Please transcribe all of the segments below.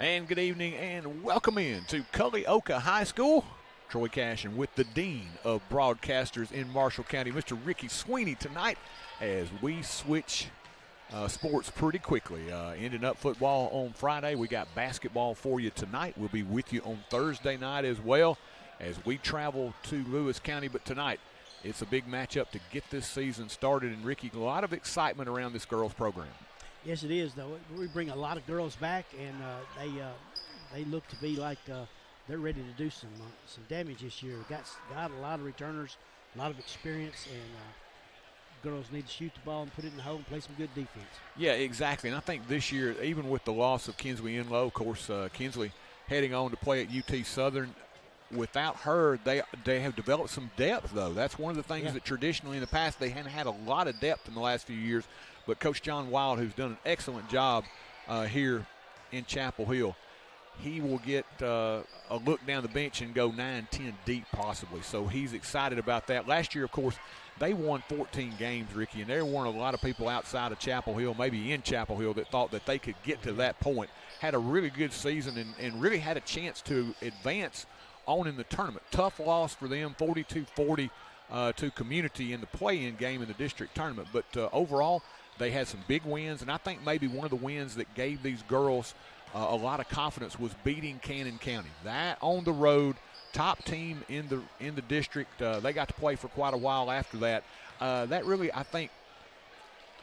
And good evening and welcome in to Culleoka High School. Troy Cashin with the Dean of Broadcasters in Marshall County, Mr. Ricky Sweeney, tonight as we switch sports pretty quickly. Ending up football on Friday. We got basketball for you tonight. We'll be with you on Thursday night as well as we travel to Lewis County. But tonight, it's a big matchup to get this season started. And, Ricky, a lot of excitement around this girls program. Yes, it is, though. We bring a lot of girls back, and they look to be like they're ready to do some damage this year. Got a lot of returners, a lot of experience, and girls need to shoot the ball and put it in the hole and play some good defense. Yeah, exactly. And I think this year, even with the loss of Kinsley Enlow, of course, Kinsley heading on to play at UT Southern, without her, they have developed some depth, though. That's one of the things that traditionally in the past they hadn't had a lot of depth in the last few years. But Coach John Wild, who's done an excellent job here in Chapel Hill, he will get a look down the bench and go 9-10 deep possibly. So he's excited about that. Last year, of course, they won 14 games, Ricky, and there weren't a lot of people outside of Chapel Hill, maybe in Chapel Hill, that thought that they could get to that point. Had a really good season and really had a chance to advance on in the tournament. Tough loss for them, 42-40 to Community in the play-in game in the district tournament. But overall, they had some big wins, and I think maybe one of the wins that gave these girls a lot of confidence was beating Cannon County. That on the road, top team in the district. They got to play for quite a while after that. That really, I think,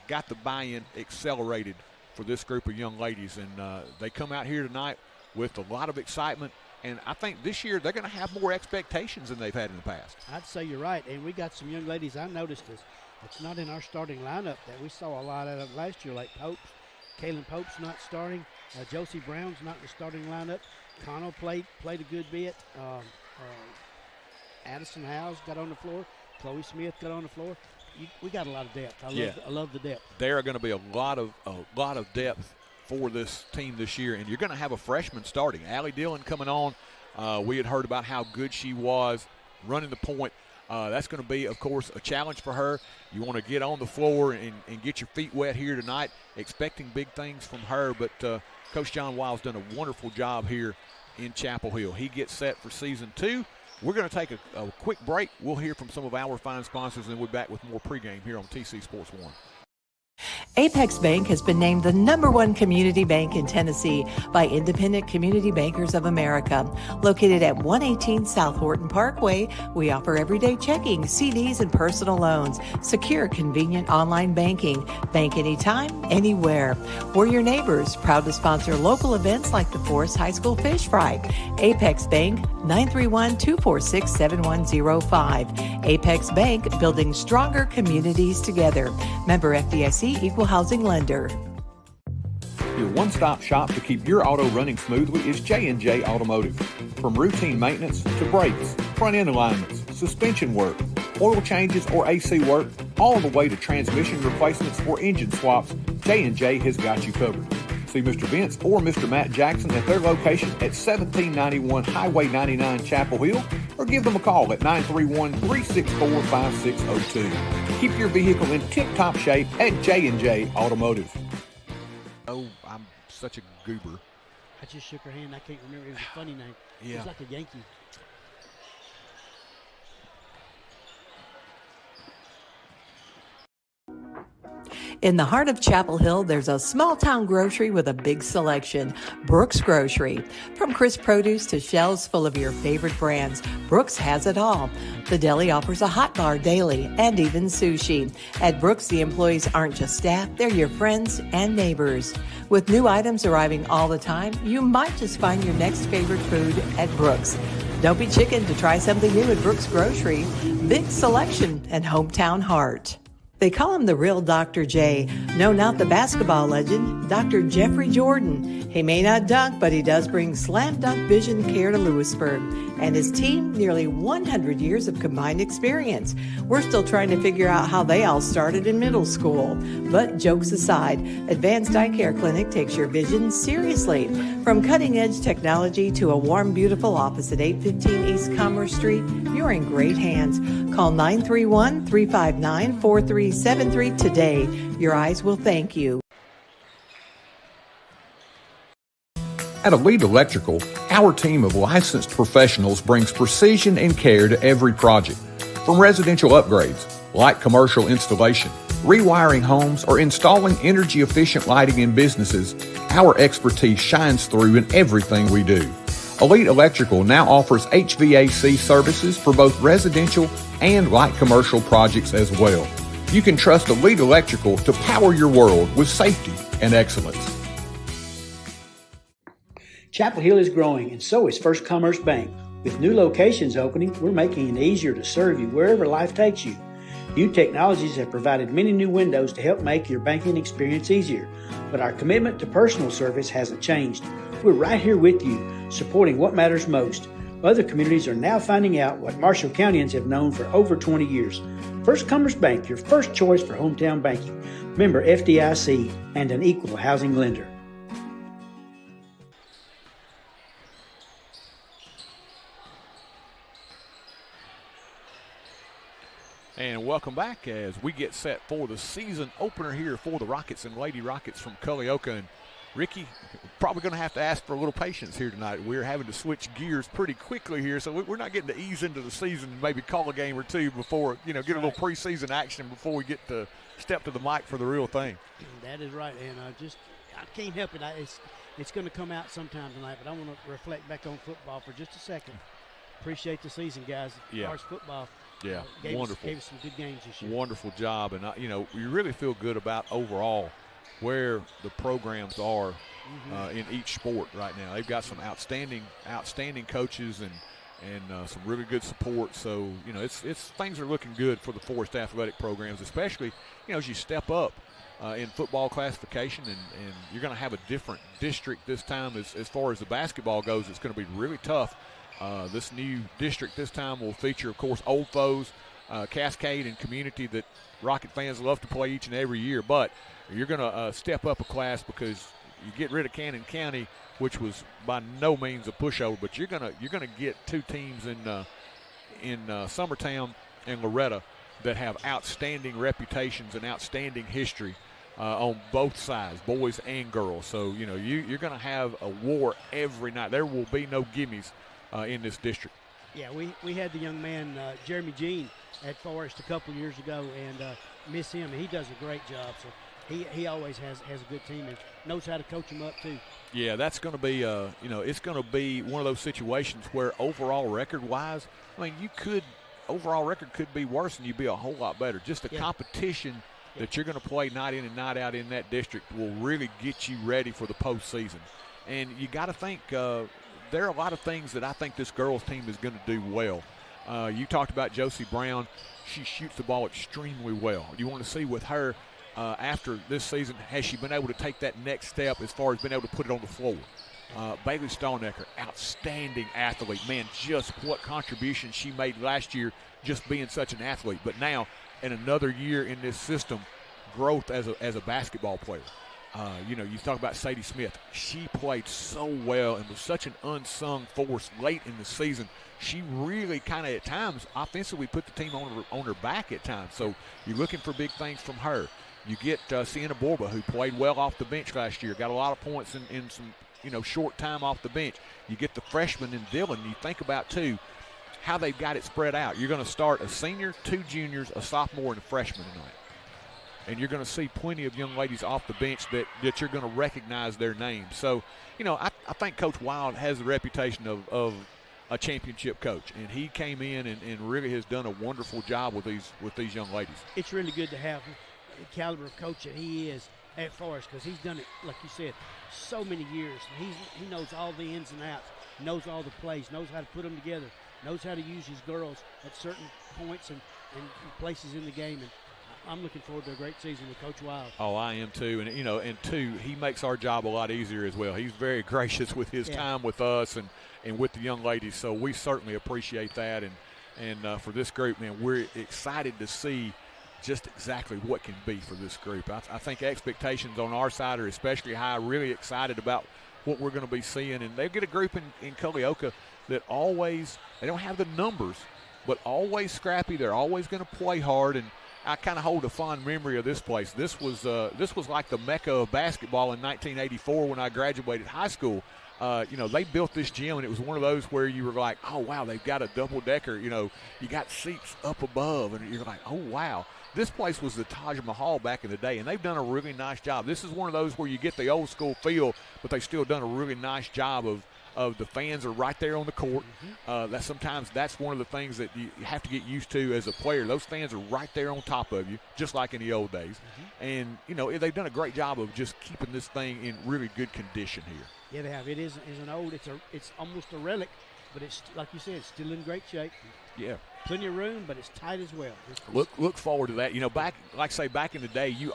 got the buy-in accelerated for this group of young ladies, and they come out here tonight with a lot of excitement. And I think this year they're going to have more expectations than they've had in the past. I'd say you're right. And we got some young ladies. I noticed this. It's not in our starting lineup that we saw a lot of last year, like Popes. Kaylin Pope's not starting. Josie Brown's not in the starting lineup. Connell played a good bit. Addison Howes got on the floor. Chloe Smith got on the floor. We got a lot of depth. I love the depth. There are going to be a lot of depth for this team this year, and you're going to have a freshman starting. Allie Dillon coming on. We had heard about how good she was running the point. That's going to be, of course, a challenge for her. You want to get on the floor and get your feet wet here tonight, expecting big things from her. But Coach John Wild's done a wonderful job here in Chapel Hill. He gets set for Season 2. We're going to take a quick break. We'll hear from some of our fine sponsors, and we'll be back with more pregame here on TC Sports 1. Apex Bank has been named the #1 community bank in Tennessee by Independent Community Bankers of America. Located at 118 South Horton Parkway, we offer everyday checking, CDs, and personal loans. Secure, convenient online banking. Bank anytime, anywhere. We're your neighbors, proud to sponsor local events like the Forrest High School Fish Fry. Apex Bank, 931-246-7105. Apex Bank, building stronger communities together. Member FDIC, Equal Housing Lender. Your one-stop shop to keep your auto running smoothly is J&J Automotive. From routine maintenance to brakes, front-end alignments, suspension work, oil changes or AC work, all the way to transmission replacements or engine swaps, J&J has got you covered. See Mr. Vince or Mr. Matt Jackson at their location at 1791 Highway 99 Chapel Hill, or give them a call at 931-364-5602. Keep your vehicle in tip-top shape at J&J Automotive. Oh, I'm such a goober. I just shook her hand. I can't remember. It was a funny name. Yeah. It was like a Yankee. In the heart of Chapel Hill, there's a small-town grocery with a big selection, Brooks Grocery. From crisp produce to shelves full of your favorite brands, Brooks has it all. The deli offers a hot bar daily and even sushi. At Brooks, the employees aren't just staff, they're your friends and neighbors. With new items arriving all the time, you might just find your next favorite food at Brooks. Don't be chicken to try something new at Brooks Grocery. Big selection and hometown heart. They call him the real Dr. J. No, not the basketball legend, Dr. Jeffrey Jordan. He may not dunk, but he does bring slam dunk vision care to Lewisburg. And his team, nearly 100 years of combined experience. We're still trying to figure out how they all started in middle school. But jokes aside, Advanced Eye Care Clinic takes your vision seriously. From cutting-edge technology to a warm, beautiful office at 815 East Commerce Street, you're in great hands. Call 931-359-4373 today. Your eyes will thank you. At Elite Electrical, our team of licensed professionals brings precision and care to every project. From residential upgrades, light commercial installation, rewiring homes, or installing energy-efficient lighting in businesses, our expertise shines through in everything we do. Elite Electrical now offers HVAC services for both residential and light commercial projects as well. You can trust Elite Electrical to power your world with safety and excellence. Chapel Hill is growing, and so is First Commerce Bank. With new locations opening, we're making it easier to serve you wherever life takes you. New technologies have provided many new windows to help make your banking experience easier, but our commitment to personal service hasn't changed. We're right here with you, supporting what matters most. Other communities are now finding out what Marshall Countyans have known for over 20 years. First Commerce Bank, your first choice for hometown banking. Member FDIC and an equal housing lender. And welcome back as we get set for the season opener here for the Rockets and Lady Rockets from Culleoka. And Ricky, probably going to have to ask for a little patience here tonight. We're having to switch gears pretty quickly here, so we're not getting to ease into the season and maybe call a game or two before, get a little preseason action before we get to step to the mic for the real thing. That is right, and I can't help it. It's going to come out sometime tonight, but I want to reflect back on football for just a second. Appreciate the season, guys. As far as football. Yeah, wonderful. Gave us some good games this year. Wonderful job, and we really feel good about overall where the programs are in each sport right now. They've got some outstanding coaches and some really good support. So it's things are looking good for the Forrest athletic programs, especially as you step up in football classification, and you're going to have a different district this time as far as the basketball goes. It's going to be really tough. This new district this time will feature, of course, old foes, Cascade and Community that Rocket fans love to play each and every year. But you're going to step up a class because you get rid of Cannon County, which was by no means a pushover. But you're gonna get two teams in Summertown and Loretta that have outstanding reputations and outstanding history on both sides, boys and girls. So you're going to have a war every night. There will be no gimmies in this district. Yeah, we had the young man, Jeremy Jean, at Forrest a couple of years ago, and miss him. He does a great job. So he always has a good team and knows how to coach them up too. Yeah, that's going to be, it's going to be one of those situations where overall record-wise, overall record could be worse and you'd be a whole lot better. Just the competition that you're going to play night in and night out in that district will really get you ready for the postseason. And you got to think there are a lot of things that I think this girls team is going to do well. You talked about Josie Brown. She shoots the ball extremely well. You want to see with her after this season, has she been able to take that next step as far as being able to put it on the floor? Bailey Stonecker, outstanding athlete. Man, just what contribution she made last year just being such an athlete. But now, in another year in this system, growth as a basketball player. You talk about Sadie Smith. She played so well and was such an unsung force late in the season. She really kind of at times offensively put the team on her back at times. So you're looking for big things from her. You get Sienna Borba, who played well off the bench last year, got a lot of points in some short time off the bench. You get the freshman in Dillon. You think about too how they've got it spread out. You're going to start a senior, two juniors, a sophomore, and a freshman tonight. And you're going to see plenty of young ladies off the bench that you're going to recognize their names. So, I think Coach Wild has the reputation of a championship coach, and he came in and really has done a wonderful job with these young ladies. It's really good to have the caliber of coach that he is at Forrest, because he's done it, like you said, so many years. He knows all the ins and outs, knows all the plays, knows how to put them together, knows how to use his girls at certain points and places in the game. And I'm looking forward to a great season with Coach Wild. Oh, I am too. And, and two, he makes our job a lot easier as well. He's very gracious with his time with us and with the young ladies. So we certainly appreciate that. And for this group, man, we're excited to see just exactly what can be for this group. I think expectations on our side are especially high. Really excited about what we're going to be seeing. And they get a group in Culleoka that always – they don't have the numbers, but always scrappy. They're always going to play hard. And I kind of hold a fond memory of this place. This was like the mecca of basketball in 1984 when I graduated high school. They built this gym, and it was one of those where you were like, oh, wow, they've got a double-decker. You got seats up above, and you're like, oh, wow. This place was the Taj Mahal back in the day, and they've done a really nice job. This is one of those where you get the old-school feel, but they've still done a really nice job of the fans are right there on the court. Sometimes that's one of the things that you have to get used to as a player. Those fans are right there on top of you, just like in the old days. And, they've done a great job of just keeping this thing in really good condition here. Yeah, they have. It is an old. It's almost a relic, but it's like you said, it's still in great shape. Yeah, plenty of room, but it's tight as well. Look forward to that. Back in the day, you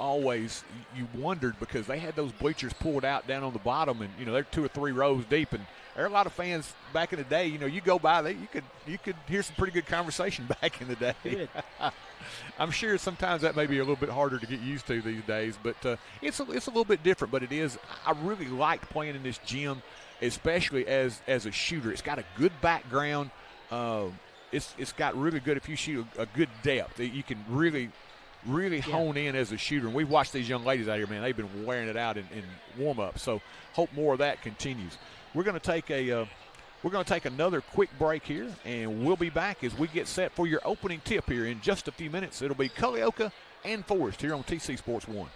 wondered because they had those bleachers pulled out down on the bottom, and they're 2 or 3 rows deep, and there are a lot of fans back in the day. You go by there, you could hear some pretty good conversation back in the day. I'm sure sometimes that may be a little bit harder to get used to these days, but it's a little bit different. But it is. I really liked playing in this gym, especially as a shooter. It's got a good background. It's got really good, if you shoot a good depth, you can really hone in as a shooter. And we've watched these young ladies out here, man. They've been wearing it out in warm-up. So hope more of that continues. We're going to take another quick break here, and we'll be back as we get set for your opening tip here in just a few minutes. It'll be Culleoka and Forrest here on TC Sports 1.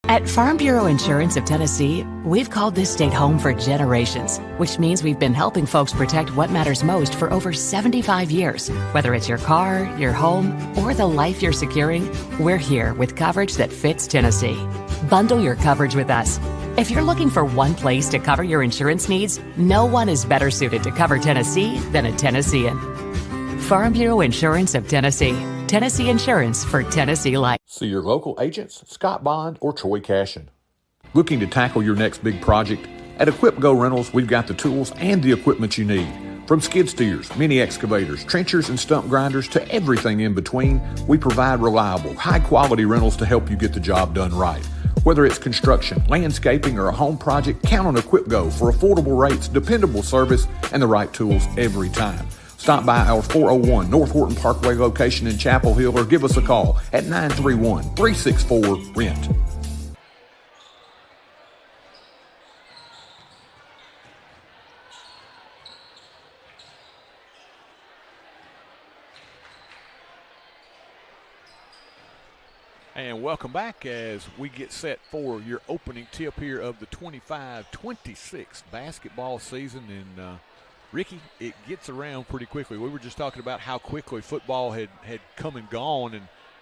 At Farm Bureau Insurance of Tennessee, we've called this state home for generations, which means we've been helping folks protect what matters most for over 75 years. Whether it's your car, your home, or the life you're securing, we're here with coverage that fits Tennessee. Bundle your coverage with us. If you're looking for one place to cover your insurance needs, no one is better suited to cover Tennessee than a Tennessean. Farm Bureau Insurance of Tennessee. Tennessee Insurance for Tennessee Life. See your local agents, Scott Bond or Troy Cashin. Looking to tackle your next big project? At Equip Go Rentals, we've got the tools and the equipment you need. From skid steers, mini excavators, trenchers, and stump grinders to everything in between, we provide reliable, high-quality rentals to help you get the job done right. Whether it's construction, landscaping, or a home project, count on Equip Go for affordable rates, dependable service, and the right tools every time. Stop by our 401 North Horton Parkway location in Chapel Hill or give us a call at 931-364-RENT. And welcome back as we get set for your opening tip here of the 25-26 basketball season. And Ricky, it gets around pretty quickly. We were just talking about how quickly football had come and gone,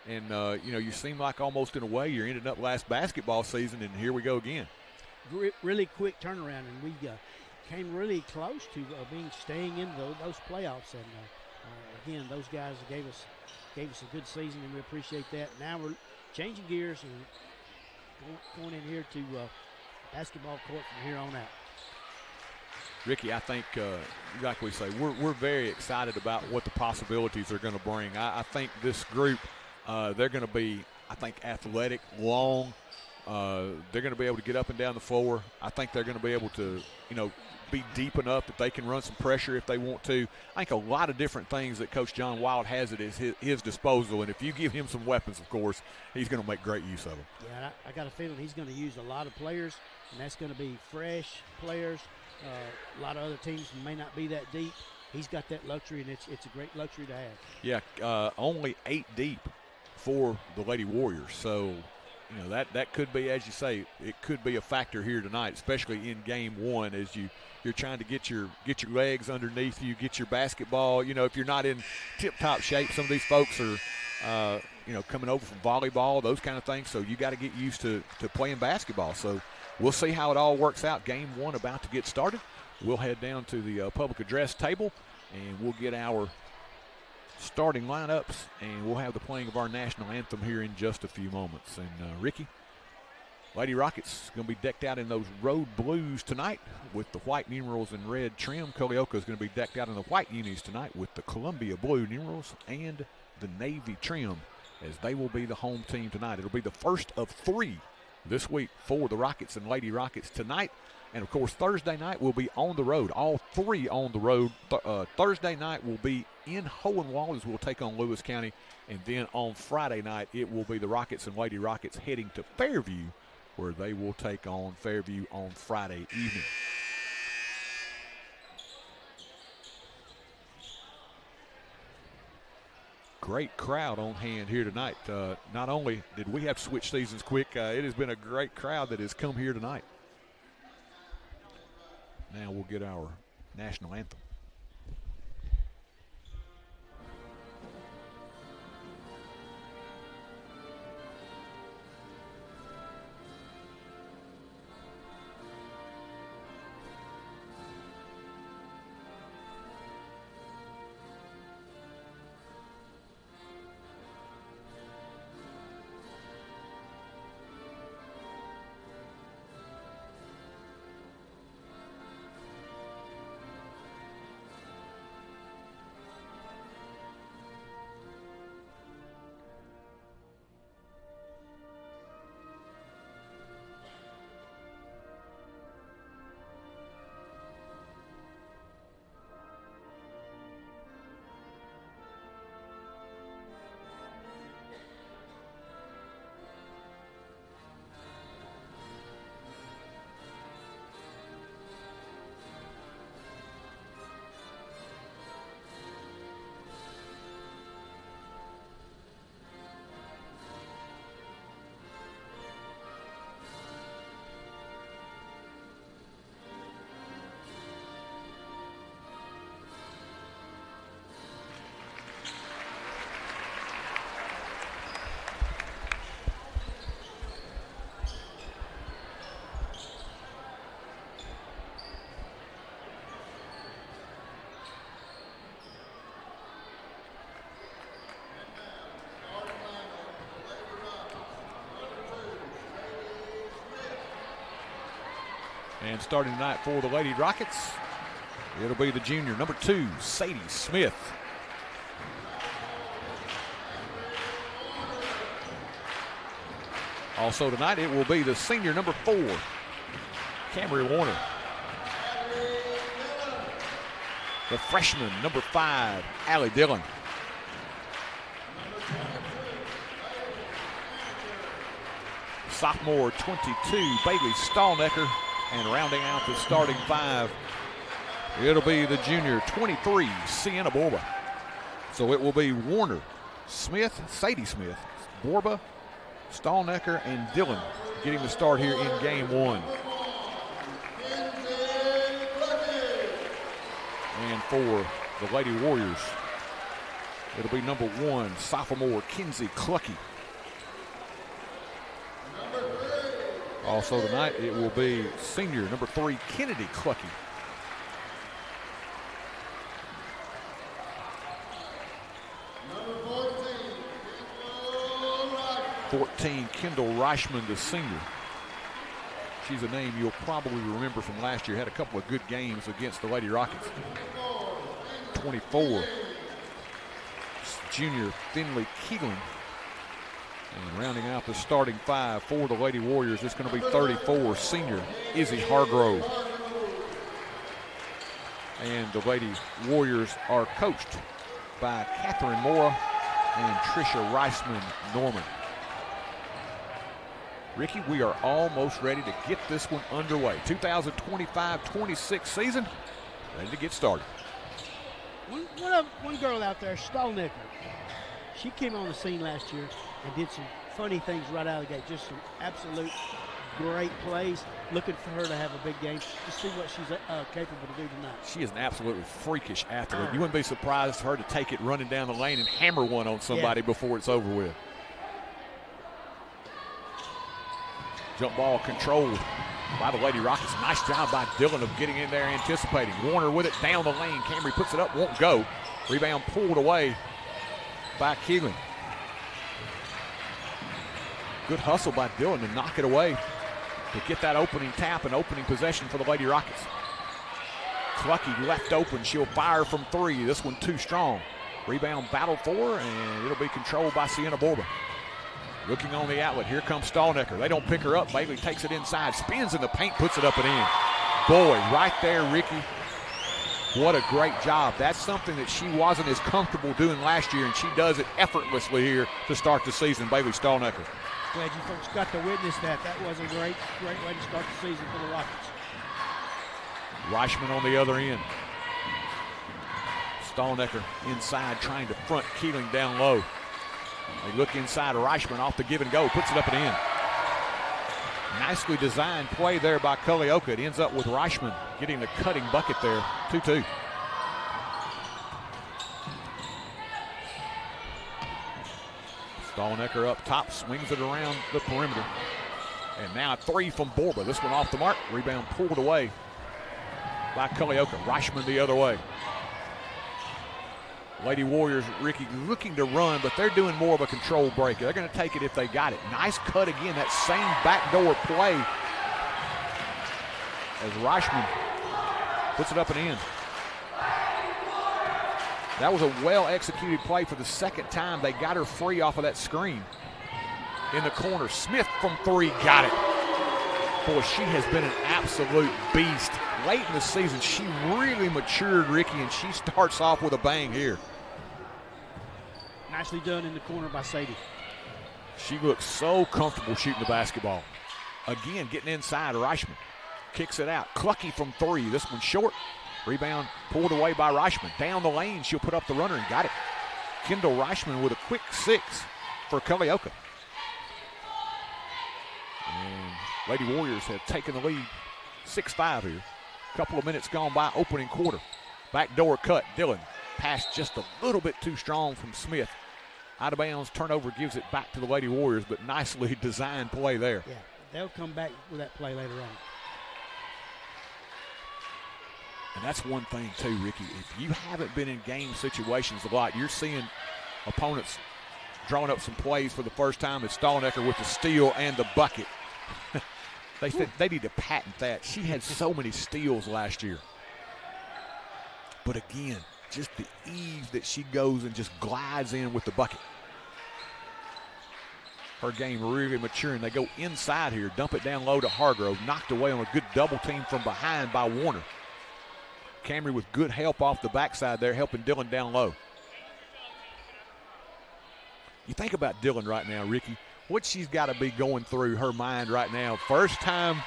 and you seem like almost in a way you're ending up last basketball season, and here we go again. Really quick turnaround, and we came really close to staying in those playoffs. And again, those guys gave us a good season, and we appreciate that. Now we're changing gears and going in here to basketball court from here on out. Ricky, I think, like we say, we're very excited about what the possibilities are going to bring. I think this group, they're going to be, athletic, long. They're going to be able to get up and down the floor. I think they're going to be able to, be deep enough that they can run some pressure if they want to. I think a lot of different things that Coach John Wild has at his disposal, and if you give him some weapons, of course, he's going to make great use of them. Yeah, I got a feeling he's going to use a lot of players, and that's going to be fresh players. A lot of other teams may not be that deep. He's got that luxury, and it's a great luxury to have. Yeah, only 8 deep for the Lady Warriors. So, that could be, as you say, it could be a factor here tonight, especially in game one as you're trying to get your legs underneath you, get your basketball. If you're not in tip-top shape, some of these folks are, coming over from volleyball, those kind of things. So you got to get used to playing basketball. So we'll see how it all works out. Game one about to get started. We'll head down to the public address table, and we'll get our starting lineups, and we'll have the playing of our national anthem here in just a few moments. And Ricky, Lady Rockets going to be decked out in those road blues tonight with the white numerals and red trim. Culleoka is going to be decked out in the white unis tonight with the Columbia blue numerals and the navy trim, as they will be the home team tonight. It'll be the first of 3 this week for the Rockets and Lady Rockets tonight. And, of course, Thursday night will be on the road, all 3 on the road. Thursday night will be in Hohenwald will take on Lewis County. And then on Friday night, it will be the Rockets and Lady Rockets heading to Fairview, where they will take on Fairview on Friday evening. Great crowd on hand here tonight. Not only did we have to switch seasons quick, it has been a great crowd that has come here tonight. Now we'll get our national anthem. And starting tonight for the Lady Rockets, it'll be the junior, number 2, Sadie Smith. Also tonight, it will be the senior, number 4, Camry Warner. The freshman, number 5, Allie Dillon. Sophomore, 22, Bailey Stallnecker. And rounding out the starting 5, it'll be the junior, 23, Sienna Borba. So it will be Warner, Smith, Sadie Smith, Borba, Stallnecker, and Dillon getting the start here in game 1. And for the Lady Warriors, it'll be number 1, sophomore, Kinsey Clucky. Also tonight, it will be senior, number 3, Kennedy Clucky. 14, Kendall Reichman, the senior. She's a name you'll probably remember from last year. Had a couple of good games against the Lady Rockets. 24, junior, Finley Keelan. And rounding out the starting 5 for the Lady Warriors, it's going to be 34, senior, Izzy Hargrove. And the Lady Warriors are coached by Catherine Mora and Tricia Reisman Norman. Ricky, we are almost ready to get this one underway. 2025-26 season, ready to get started. One girl out there, Stallnecker. She came on the scene last year and did some funny things right out of the gate. Just some absolute great plays. Looking for her to have a big game to see what she's capable to do tonight. She is an absolutely freakish athlete. You wouldn't be surprised for her to take it running down the lane and hammer one on somebody before it's over with. Jump ball controlled by the Lady Rockets. Nice job by Dillon of getting in there, anticipating. Warner with it down the lane. Camry puts it up, won't go. Rebound pulled away by Keelan. Good hustle by Dillon to knock it away to get that opening tap and opening possession for the Lady Rockets. Clucky left open. She'll fire from 3. This one too strong. Rebound battle for, and it'll be controlled by Sienna Borba. Looking on the outlet. Here comes Stallnecker. They don't pick her up. Bailey takes it inside, spins in the paint, puts it up and in. Boy, right there, Ricky. What a great job. That's something that she wasn't as comfortable doing last year, and she does it effortlessly here to start the season. Bailey Stallnecker. Glad you folks got to witness that. That was a great way to start the season for the Rockets. Reichman on the other end. Stallnecker inside trying to front Keeling down low. They look inside. Reichman off the give and go. Puts it up and in. Nicely designed play there by Culleoka. It ends up with Reichman getting the cutting bucket there. 2-2. Stallnecker up top, swings it around the perimeter. And now a three from Borba. This one off the mark. Rebound pulled away by Culleoka. Reichman the other way. Lady Warriors, Ricky, looking to run, but they're doing more of a control break. They're going to take it if they got it. Nice cut again, that same backdoor play as Reichman puts it up and in. That was a well-executed play for the second time. They got her free off of that screen. In the corner, Smith from three, got it. Boy, she has been an absolute beast. Late in the season, she really matured, Ricky, and she starts off with a bang here. Nicely done in the corner by Sadie. She looks so comfortable shooting the basketball. Again, getting inside, Reichman kicks it out. Clucky from three. This one short. Rebound pulled away by Reichman. Down the lane, she'll put up the runner and got it. Kendall Reichman with a quick 6 for Culleoka. And Lady Warriors have taken the lead 6-5 here. Couple of minutes gone by, opening quarter. Backdoor cut, Dillon. Pass just a little bit too strong from Smith. Out of bounds, turnover gives it back to the Lady Warriors, but nicely designed play there. Yeah, they'll come back with that play later on. And that's one thing too, Ricky. If you haven't been in game situations a lot, you're seeing opponents drawing up some plays for the first time. It's Stallnecker with the steal and the bucket. They said they need to patent that. She had so many steals last year. But again, just the ease that she goes and just glides in with the bucket. Her game really maturing. They go inside here, dump it down low to Hargrove. Knocked away on a good double team from behind by Warner. Camry with good help off the backside there, helping Dillon down low. You think about Dillon right now, Ricky, what she's got to be going through her mind right now. First time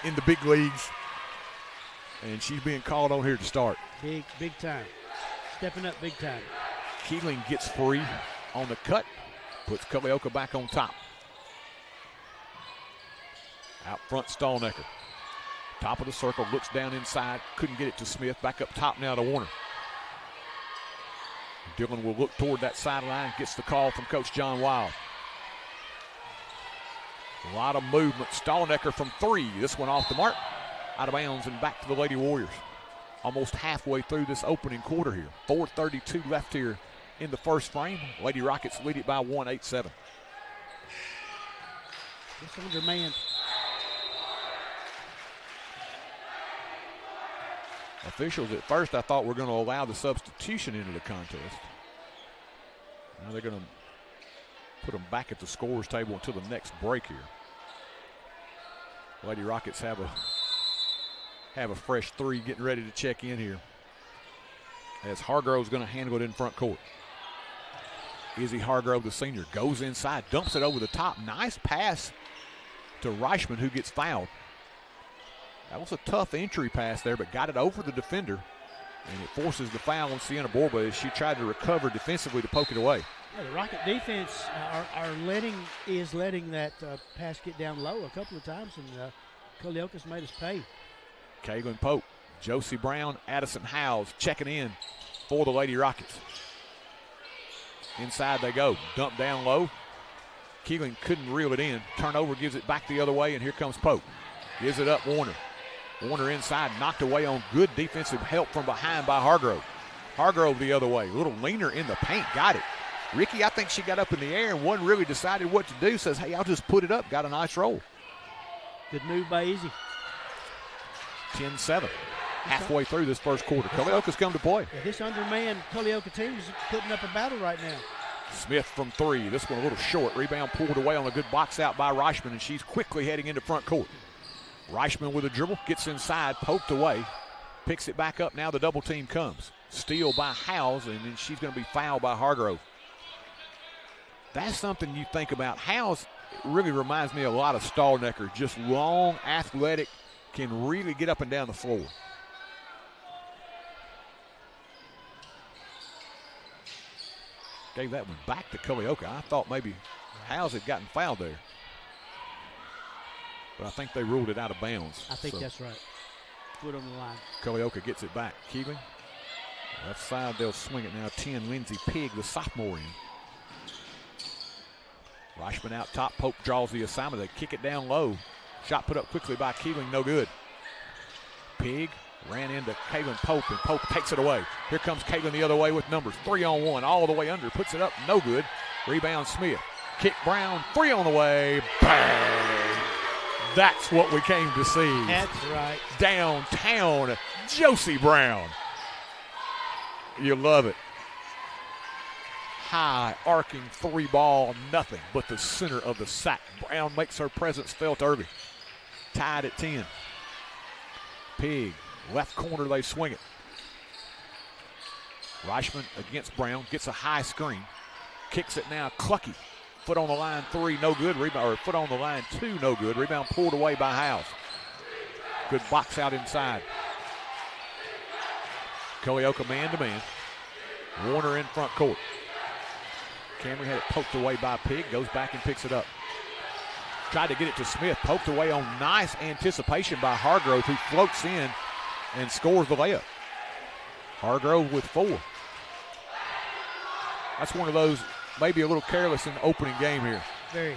in the big leagues, and she's being called on here to start. Big time. Stepping up big time. Keeling gets free on the cut, puts Culleoka back on top. Out front, Stallnecker. Top of the circle, looks down inside, couldn't get it to Smith. Back up top now to Warner. Dillon will look toward that sideline, gets the call from Coach John Wild. A lot of movement. Stallnecker from three. This one off the mark. Out of bounds and back to the Lady Warriors. Almost halfway through this opening quarter here. 4:32 left here in the first frame. Lady Rockets lead it by 1, 8-7. Just under man. Officials at first I thought were going to allow the substitution into the contest. Now they're going to put them back at the scorer's table until the next break here. Lady Rockets have a fresh three getting ready to check in here. As Hargrove's going to handle it in front court. Izzy Hargrove, the senior, goes inside, dumps it over the top. Nice pass to Reichman, who gets fouled. That was a tough entry pass there, but got it over the defender, and it forces the foul on Sienna Borba as she tried to recover defensively to poke it away. Yeah, the Rocket defense is letting that pass get down low a couple of times, and Culleoka's made us pay. Kaylin Pope, Josie Brown, Addison Howes checking in for the Lady Rockets. Inside they go, dump down low. Keeling couldn't reel it in. Turnover gives it back the other way, and here comes Pope. Gives it up Warner. Warner inside, knocked away on good defensive help from behind by Hargrove. Hargrove the other way, a little leaner in the paint, got it. Ricky, I think she got up in the air and wasn't really decided what to do. Says, hey, I'll just put it up. Got a nice roll. Good move by Izzy. 10-7, halfway through this first quarter. Culleoka's come to play. Yeah, this undermanned Culleoka team is putting up a battle right now. Smith from three. This one a little short. Rebound pulled away on a good box out by Reichman, and she's quickly heading into front court. Reichman with a dribble, gets inside, poked away. Picks it back up. Now the double team comes. Steal by Howes, and then she's going to be fouled by Hargrove. That's something you think about. Howes really reminds me a lot of Stallnecker. Just long, athletic, can really get up and down the floor. Gave that one back to Culleoka. I thought maybe Howes had gotten fouled there. But I think they ruled it out of bounds. I think that's right. Foot on the line. Culleoka gets it back. Keeling. Left side, they'll swing it now. 10, Lindsey Pigg, the sophomore in. Reichman out top. Pope draws the assignment. They kick it down low. Shot put up quickly by Keeling. No good. Pigg ran into Kaylin Pope, and Pope takes it away. Here comes Kaylin the other way with numbers. 3-on-1, all the way under. Puts it up. No good. Rebound Smith. Kick Brown. 3 on the way. Bang! That's what we came to see. That's right. Downtown, Josie Brown. You love it. High, arcing 3-ball, nothing but the center of the sack. Brown makes her presence felt early. Tied at 10. Pigg, left corner, they swing it. Reichman against Brown, gets a high screen. Kicks it now, Clucky. Foot on the line 3, no good. Rebound, or foot on the line 2, no good. Rebound pulled away by Howes. Good box out inside. Culleoka man-to-man. Warner in front court. Camry had it poked away by Pigg. Goes back and picks it up. Tried to get it to Smith. Poked away on nice anticipation by Hargrove, who floats in and scores the layup. Hargrove with 4. That's one of those maybe a little careless in the opening game here. Very.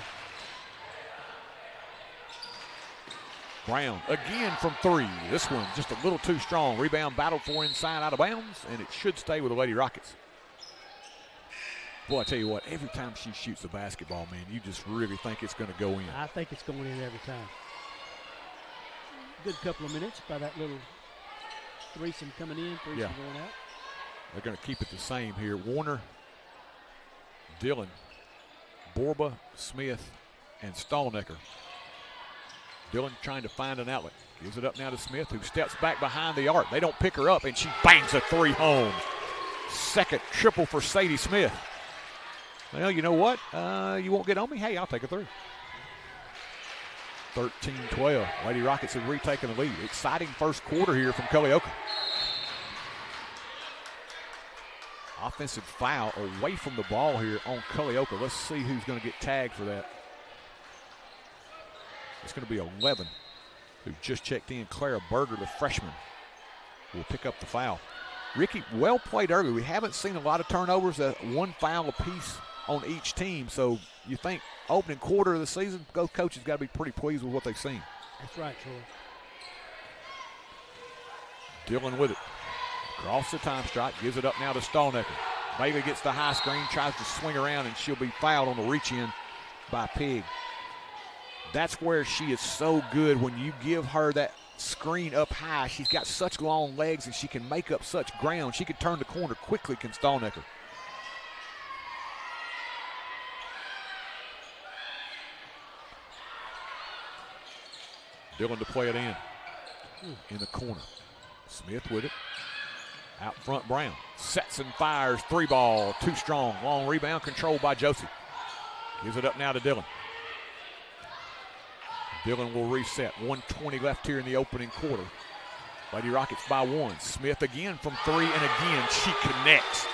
Brown again from 3. This one just a little too strong. Rebound battled for inside, out of bounds, and it should stay with the Lady Rockets. Boy, I tell you what, every time she shoots the basketball, man, you just really think it's going to go in. I think it's going in every time. Good couple of minutes by that little threesome coming in, threesome going out. They're going to keep it the same here. Warner, Dillon, Borba, Smith, and Stallnecker. Dillon trying to find an outlet. Gives it up now to Smith, who steps back behind the arc. They don't pick her up, and she bangs a 3 home. Second triple for Sadie Smith. Well, you know what? You won't get on me? Hey, I'll take a 3. 13-12. Lady Rockets have retaken the lead. Exciting first quarter here from Culleoka. Offensive foul away from the ball here on Culleoka. Let's see who's going to get tagged for that. It's going to be 11, who just checked in. Clara Berger, the freshman, will pick up the foul. Ricky, well played early. We haven't seen a lot of turnovers, 1 foul apiece on each team. So you think opening quarter of the season, both coaches got to be pretty pleased with what they've seen. That's right, Troy. Dillon with it. Across the time strike, gives it up now to Stallnecker. Bailey gets the high screen, tries to swing around, and she'll be fouled on the reach in by Pigg. That's where she is so good when you give her that screen up high. She's got such long legs and she can make up such ground. She can turn the corner quickly, can Stallnecker. Dillon to play it in the corner. Smith with it. Out front, Brown. Sets and fires. 3-ball. Too strong. Long rebound controlled by Josie. Gives it up now to Dillon. Dillon will reset. 1:20 left here in the opening quarter. Lady Rockets by 1. Smith again from 3, and again she connects.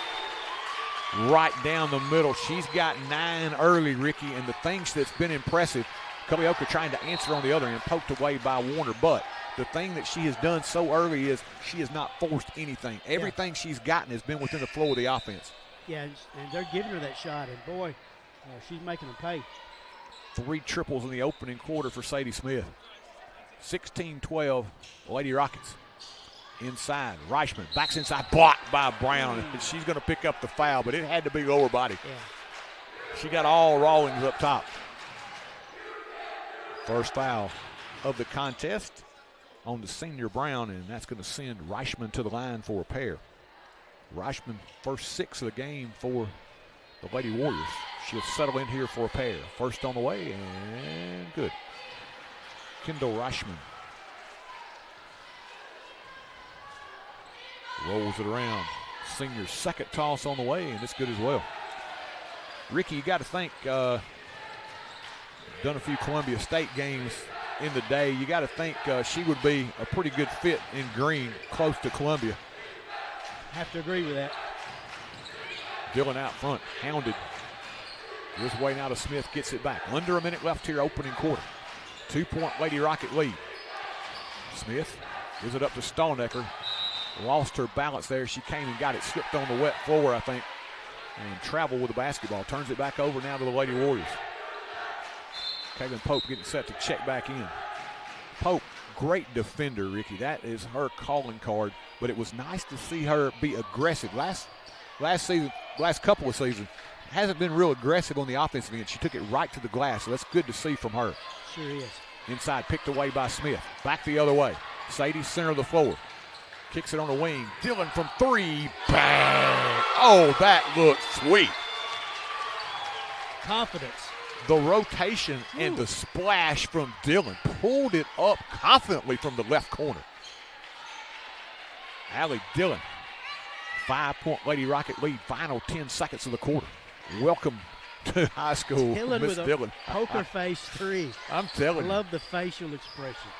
Right down the middle. She's got 9 early, Ricky, and the things that's been impressive, Culleoka trying to answer on the other end, poked away by Warner, but the thing that she has done so early is she has not forced anything. Everything she's gotten has been within the flow of the offense. Yeah, and they're giving her that shot, and boy, she's making them pay. 3 triples in the opening quarter for Sadie Smith. 16-12, Lady Rockets. Inside, Reichman backs inside, blocked by Brown, and she's going to pick up the foul, but it had to be lower body. Yeah. She got all Rawlings up top. First foul of the contest on the senior Brown, and that's going to send Reichman to the line for a pair. Reichman, first 6 of the game for the Lady Warriors. She'll settle in here for a pair. First on the way, and good. Kendall Reichman. Rolls it around. Senior's second toss on the way, and it's good as well. Ricky, you got to think, done a few Columbia State games in the day. You got to think she would be a pretty good fit in green, close to Columbia. Have to agree with that. Dillon out front, hounded. This way now to Smith, gets it back. Under a minute left here, opening quarter. 2-point Lady Rocket lead. Smith gives it up to Stallnecker. Lost her balance there. She came and got it, slipped on the wet floor, I think, and traveled with the basketball. Turns it back over now to the Lady Warriors. Kaylin Pope getting set to check back in. Pope, great defender, Ricky. That is her calling card, but it was nice to see her be aggressive. Last season, last couple of seasons, hasn't been real aggressive on the offensive end. She took it right to the glass, so that's good to see from her. Sure is. Inside, picked away by Smith. Back the other way. Sadie, center of the floor. Kicks it on the wing. Dillon from three. Bang! Oh, that looks sweet. Confidence. The rotation and the splash from Dillon pulled it up confidently from the left corner. Allie Dillon, 5-point Lady Rocket lead, final 10 seconds of the quarter. Welcome to high school, Miss Dillon. Poker face three. I'm telling you. I love the facial expression.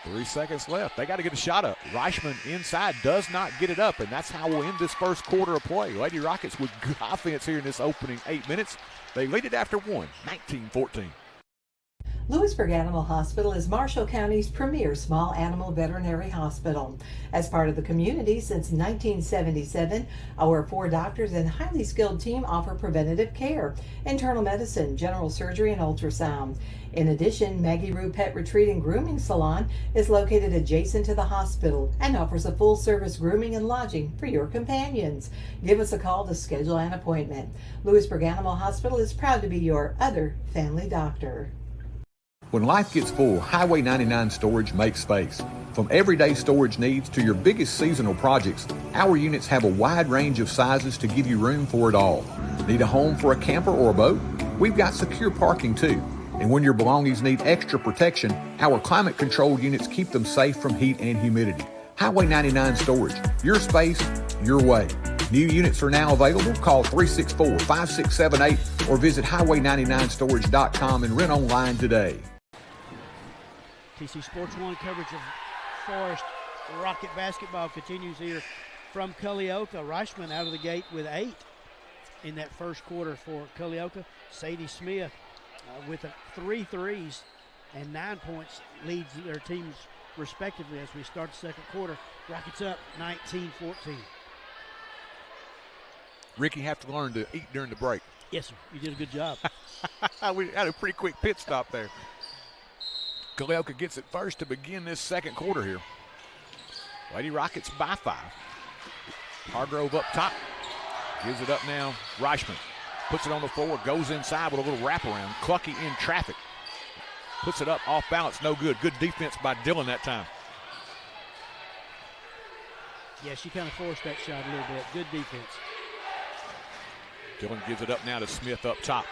3 seconds left. They got to get a shot up. Reichman inside does not get it up, and that's how we'll end this first quarter of play. Lady Rockets with good offense here in this opening 8 minutes. They lead it after one, 19-14. Lewisburg Animal Hospital is Marshall County's premier small animal veterinary hospital. As part of the community since 1977, our 4 doctors and highly skilled team offer preventative care, internal medicine, general surgery, and ultrasound. In addition, Maggie Rue Pet Retreat and Grooming Salon is located adjacent to the hospital and offers a full-service grooming and lodging for your companions. Give us a call to schedule an appointment. Lewisburg Animal Hospital is proud to be your other family doctor. When life gets full, Highway 99 Storage makes space. From everyday storage needs to your biggest seasonal projects, our units have a wide range of sizes to give you room for it all. Need a home for a camper or a boat? We've got secure parking too. And when your belongings need extra protection, our climate-controlled units keep them safe from heat and humidity. Highway 99 Storage, your space, your way. New units are now available. Call 364-5678 or visit highway99storage.com and rent online today. TC Sports 1 coverage of Forrest Rocket basketball continues here from Culleoka. Reichman out of the gate with 8 in that first quarter for Culleoka. Sadie Smith with 3 threes and 9 points leads their teams respectively as we start the second quarter. Rockets up 19-14. Ricky, have to learn to eat during the break. Yes, sir. You did a good job. We had a pretty quick pit stop there. Culleoka gets it first to begin this second quarter here. Lady Rockets by 5. Hargrove up top. Gives it up now. Reichman puts it on the floor, goes inside with a little wraparound. Clucky in traffic. Puts it up off balance, no good. Good defense by Dillon that time. Yeah, she kind of forced that shot a little bit. Good defense. Dillon gives it up now to Smith up top.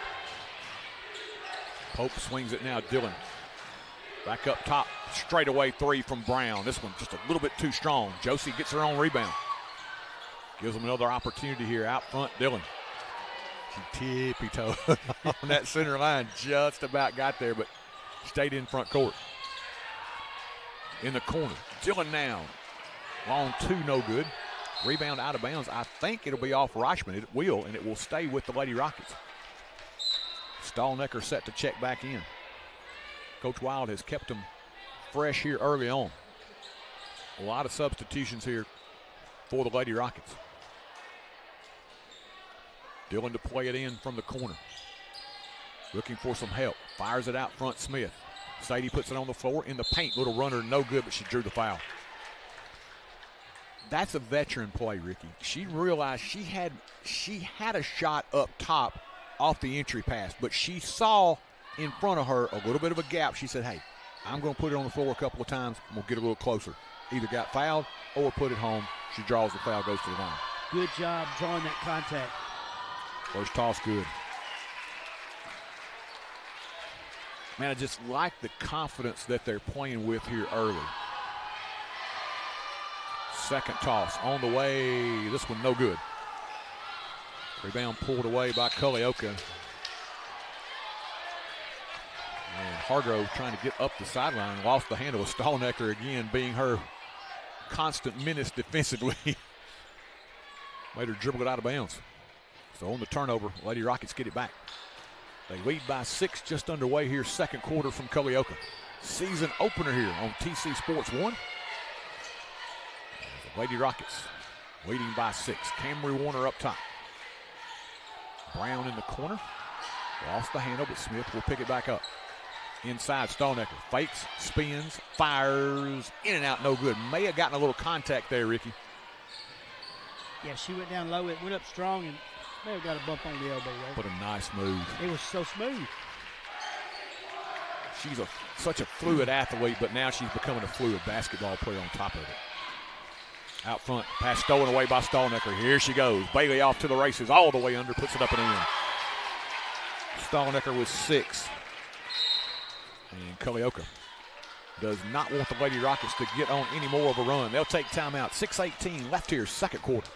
Pope swings it now, Dillon. Back up top, straightaway 3 from Brown. This one just a little bit too strong. Josie gets her own rebound. Gives them another opportunity here out front, Dillon. She tippy-toed on that center line. Just about got there, but stayed in front court. In the corner, Dillon now. Long 2, no good. Rebound out of bounds. I think it'll be off Reichman. It will, and it will stay with the Lady Rockets. Stallnecker set to check back in. Coach Wild has kept them fresh here early on. A lot of substitutions here for the Lady Rockets. Dillon to play it in from the corner. Looking for some help. Fires it out front, Smith. Sadie puts it on the floor in the paint. Little runner, no good, but she drew the foul. That's a veteran play, Ricky. She realized she had a shot up top off the entry pass, but she saw in front of her a little bit of a gap. She said, hey, I'm going to put it on the floor a couple of times. I'm going to get a little closer. Either got fouled or put it home. She draws the foul, goes to the line. Good job drawing that contact. First toss good. Man, I just like the confidence that they're playing with here early. Second toss on the way. This one no good. Rebound pulled away by Culleoka. And Hargrove trying to get up the sideline. Lost the handle of Stallnecker again, being her constant menace defensively. Made her dribble it out of bounds. So on the turnover, Lady Rockets get it back. They lead by 6, just underway here, second quarter from Culleoka. Season opener here on TC Sports 1. The Lady Rockets leading by 6. Camry Warner up top. Brown in the corner. Lost the handle, but Smith will pick it back up. Inside, Stallnecker fakes, spins, fires, in and out, no good. May have gotten a little contact there, Ricky. Yeah, she went down low. It went up strong and may have got a bump on the elbow there. But a nice move. It was so smooth. She's such a fluid athlete, but now she's becoming a fluid basketball player on top of it. Out front, pass stolen away by Stallnecker. Here she goes. Bailey off to the races, all the way under, puts it up and in. Stallnecker with 6. And Culleoka does not want the Lady Rockets to get on any more of a run. They'll take timeout. 6:18 left here, second quarter.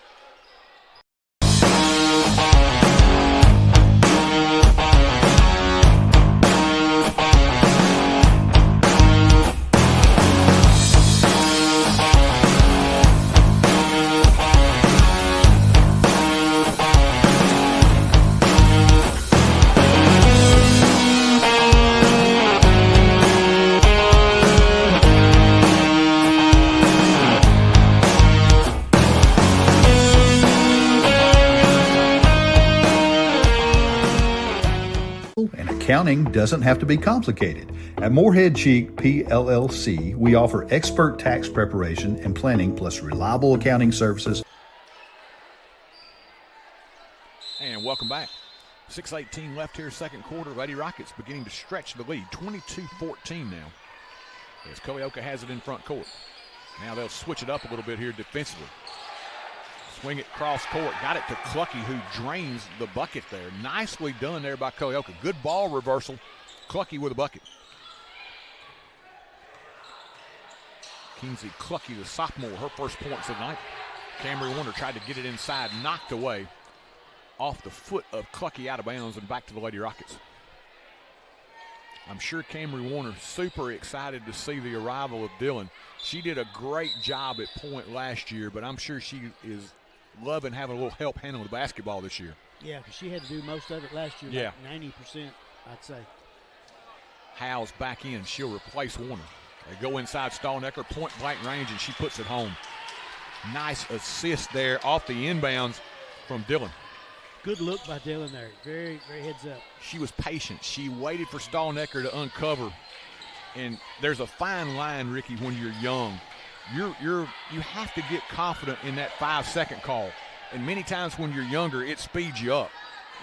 Accounting doesn't have to be complicated. At Moorhead Cheek PLLC, we offer expert tax preparation and planning plus reliable accounting services. And welcome back. 6:18 left here, second quarter. Lady Rockets beginning to stretch the lead. 22-14 now. As Culleoka has it in front court. Now they'll switch it up a little bit here defensively. Swing it cross court. Got it to Clucky, who drains the bucket there. Nicely done there by Culleoka. Good ball reversal. Clucky with a bucket. Kingsley Clucky, the sophomore, her first points of the night. Camry Warner tried to get it inside, knocked away off the foot of Clucky, out of bounds, and back to the Lady Rockets. I'm sure Camry Warner super excited to see the arrival of Dillon. She did a great job at point last year, but I'm sure she is loving having a little help handling the basketball this year. Yeah, because she had to do most of it last year. Yeah. Like 90%, I'd say. Howes back in. She'll replace Warner. They go inside Stallnecker, point blank range, and she puts it home. Nice assist there off the inbounds from Dillon. Good look by Dillon there. Very, very heads up. She was patient. She waited for Stallnecker to uncover. And there's a fine line, Ricky, when you're young. You have to get confident in that 5-second call. And many times when you're younger, it speeds you up.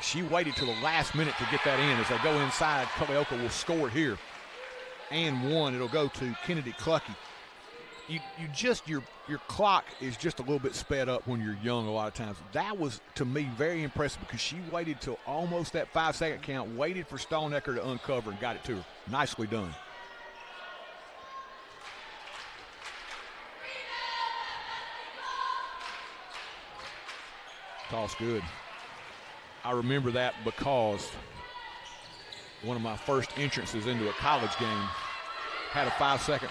She waited till the last minute to get that in. As they go inside, Culleoka will score it here. And one, it'll go to Kennedy Clucky. Your clock is just a little bit sped up when you're young a lot of times. That was, to me, very impressive because she waited till almost that 5-second count, waited for Stallnecker to uncover and got it to her. Nicely done. Toss good. I remember that because one of my first entrances into a college game had a 5-second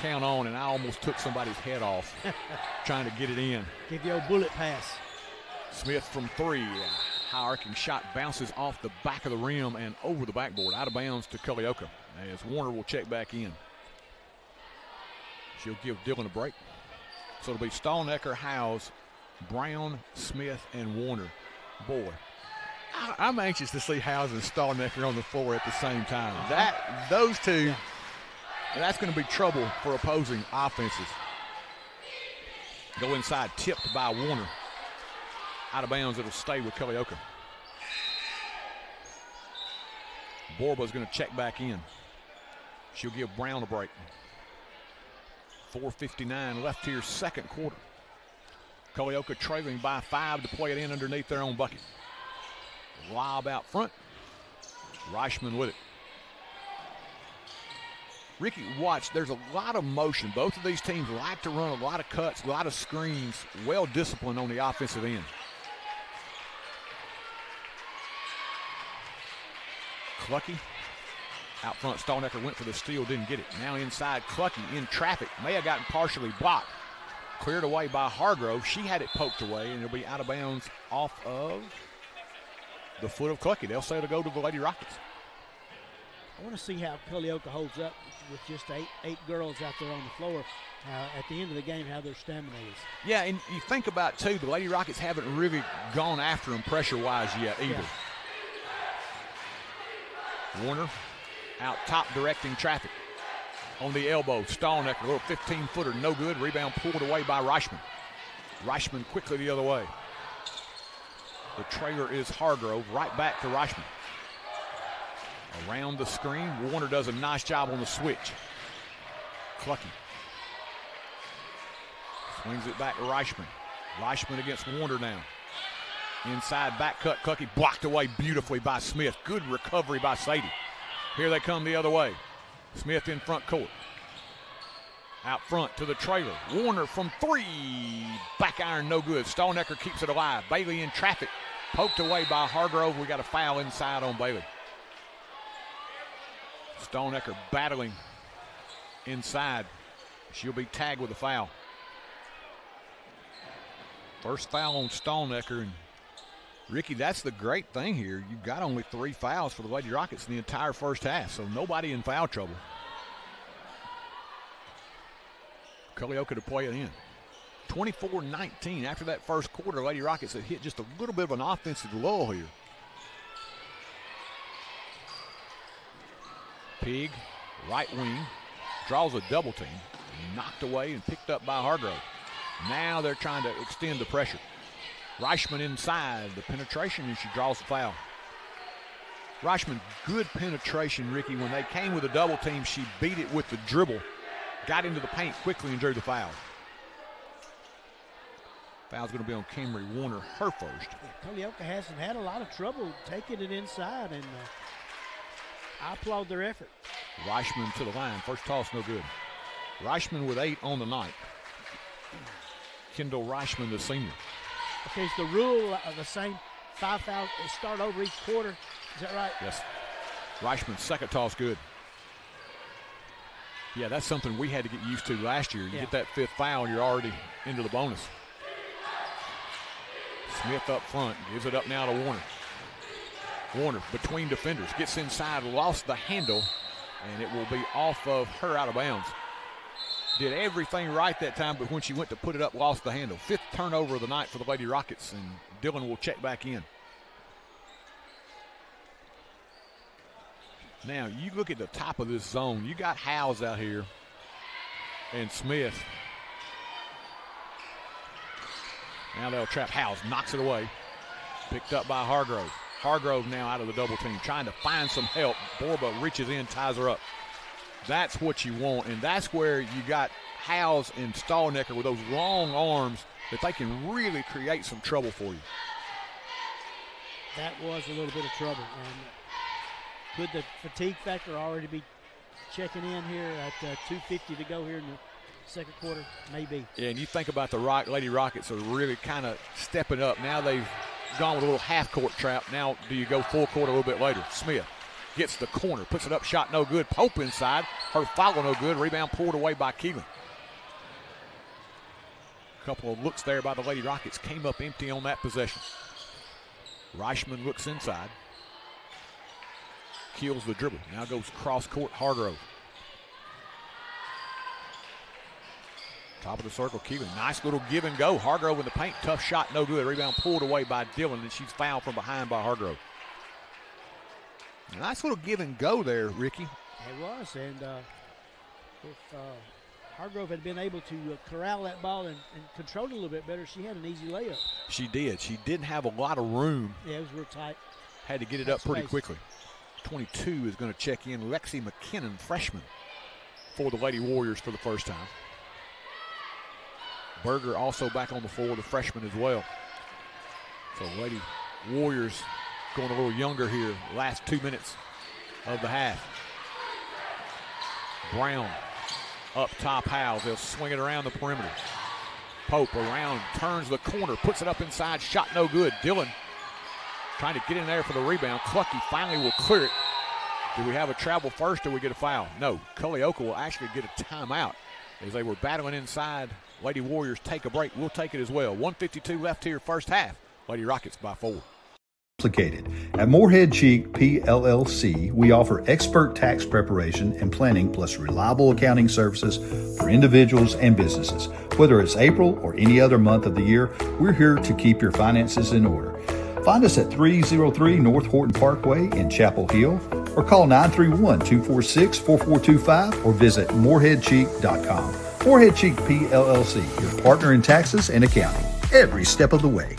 count on, and I almost took somebody's head off trying to get it in. Give you a bullet pass. Smith from 3. High arcing shot bounces off the back of the rim and over the backboard, out of bounds to Culleoka, as Warner will check back in. She'll give Dillon a break. So it'll be Stallnecker, Howes, Brown, Smith, and Warner. Boy, I'm anxious to see Howes and Stallnecker on the floor at the same time. Those two, that's going to be trouble for opposing offenses. Go inside, tipped by Warner. Out of bounds, it'll stay with Culleoka. Borba's going to check back in. She'll give Brown a break. 4:59 left here, second quarter. Culleoka trailing by 5 to play it in underneath their own bucket. Lob out front. Reichman with it. Ricky, watch, there's a lot of motion. Both of these teams like to run a lot of cuts, a lot of screens, well disciplined on the offensive end. Clucky out front. Stallnecker went for the steal, didn't get it. Now inside, Clucky in traffic. May have gotten partially blocked. Cleared away by Hargrove. She had it poked away, and it'll be out of bounds off of the foot of Clucky. They'll say it'll go to the Lady Rockets. I want to see how Culleoka holds up with just eight girls out there on the floor. At the end of the game, how their stamina is. Yeah, and you think about, too, the Lady Rockets haven't really gone after them pressure-wise yet either. Yeah. Warner out top directing traffic. On the elbow, Stallnecker, a little 15-footer, no good. Rebound pulled away by Reichman. Reichman quickly the other way. The trailer is Hargrove, right back to Reichman. Around the screen, Warner does a nice job on the switch. Clucky. Swings it back to Reichman. Reichman against Warner now. Inside back cut, Clucky blocked away beautifully by Smith. Good recovery by Sadie. Here they come the other way. Smith in front court. Out front to the trailer. Warner from three. Back iron, no good. Stallnecker keeps it alive. Bailey in traffic. Poked away by Hargrove. We got a foul inside on Bailey. Stallnecker battling inside. She'll be tagged with a foul. First foul on Stallnecker. And Ricky, that's the great thing here. You've got only 3 fouls for the Lady Rockets in the entire first half, so nobody in foul trouble. Culleoka to play it in. 24-19. After that first quarter, Lady Rockets had hit just a little bit of an offensive lull here. Pig, right wing, draws a double team. Knocked away and picked up by Hargrove. Now they're trying to extend the pressure. Reichman inside, the penetration, and she draws the foul. Reichman, good penetration, Ricky. When they came with a double team, she beat it with the dribble, got into the paint quickly and drew the foul. Foul's going to be on Camry Warner, her first. Yeah, Culleoka hasn't had a lot of trouble taking it inside, and I applaud their effort. Reichman to the line, first toss, no good. Reichman with 8 on the night. Kendall Reichman, the senior. Okay, is the rule the same? 5 fouls start over each quarter. Is that right? Yes. Reichman's second toss good. Yeah, that's something we had to get used to last year. You get that 5th foul, you're already into the bonus. Smith up front, gives it up now to Warner. Warner between defenders, gets inside, lost the handle, and it will be off of her, out of bounds. Did everything right that time, but when she went to put it up, lost the handle. 5th turnover of the night for the Lady Rockets, and Dillon will check back in. Now, you look at the top of this zone. You got Howes out here and Smith. Now they'll trap Howes, knocks it away. Picked up by Hargrove. Hargrove now out of the double team, trying to find some help. Borba reaches in, ties her up. That's what you want, and that's where you got Howes and Stallnecker with those long arms that they can really create some trouble for you. That was a little bit of trouble. And could the fatigue factor already be checking in here at 2:50 to go here in the second quarter? Maybe. Yeah, and you think about the Lady Rockets are really kind of stepping up. Now they've gone with a little half-court trap. Now do you go full court a little bit later? Smith gets the corner, puts it up, shot no good. Pope inside, her follow no good. Rebound pulled away by Keelan. A couple of looks there by the Lady Rockets, came up empty on that possession. Reichman looks inside. Kills the dribble. Now goes cross court, Hargrove. Top of the circle, Keelan. Nice little give and go. Hargrove in the paint, tough shot, no good. Rebound pulled away by Dillon, and she's fouled from behind by Hargrove. Nice little give and go there, Ricky. It was, and if Hargrove had been able to corral that ball and control it a little bit better, she had an easy layup. She did. She didn't have a lot of room. Yeah, it was real tight. Had to get it up pretty quickly. 22 is going to check in. Lexi McKinnon, freshman, for the Lady Warriors for the first time. Berger also back on the floor, the freshman as well. So Lady Warriors going a little younger here, last 2 minutes of the half. Brown up top Howes. They'll swing it around the perimeter. Pope around, turns the corner, puts it up inside, shot no good. Dillon trying to get in there for the rebound. Clucky finally will clear it. Do we have a travel first or we get a foul? No. Culleoka will actually get a timeout as they were battling inside. Lady Warriors take a break. We'll take it as well. 1:52 left here, first half. Lady Rockets by 4. At Morehead Cheek PLLC, we offer expert tax preparation and planning plus reliable accounting services for individuals and businesses. Whether it's April or any other month of the year, we're here to keep your finances in order. Find us at 303 North Horton Parkway in Chapel Hill or call 931-246-4425 or visit moreheadcheek.com. Morehead Cheek PLLC, your partner in taxes and accounting, every step of the way.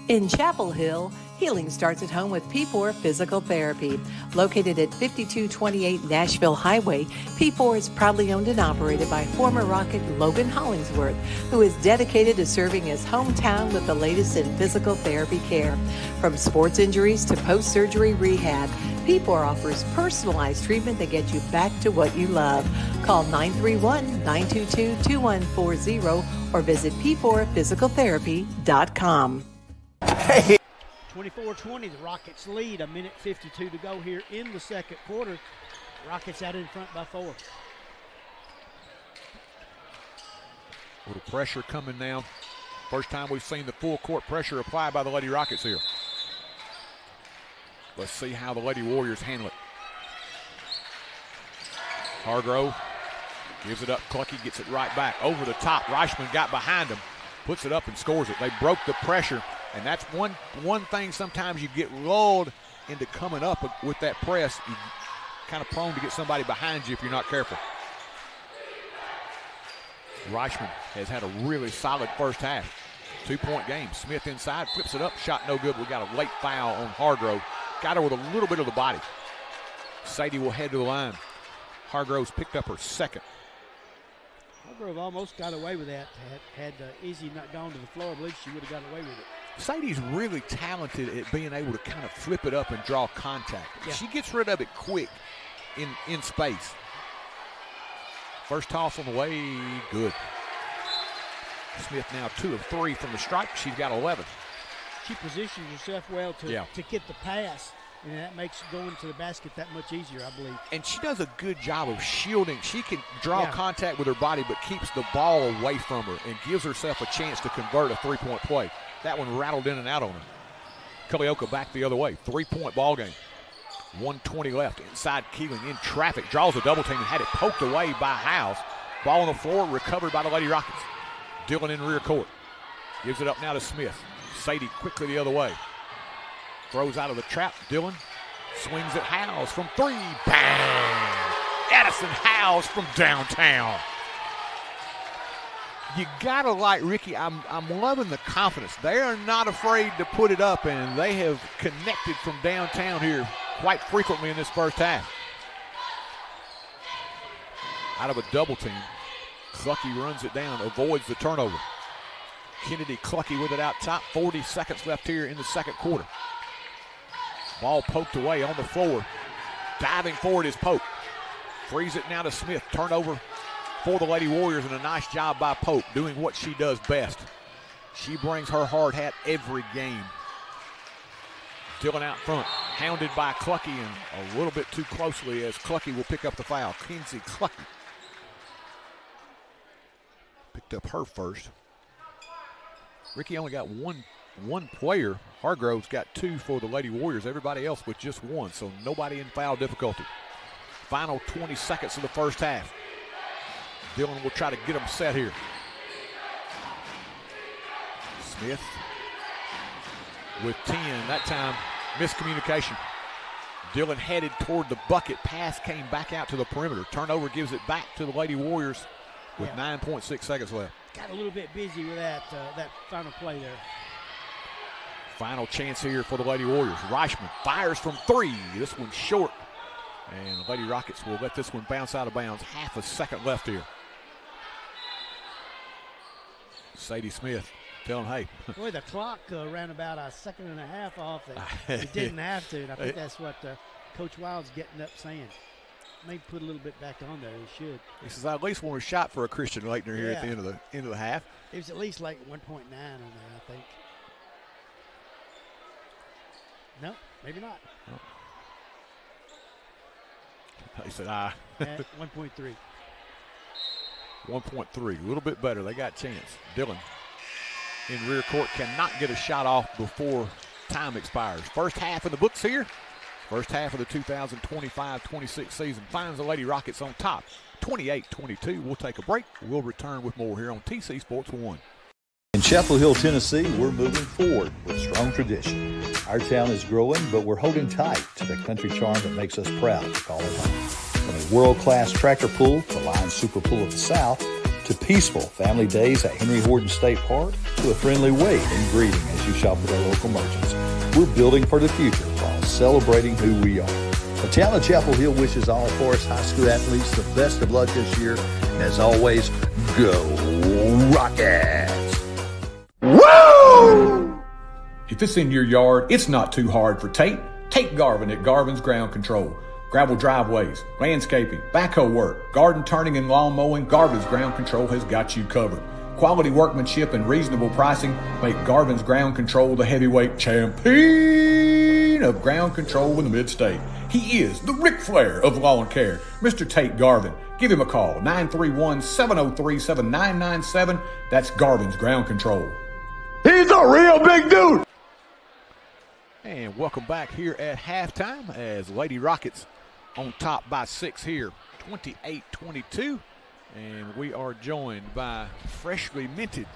In Chapel Hill, healing starts at home with P4 Physical Therapy. Located at 5228 Nashville Highway, P4 is proudly owned and operated by former Rocket Logan Hollingsworth, who is dedicated to serving his hometown with the latest in physical therapy care. From sports injuries to post-surgery rehab, P4 offers personalized treatment that gets you back to what you love. Call 931-922-2140 or visit p4physicaltherapy.com. 24-20, the Rockets lead. 1:52 to go here in the second quarter. Rockets out in front by 4. Little pressure coming now. First time we've seen the full court pressure applied by the Lady Rockets here. Let's see how the Lady Warriors handle it. Hargrove gives it up. Clucky gets it right back. Over the top. Reichman got behind him. Puts it up and scores it. They broke the pressure. And that's one thing sometimes you get lulled into coming up with that press. You're kind of prone to get somebody behind you if you're not careful. Reichman has had a really solid first half. 2-point game. Smith inside, flips it up, shot no good. We got a late foul on Hargrove. Got her with a little bit of the body. Sadie will head to the line. Hargrove's picked up her second. Hargrove almost got away with that. Had Izzy not gone to the floor, I believe she would have got away with it. Sadie's really talented at being able to kind of flip it up and draw contact. Yeah. She gets rid of it quick in space. First toss on the way, good. Smith now 2 of 3 from the stripe. She's got 11. She positions herself well to get the pass, and that makes going to the basket that much easier, I believe. And she does a good job of shielding. She can draw contact with her body, but keeps the ball away from her and gives herself a chance to convert a 3-point play. That one rattled in and out on her. Culleoka back the other way. 3-point ball game. 1:20 left. Inside Keeling in traffic. Draws a double team and had it poked away by Howes. Ball on the floor, recovered by the Lady Rockets. Dillon in rear court. Gives it up now to Smith. Sadie quickly the other way. Throws out of the trap. Dillon swings at Howes from 3. Bang! Addison Howes from downtown. You gotta like Ricky. I'm loving the confidence. They are not afraid to put it up, and they have connected from downtown here quite frequently in this first half. Out of a double team, Clucky runs it down, avoids the turnover. Kennedy Clucky with it out top. 40 seconds left here in the second quarter. Ball poked away on the floor. Diving forward is Pope. Frees it now to Smith. Turnover for the Lady Warriors, and a nice job by Pope doing what she does best. She brings her hard hat every game. Dillon out front, hounded by Clucky, and a little bit too closely as Clucky will pick up the foul. Kinsey Clucky picked up her first. Ricky only got one player. Hargrove's got 2 for the Lady Warriors. Everybody else with just 1, so nobody in foul difficulty. Final 20 seconds of the first half. Dillon will try to get them set here. Smith with 10. That time, miscommunication. Dillon headed toward the bucket. Pass came back out to the perimeter. Turnover gives it back to the Lady Warriors with 9.6 seconds left. Got a little bit busy with that final play there. Final chance here for the Lady Warriors. Reichman fires from 3. This one's short. And the Lady Rockets will let this one bounce out of bounds. Half a second left here. Sadie Smith telling, hey. Boy, the clock ran about a second and a half off. It didn't have to, and I think that's what Coach Wild's getting up saying. maybe put a little bit back on there. He should. He says, I at least want a shot for a Christian Leitner here at the Yeah. end of the half. It was at least like 1.9 on there, I think. No, maybe not. He said, 1.3. 1.3, a little bit better. They got a chance. Dillon in rear court cannot get a shot off before time expires. First half of the books here. First half of the 2025-26 season finds the Lady Rockets on top, 28-22. We'll take a break. We'll return with more here on TC Sports 1. In Chapel Hill, Tennessee, we're moving forward with strong tradition. Our town is growing, but we're holding tight to the country charm that makes us proud to call it home. From a world-class tractor pull, the Lions Super Pull of the South, to peaceful family days at Henry Horton State Park, to a friendly wave and greeting as you shop with our local merchants. We're building for the future while celebrating who we are. The town of Chapel Hill wishes all Forrest High School athletes the best of luck this year. And as always, go Rockets! Woo! If it's in your yard, it's not too hard for Tate. Tate Garvin at Garvin's Ground Control. Gravel driveways, landscaping, backhoe work, garden turning and lawn mowing, Garvin's Ground Control has got you covered. Quality workmanship and reasonable pricing make Garvin's Ground Control the heavyweight champion of ground control in the mid-state. He is the Ric Flair of lawn care, Mr. Tate Garvin. Give him a call, 931-703-7997. That's Garvin's Ground Control. He's a real big dude. And welcome back here at halftime as Lady Rockets on top by 6 here, 28-22. And we are joined by freshly minted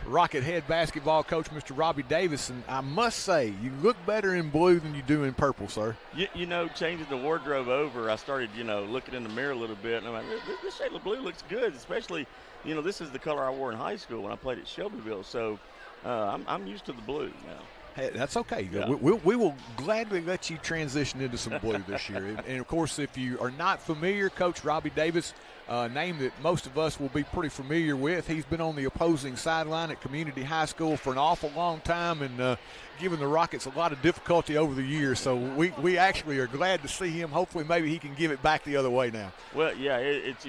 Rocket head basketball coach, Mr. Robbie Davis. And I must say, you look better in blue than you do in purple, sir. You know, changing the wardrobe over, I started, looking in the mirror a little bit. And I'm like, this shade of blue looks good, especially, this is the color I wore in high school when I played at Shelbyville. So I'm used to the blue now. Hey, that's okay. Yeah. We will gladly let you transition into some blue this year. And, of course, if you are not familiar, Coach Robbie Davis, a name that most of us will be pretty familiar with. He's been on the opposing sideline at Community High School for an awful long time and given the Rockets a lot of difficulty over the years. So we actually are glad to see him. Hopefully maybe he can give it back the other way now. Well, yeah, it's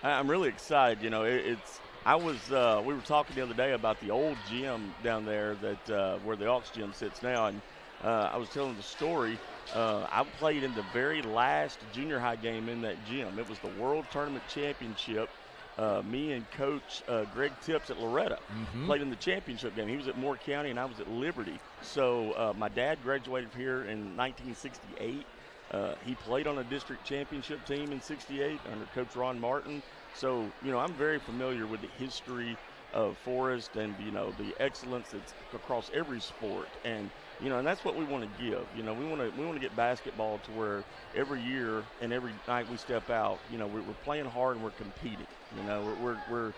I'm really excited. We were talking the other day about the old gym down there that where the Aux gym sits now, and I was telling the story. I played in the very last junior high game in that gym. It was the World Tournament Championship. Me and Coach Greg Tips at Loretta played in the championship game. He was at Moore County and I was at Liberty. So my dad graduated here in 1968. He played on a district championship team in 68 under Coach Ron Martin. So, I'm very familiar with the history of Forrest and, the excellence that's across every sport. And, and that's what we want to give. We want to get basketball to where every year and every night we step out, we're playing hard and we're competing. We're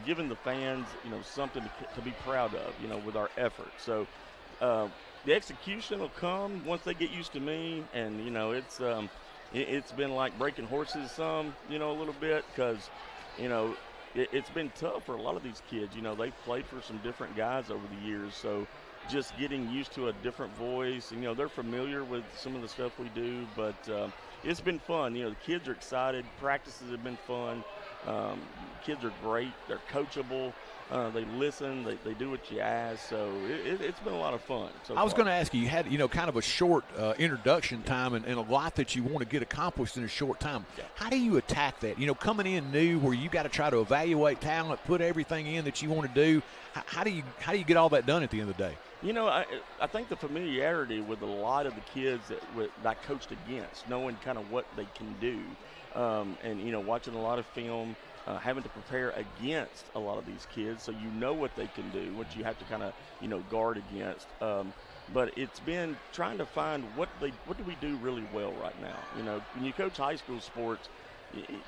giving the fans, something to be proud of, with our effort. So the execution will come once they get used to me. And, it's been like breaking horses some, a little bit because, it's been tough for a lot of these kids. They've played for some different guys over the years. So just getting used to a different voice. And, they're familiar with some of the stuff we do. But it's been fun. The kids are excited. Practices have been fun. Kids are great. They're coachable. They listen. They do what you ask. So it's been a lot of fun. I was going to ask you, you had, kind of a short introduction time and a lot that you want to get accomplished in a short time. Yeah. How do you attack that? Coming in new where you got to try to evaluate talent, put everything in that you want to do. How do you get all that done at the end of the day? I think the familiarity with a lot of the kids that I coached against, knowing kind of what they can do, and watching a lot of film, having to prepare against a lot of these kids, so what they can do, what you have to kind of guard against. But it's been trying to find what do we do really well right now. When you coach high school sports,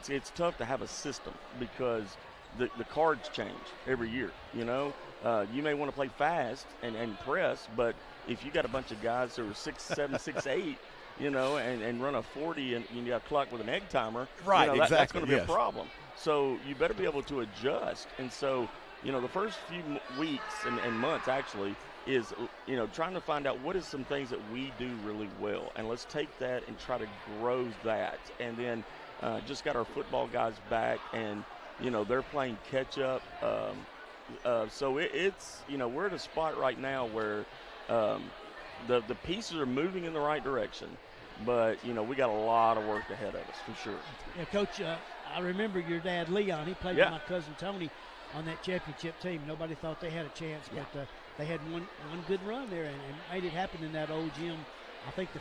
it's tough to have a system because the cards change every year. You may want to play fast and press, but if you got a bunch of guys who are 6'7", 6'8", and run a 40 and you got clock with an egg timer, right? Exactly. That's going to be a problem. So you better be able to adjust. And so, the first few weeks and months actually, is, trying to find out what is some things that we do really well, and let's take that and try to grow that. And then just got our football guys back, and they're playing catch up. So it's we're at a spot right now where the pieces are moving in the right direction, but we got a lot of work ahead of us for sure. Yeah, Coach, I remember your dad Leon. He played with my cousin Tony on that championship team. Nobody thought they had a chance, but they had one good run there and made it happen in that old gym. I think the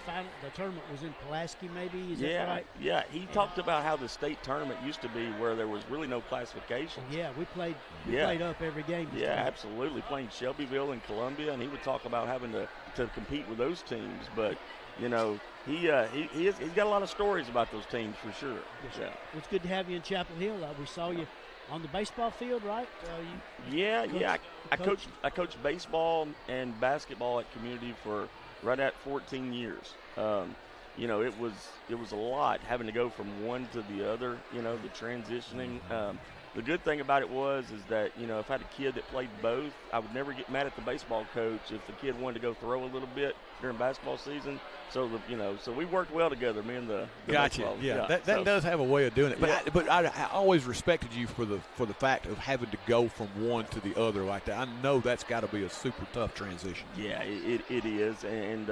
tournament was in Pulaski, maybe. Is that right? Yeah. He talked about how the state tournament used to be where there was really no classification. Yeah, we played up every game. Yeah, absolutely. Playing Shelbyville and Columbia, and he would talk about having to compete with those teams. But he's got a lot of stories about those teams for sure. Yes, yeah. Well, it's good to have you in Chapel Hill. We saw you on the baseball field, right? I coached baseball and basketball at Community for right at 14 years. It was a lot having to go from one to the other. The transitioning. The good thing about it is that if I had a kid that played both, I would never get mad at the baseball coach if the kid wanted to go throw a little bit during basketball season. So so we worked well together, me and the gotcha. baseball. Yeah, that does have a way of doing it. But I always respected you for the fact of having to go from one to the other like that. I know that's got to be a super tough transition. Yeah, it is, and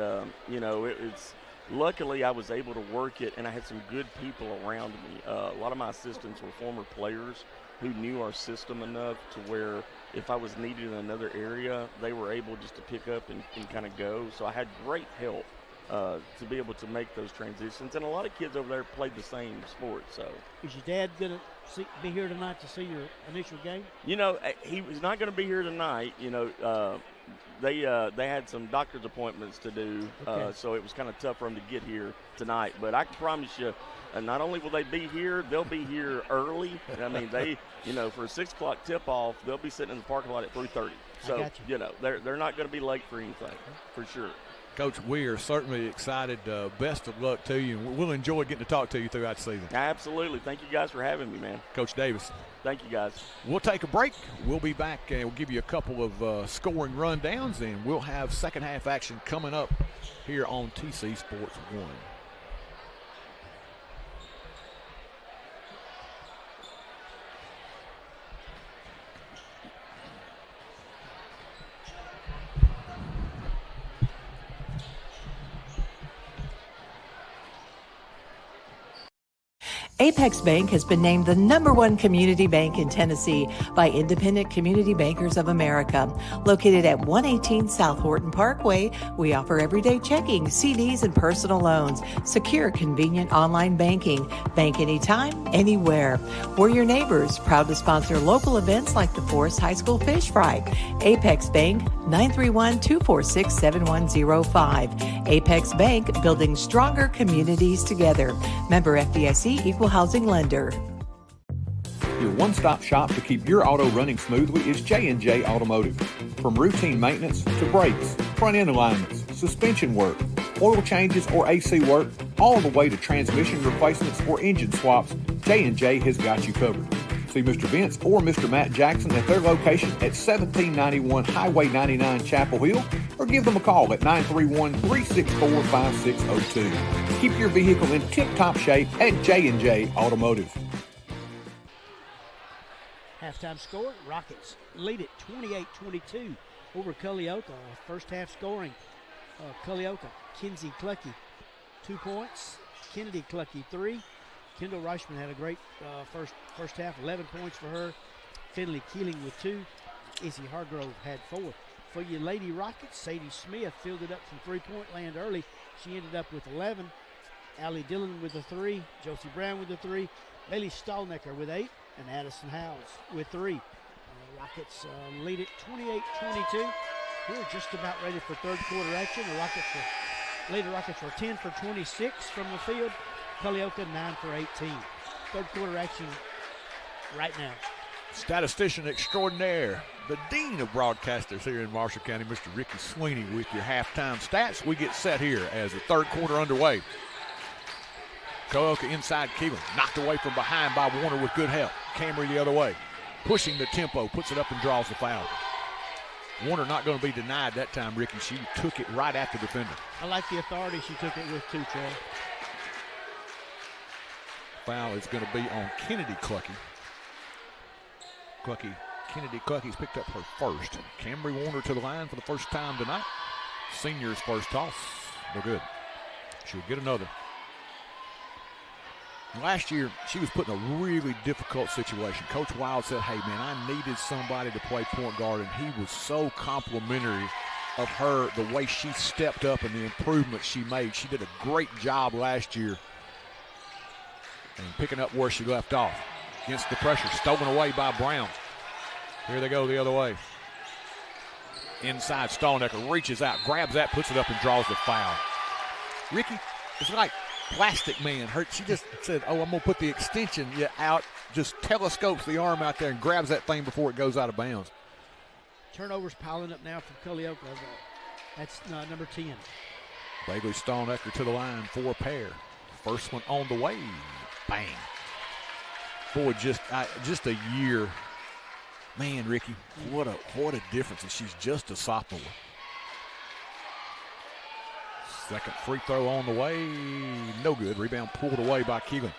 it's. Luckily, I was able to work it, and I had some good people around me. A lot of my assistants were former players who knew our system enough to where if I was needed in another area, they were able just to pick up and kind of go. So I had great help to be able to make those transitions. And a lot of kids over there played the same sport. So is your dad going to be here tonight to see your initial game? He's not going to be here tonight. They had some doctor's appointments to do, so it was kind of tough for them to get here tonight. But I can promise you, not only will they be here, they'll be here early. I mean, for a 6 o'clock tip-off, they'll be sitting in the parking lot at 3:30. So, they're not going to be late for anything, for sure. Coach, we are certainly excited. Best of luck to you. We'll enjoy getting to talk to you throughout the season. Absolutely. Thank you guys for having me, man. Coach Davis. Thank you, guys. We'll take a break. We'll be back and we'll give you a couple of scoring rundowns, and we'll have second half action coming up here on TC Sports 1. Apex Bank has been named the #1 community bank in Tennessee by Independent Community Bankers of America. Located at 118 South Horton Parkway, we offer everyday checking, CDs, and personal loans. Secure, convenient online banking. Bank anytime, anywhere. We're your neighbors, proud to sponsor local events like the Forrest High School Fish Fry. Apex Bank, 931-246-7105. Apex Bank, building stronger communities together. Member FDIC, equal housing lender. Your one-stop shop to keep your auto running smoothly is J&J Automotive. From routine maintenance to brakes, front-end alignments, suspension work, oil changes or AC work, all the way to transmission replacements or engine swaps, J&J has got you covered. See Mr. Vince or Mr. Matt Jackson at their location at 1791 Highway 99 Chapel Hill, or give them a call at 931-364-5602. Keep your vehicle in tip-top shape at J&J Automotive. Halftime score, Rockets lead it 28-22 over Culleoka. First half scoring, Culleoka, Kinsey Clucky, 2 points. Kennedy Clucky, 3. Kendall Reichman had a great first half, 11 points for her. Finley Keeling with 2. Izzy Hargrove had 4. For your Lady Rockets, Sadie Smith fielded up from three-point land early. She ended up with 11. Allie Dillon with a 3. Josie Brown with a 3. Bailey Stallnecker with 8. And Addison Howes with 3. Rockets lead it 28-22. We're just about ready for third quarter action. The Lady Rockets were 10 for 26 from the field. Culleoka 9 for 18. Third quarter action right now. Statistician extraordinaire, the dean of broadcasters here in Marshall County, Mr. Ricky Sweeney, with your halftime stats. We get set here as the third quarter underway. Culleoka inside Keelan, knocked away from behind by Warner with good help. Camry the other way, pushing the tempo, puts it up and draws the foul. Warner not going to be denied that time, Ricky. She took it right at the defender. I like the authority she took it with too, Trey. Foul is going to be on Kennedy Clucky. Kennedy Clucky's picked up her first. Camry Warner to the line for the first time tonight. Senior's first toss. No good. She'll get another. Last year, she was put in a really difficult situation. Coach Wild said, hey, man, I needed somebody to play point guard, and he was so complimentary of her, the way she stepped up and the improvements she made. She did a great job last year and picking up where she left off. Against the pressure, stolen away by Brown. Here they go the other way. Inside, Stallnecker reaches out, grabs that, puts it up, and draws the foul. Ricky, it's like Plastic Man. She just said, oh, I'm going to put the extension out, just telescopes the arm out there and grabs that thing before it goes out of bounds. Turnovers piling up now from Culleoka. That's number 10. Bagley Stallnecker to the line for a pair. First one on the way. Bang. Boy, just a year. Man, Ricky, what a difference. And she's just a sophomore. Second free throw on the way. No good. Rebound pulled away by Keelan.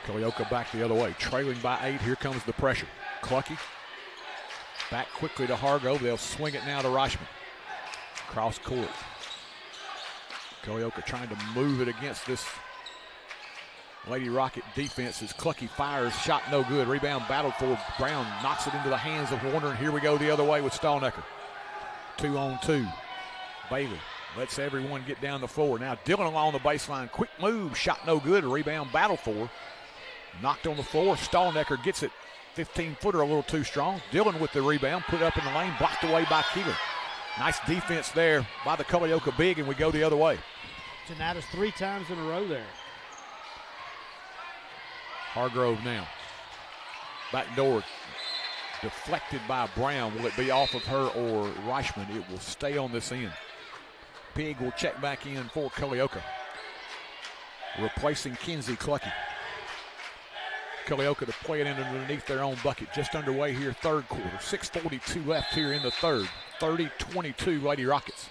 Culleoka back the other way. Trailing by 8. Here comes the pressure. Clucky. Back quickly to Hargrove. They'll swing it now to Reichman. Cross court. Culleoka trying to move it against this Lady Rocket defense as Clucky fires. Shot no good. Rebound battled for. Brown knocks it into the hands of Warner. And here we go the other way with Stallnecker. 2-on-2. Bailey lets everyone get down the floor. Now Dillon along the baseline. Quick move. Shot no good. Rebound battle for. Knocked on the floor. Stallnecker gets it. 15-footer a little too strong. Dillon with the rebound. Put up in the lane. Blocked away by Keelan. Nice defense there by the Culleoka big, and we go the other way. Tonight is 3 times in a row there. Hargrove now. Back door deflected by Brown. Will it be off of her or Reichman? It will stay on this end. Pig will check back in for Culleoka. Replacing Kinsey Clucky. Culleoka to play it in underneath their own bucket. Just underway here, third quarter. 6:42 left here in the third. 30-22 Lady Rockets.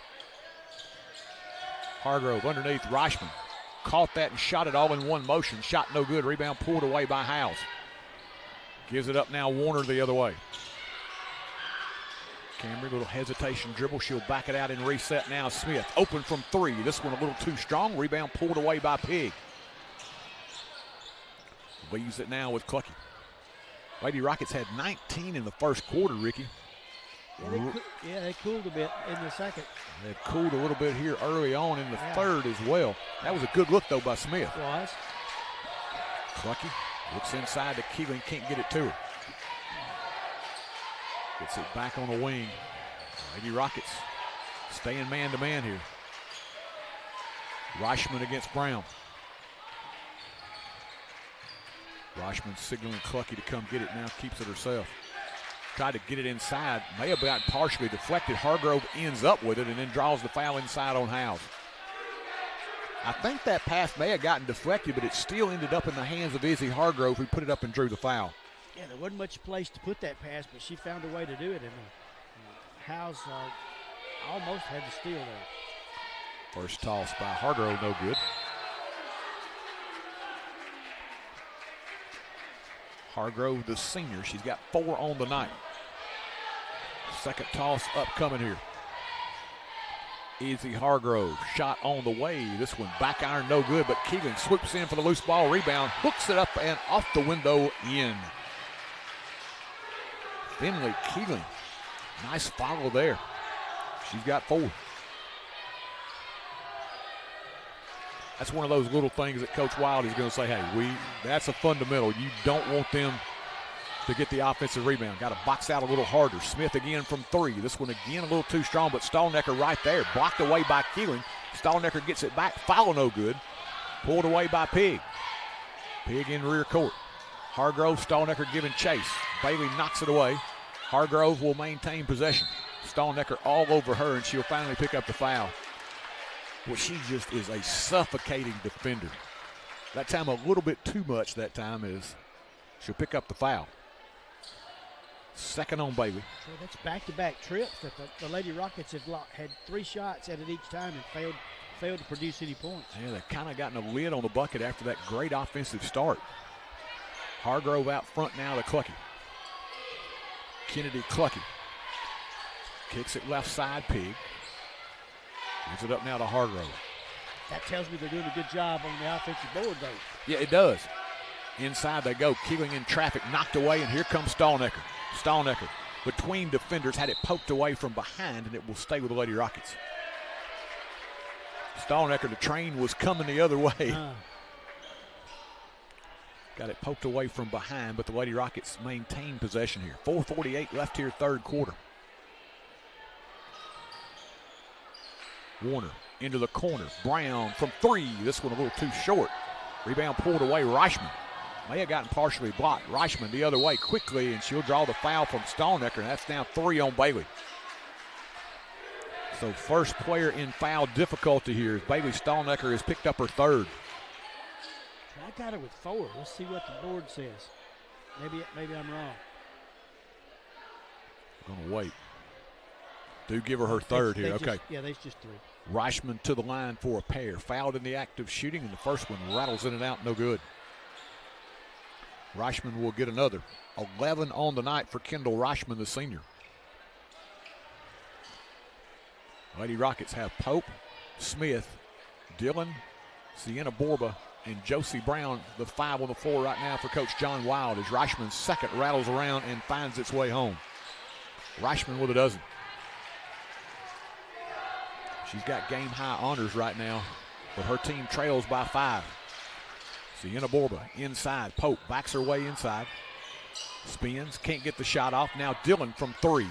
Hargrove underneath Reichman. Caught that and shot it all in one motion. Shot no good. Rebound pulled away by Howes. Gives it up now, Warner the other way. Camry, little hesitation dribble. She'll back it out and reset now. Smith open from 3. This one a little too strong. Rebound pulled away by Pig. Leaves it now with Clucky. Lady Rockets had 19 in the first quarter, Ricky. Yeah, they cooled a bit in the second. They've cooled a little bit here early on in the third as well. That was a good look, though, by Smith. It was. Clucky looks inside to Keelan, can't get it to her. Gets it back on the wing. Lady Rockets staying man-to-man here. Reichman against Brown. Reichman signaling Clucky to come get it now, keeps it herself. Tried to get it inside, may have got partially deflected. Hargrove ends up with it and then draws the foul inside on Howes. I think that pass may have gotten deflected, but it still ended up in the hands of Izzy Hargrove, who put it up and drew the foul. Yeah, there wasn't much place to put that pass, but she found a way to do it, and Howes almost had the steal there. First toss by Hargrove, no good. Hargrove, the senior, she's got 4 on the night. Second toss upcoming here. Izzy Hargrove, shot on the way. This one back iron, no good, but Keelan swoops in for the loose ball rebound, hooks it up and off the window in. Finley Keelan, nice follow there. She's got 4. That's one of those little things that Coach Wild is going to say, hey, that's a fundamental. You don't want them to get the offensive rebound. Got to box out a little harder. Smith again from 3. This one again a little too strong, but Stallnecker right there. Blocked away by Keelan. Stallnecker gets it back. Foul no good. Pulled away by Pig. Pig in rear court. Hargrove, Stallnecker giving chase. Bailey knocks it away. Hargrove will maintain possession. Stallnecker all over her, and she'll finally pick up the foul. Well, she just is a suffocating defender. That time a little bit too much that time is she'll pick up the foul. Second on Bailey. So that's back-to-back trips that the Lady Rockets have had 3 shots at it each time and failed to produce any points. Yeah, they've kind of gotten a lid on the bucket after that great offensive start. Hargrove out front now to Clucky. Kennedy Clucky. Kicks it left side, Pig. Gives it up now to Hargrove. That tells me they're doing a good job on the offensive board, though. Yeah, it does. Inside they go. Keeling in traffic, knocked away, and here comes Stallnecker. Stallnecker between defenders, had it poked away from behind, and it will stay with the Lady Rockets. Stallnecker, the train was coming the other way. Got it poked away from behind, but the Lady Rockets maintain possession here. 4:48 left here, third quarter. Warner into the corner. Brown from 3. This one a little too short. Rebound pulled away. Reichman may have gotten partially blocked. Reichman the other way quickly, and she'll draw the foul from Stallnecker, and that's now 3 on Bailey. So first player in foul difficulty here. Bailey Stallnecker has picked up her third. I got her with 4. Let's see what the board says. Maybe I'm wrong. Gonna wait. Do give her third here. Okay. There's just 3. Reichman to the line for a pair. Fouled in the act of shooting, and the first one rattles in and out. No good. Reichman will get another. 11 on the night for Kendall Reichman, the senior. Lady Rockets have Pope, Smith, Dillon, Sienna Borba, and Josie Brown, the 5 on the floor right now for Coach John Wild, as Reichman's second rattles around and finds its way home. Reichman with a dozen. She's got game-high honors right now, but her team trails by 5. Sienna Borba inside. Pope backs her way inside. Spins, can't get the shot off. Now Dillon from 3.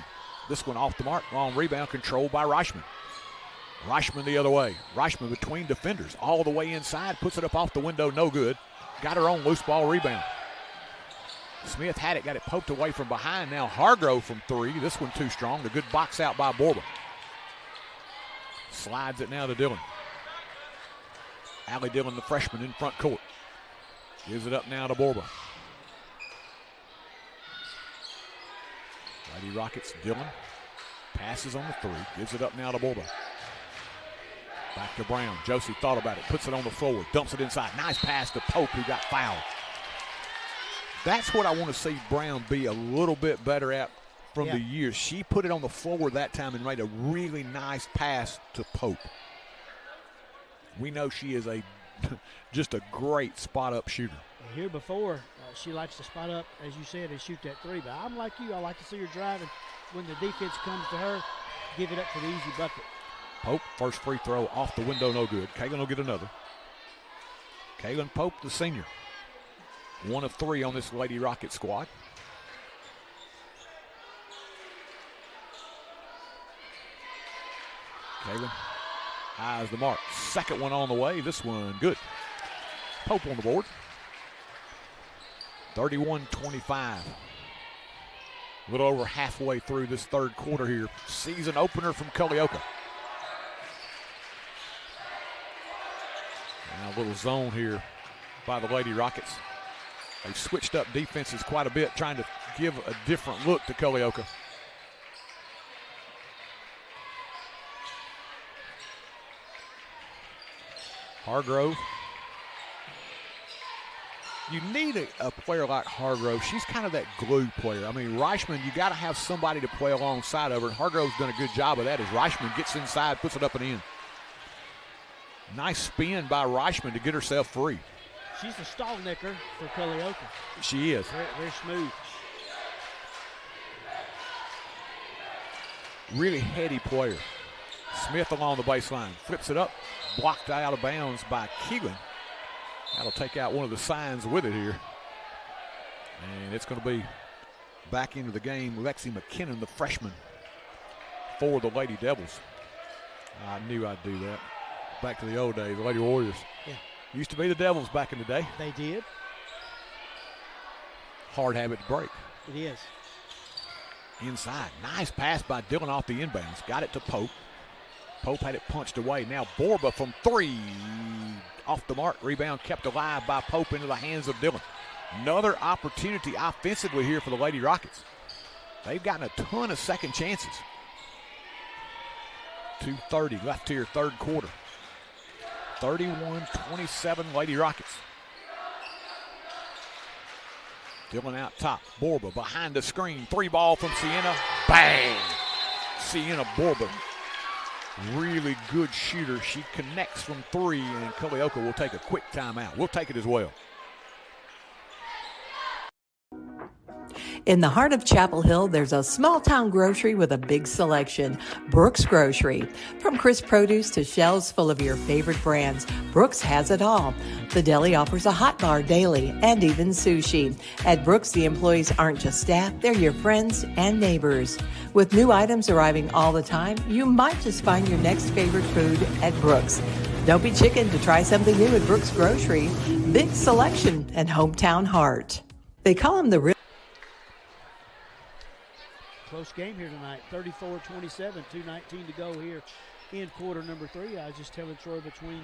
This one off the mark. Long rebound controlled by Reichman. Reichman the other way. Reichman between defenders all the way inside. Puts it up off the window. No good. Got her own loose ball rebound. Smith had it. Got it poked away from behind. Now Hargrove from 3. This one too strong. The good box out by Borba. Slides it now to Dillon. Allie Dillon, the freshman, in front court. Gives it up now to Borba. Lady Rockets, Dillon. Passes on the 3. Gives it up now to Borba. Back to Brown. Josie thought about it. Puts it on the floor. Dumps it inside. Nice pass to Pope, who got fouled. That's what I want to see Brown be a little bit better at from the years. She put it on the floor that time and made a really nice pass to Pope. We know she is just a great spot-up shooter. Here before, she likes to spot up, as you said, and shoot that 3. But I'm like you. I like to see her driving. When the defense comes to her, give it up for the easy bucket. Pope, first free throw off the window, no good. Kaylin will get another. Kaylin Pope, the senior. 1 of 3 on this Lady Rocket squad. Kaylin eyes the mark. Second one on the way. This one good. Pope on the board. 31-25. A little over halfway through this third quarter here. Season opener from Culleoka. Now a little zone here by the Lady Rockets. They've switched up defenses quite a bit, trying to give a different look to Culleoka. Hargrove. You need a player like Hargrove. She's kind of that glue player. I mean, Reichman, you got to have somebody to play alongside of her, and Hargrove's done a good job of that as Reichman gets inside, puts it up and in. Nice spin by Reichman to get herself free. She's the Stallnecker for Culleoka. She is. Very, very smooth. Really heady player. Smith along the baseline. Flips it up. Blocked out of bounds by Keegan. That'll take out one of the signs with it here. And it's going to be back into the game. Lexi McKinnon, the freshman, for the Lady Devils. I knew I'd do that. Back to the old days, the Lady Warriors. Yeah. Used to be the Devils back in the day. They did. Hard habit to break. It is. Inside. Nice pass by Dillon off the inbounds. Got it to Pope. Pope had it punched away. Now Borba from 3. Off the mark. Rebound kept alive by Pope into the hands of Dillon. Another opportunity offensively here for the Lady Rockets. They've gotten a ton of second chances. 2:30 left here, third quarter. 31-27 Lady Rockets. Dillon out top. Borba behind the screen. 3-ball from Sienna. Bang! Sienna Borba. Really good shooter. She connects from 3, and Culleoka will take a quick timeout. We'll take it as well. In the heart of Chapel Hill, there's a small-town grocery with a big selection, Brooks Grocery. From crisp produce to shelves full of your favorite brands, Brooks has it all. The deli offers a hot bar daily and even sushi. At Brooks, the employees aren't just staff, they're your friends and neighbors. With new items arriving all the time, you might just find your next favorite food at Brooks. Don't be chicken to try something new at Brooks Grocery. Big selection and hometown heart. They call them the real. Close game here tonight, 34-27, 2:19 to go here in quarter number 3. I was just telling Troy between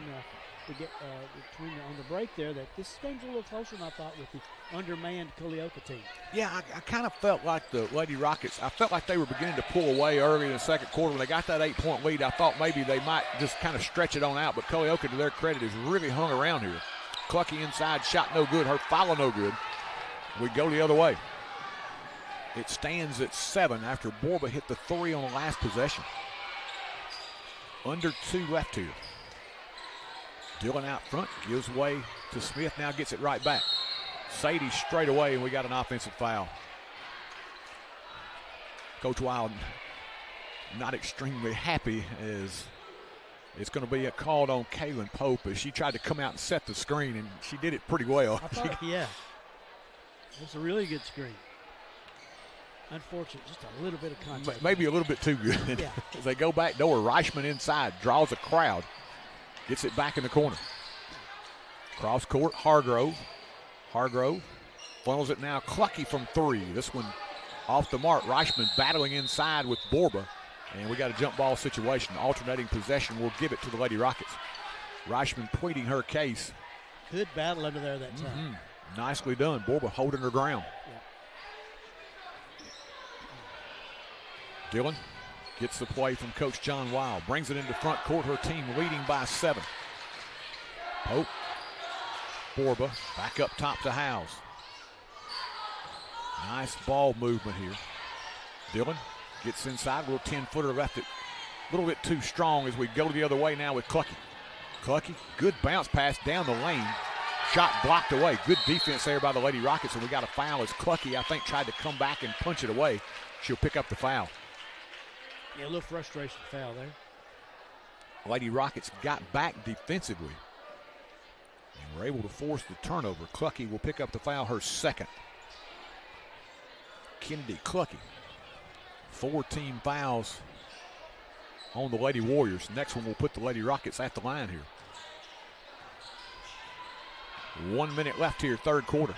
on the break there that this game's a little closer than I thought with the undermanned Culleoka team. Yeah, I kind of felt like the Lady Rockets, I felt like they were beginning to pull away early in the second quarter. When they got that 8-point lead, I thought maybe they might just kind of stretch it on out, but Culleoka, to their credit, has really hung around here. Clucky inside, shot no good, her follow no good. We go the other way. It stands at 7 after Borba hit the 3 on the last possession. Under 2 left here. Dillon out front, gives way to Smith, now gets it right back. Sadie straight away, and we got an offensive foul. Coach Wild not extremely happy as it's going to be called on Kaylin Pope as she tried to come out and set the screen, and she did it pretty well. I thought, yeah. It's a really good screen. Unfortunate, just a little bit of contact. Maybe a little bit too good. Yeah. As they go back door, Reichman inside, draws a crowd, gets it back in the corner. Cross court, Hargrove. Hargrove funnels it now, Clucky from 3. This one off the mark. Reichman battling inside with Borba, and we got a jump ball situation. Alternating possession will give it to the Lady Rockets. Reichman pleading her case. Good battle under there that time. Nicely done. Borba holding her ground. Yeah. Dillon gets the play from Coach John Wild. Brings it into front court. Her team leading by 7. Pope. Borba back up top to Howes. Nice ball movement here. Dillon gets inside. A little 10-footer left it a little bit too strong as we go the other way now with Clucky. Clucky, good bounce pass down the lane. Shot blocked away. Good defense there by the Lady Rockets, and we got a foul as Clucky, I think, tried to come back and punch it away. She'll pick up the foul. Yeah, a little frustration foul there. Lady Rockets got back defensively and were able to force the turnover. Clucky will pick up the foul, her second. Kennedy Clucky. 4 team fouls on the Lady Warriors. Next one will put the Lady Rockets at the line here. 1 minute left here, third quarter.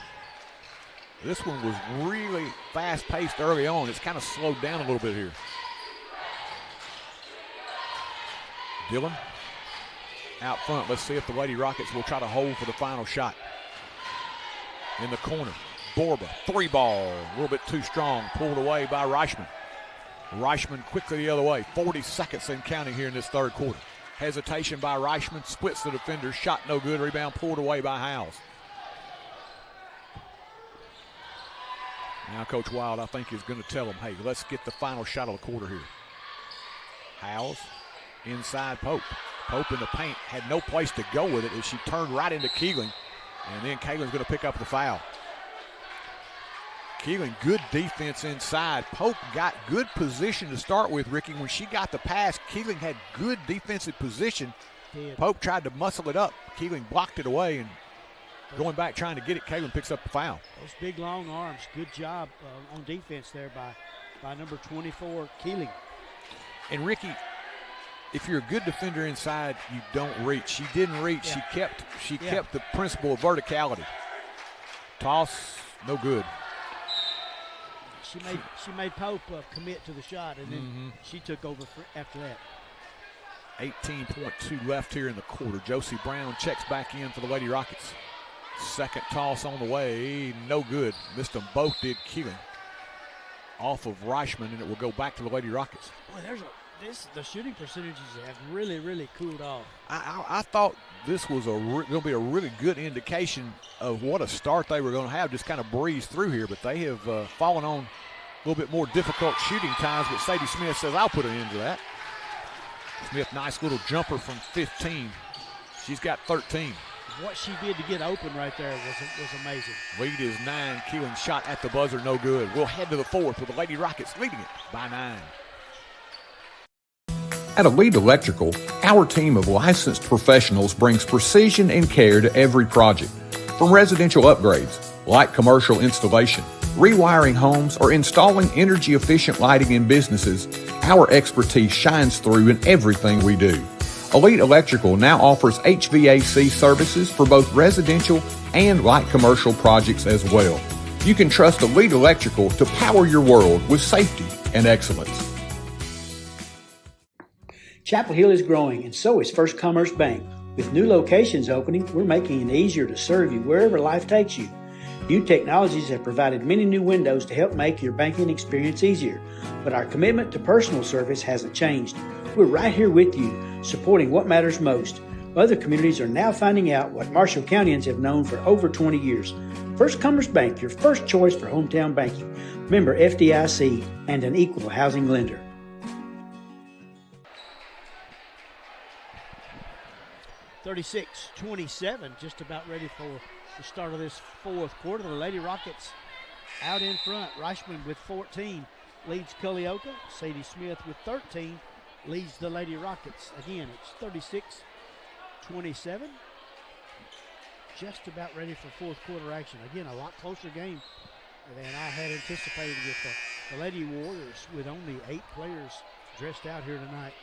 This one was really fast-paced early on. It's kind of slowed down a little bit here. Dillon out front. Let's see if the Lady Rockets will try to hold for the final shot. In the corner, Borba, 3-ball, a little bit too strong, pulled away by Reichman. Reichman quickly the other way. 40 seconds and counting here in this third quarter. Hesitation by Reichman, splits the defender, shot no good, rebound pulled away by Howes. Now Coach Wild, I think, is going to tell them, hey, let's get the final shot of the quarter here. Howes inside Pope. Pope in the paint, had no place to go with it as she turned right into Keeling, and then Keeling's going to pick up the foul. Keeling, good defense inside. Pope got good position to start with, Ricky. When she got the pass, Keeling had good defensive position. Pope tried to muscle it up. Keeling blocked it away, and going back trying to get it, Keeling picks up the foul. Those big, long arms. Good job on defense there by number 24, Keeling. And, Ricky, if you're a good defender inside, you don't reach. She didn't reach. Yeah. She kept the principle of verticality. Toss, no good. She made Pope commit to the shot, and then she took over after that. 18.2 left here in the quarter. Josie Brown checks back in for the Lady Rockets. Second toss on the way, no good. Missed them both, did Keeling. off of Reichman, and it will go back to the Lady Rockets. Boy, the shooting percentages have really, really cooled off. I thought this was going to be a really good indication of what a start they were going to have, just kind of breeze through here, but they have fallen on a little bit more difficult shooting times, but Sadie Smith says, I'll put an end to that. Smith, nice little jumper from 15. She's got 13. What she did to get open right there was amazing. Lead is 9. Keelan's shot at the buzzer, no good. We'll head to the fourth with the Lady Rockets leading it by 9. At Elite Electrical, our team of licensed professionals brings precision and care to every project. From residential upgrades, light commercial installation, rewiring homes, or installing energy-efficient lighting in businesses, our expertise shines through in everything we do. Elite Electrical now offers HVAC services for both residential and light commercial projects as well. You can trust Elite Electrical to power your world with safety and excellence. Chapel Hill is growing, and so is First Commerce Bank. With new locations opening, we're making it easier to serve you wherever life takes you. New technologies have provided many new windows to help make your banking experience easier, but our commitment to personal service hasn't changed. We're right here with you, supporting what matters most. Other communities are now finding out what Marshall Countyans have known for over 20 years. First Commerce Bank, your first choice for hometown banking. Member FDIC and an equal housing lender. (36-27), just about ready for the start of this fourth quarter. The Lady Rockets out in front. Reichman with 14 leads Culleoka. Sadie Smith with 13 leads the Lady Rockets. Again, it's 36-27. Just about ready for fourth quarter action. Again, a lot closer game than I had anticipated with the Lady Warriors, with only 8 players dressed out here tonight.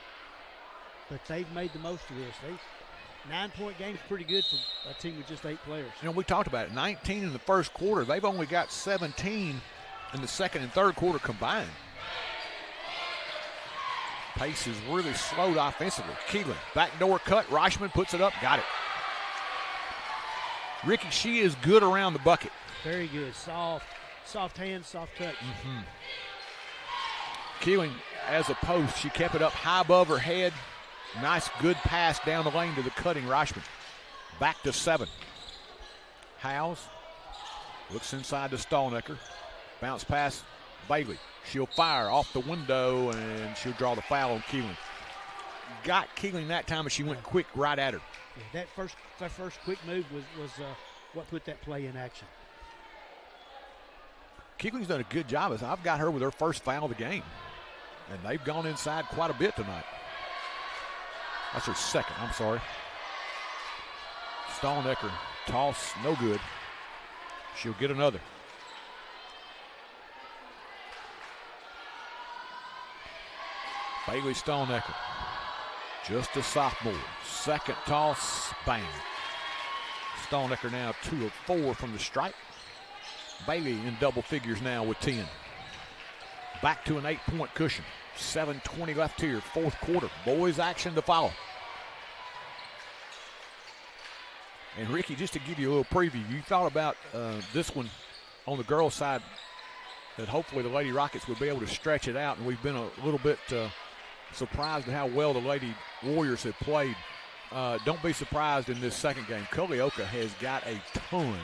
But they've made the most of this. 9-point game is pretty good for a team with just 8 players. You know, we talked about it. 19 in the first quarter. They've only got 17 in the second and third quarter combined. Pace is really slowed offensively. Keelan, backdoor cut. Reichman puts it up. Got it. Ricky, she is good around the bucket. Very good. Soft hands, soft touch. Keelan, as a post, she kept it up high above her head. Nice, good pass down the lane to the cutting Reichman. Back to 7. Howes looks inside to Stallnecker. Bounce pass, Bailey. She'll fire off the window, and she'll draw the foul on Keelan. Got Keelan that time, and she went quick right at her. Yeah, that first quick move was what put that play in action. Keelan's done a good job. I've got her with her first foul of the game, and they've gone inside quite a bit tonight. That's her second, I'm sorry. Stallnecker, toss, no good. She'll get another. Bailey Stallnecker, just a sophomore. Second toss, bang. Stallnecker now 2 of 4 from the stripe. Bailey in double figures now with 10. Back to an 8-point cushion. 7:20 left here, fourth quarter. Boys action to follow. And Ricky, just to give you a little preview, you thought about this one on the girls' side, that hopefully the Lady Rockets would be able to stretch it out, and we've been a little bit surprised at how well the Lady Warriors have played. Don't be surprised in this second game. Culleoka has got a ton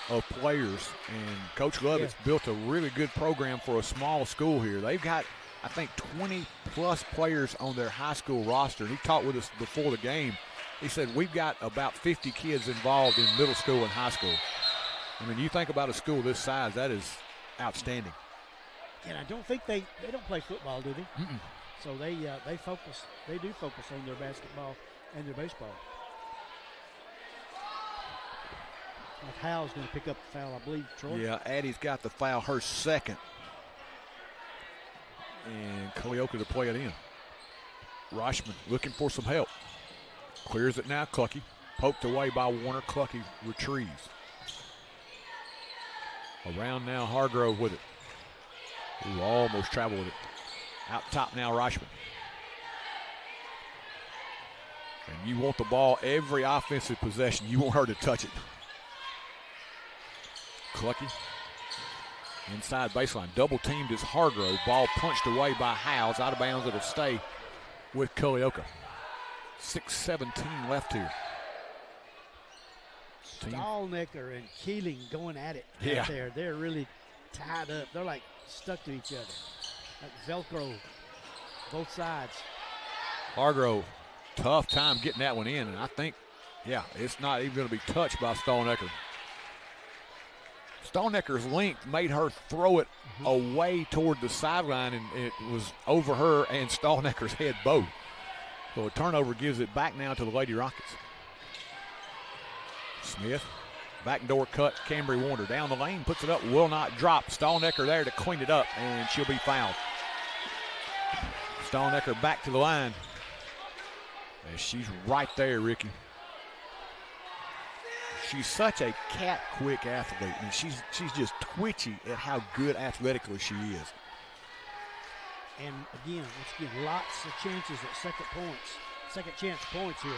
of players, and Coach Lovett's built a really good program for a small school here. They've got, I think, 20-plus players on their high school roster. And he talked with us before the game. He said, we've got about 50 kids involved in middle school and high school. I mean, you think about a school this size, that is outstanding. And I don't think they don't play football, do they? Mm-mm. So they do focus on their basketball and their baseball. Hal's going to pick up the foul, I believe, Troy. Yeah, Addie's got the foul, her second. And Culleoka to play it in. Reichman looking for some help. Clears it now, Clucky. Poked away by Warner. Clucky retrieves. Around now, Hargrove with it. Ooh, almost traveled with it. Out top now, Reichman. And you want the ball every offensive possession. You want her to touch it. Clucky Inside baseline, double teamed is Hargrove. Ball punched away by Howes. Out of bounds, it'll stay with Culleoka. 6:17 left here. Stallnecker and Keeling going at it right there. They're really tied up. They're like stuck to each other. Like Velcro, both sides. Hargrove, tough time getting that one in, and I think, it's not even going to be touched by Stallnecker. Stallnecker's length made her throw it away toward the sideline, and it was over her and Stallnecker's head both. So a turnover gives it back now to the Lady Rockets. Smith, backdoor cut, Cambry Warner down the lane, puts it up, will not drop. Stallnecker there to clean it up, and she'll be fouled. Stallnecker back to the line. And she's right there, Ricky. She's such a cat-quick athlete, and she's just twitchy at how good athletically she is. And again, lots of chances at second chance points here.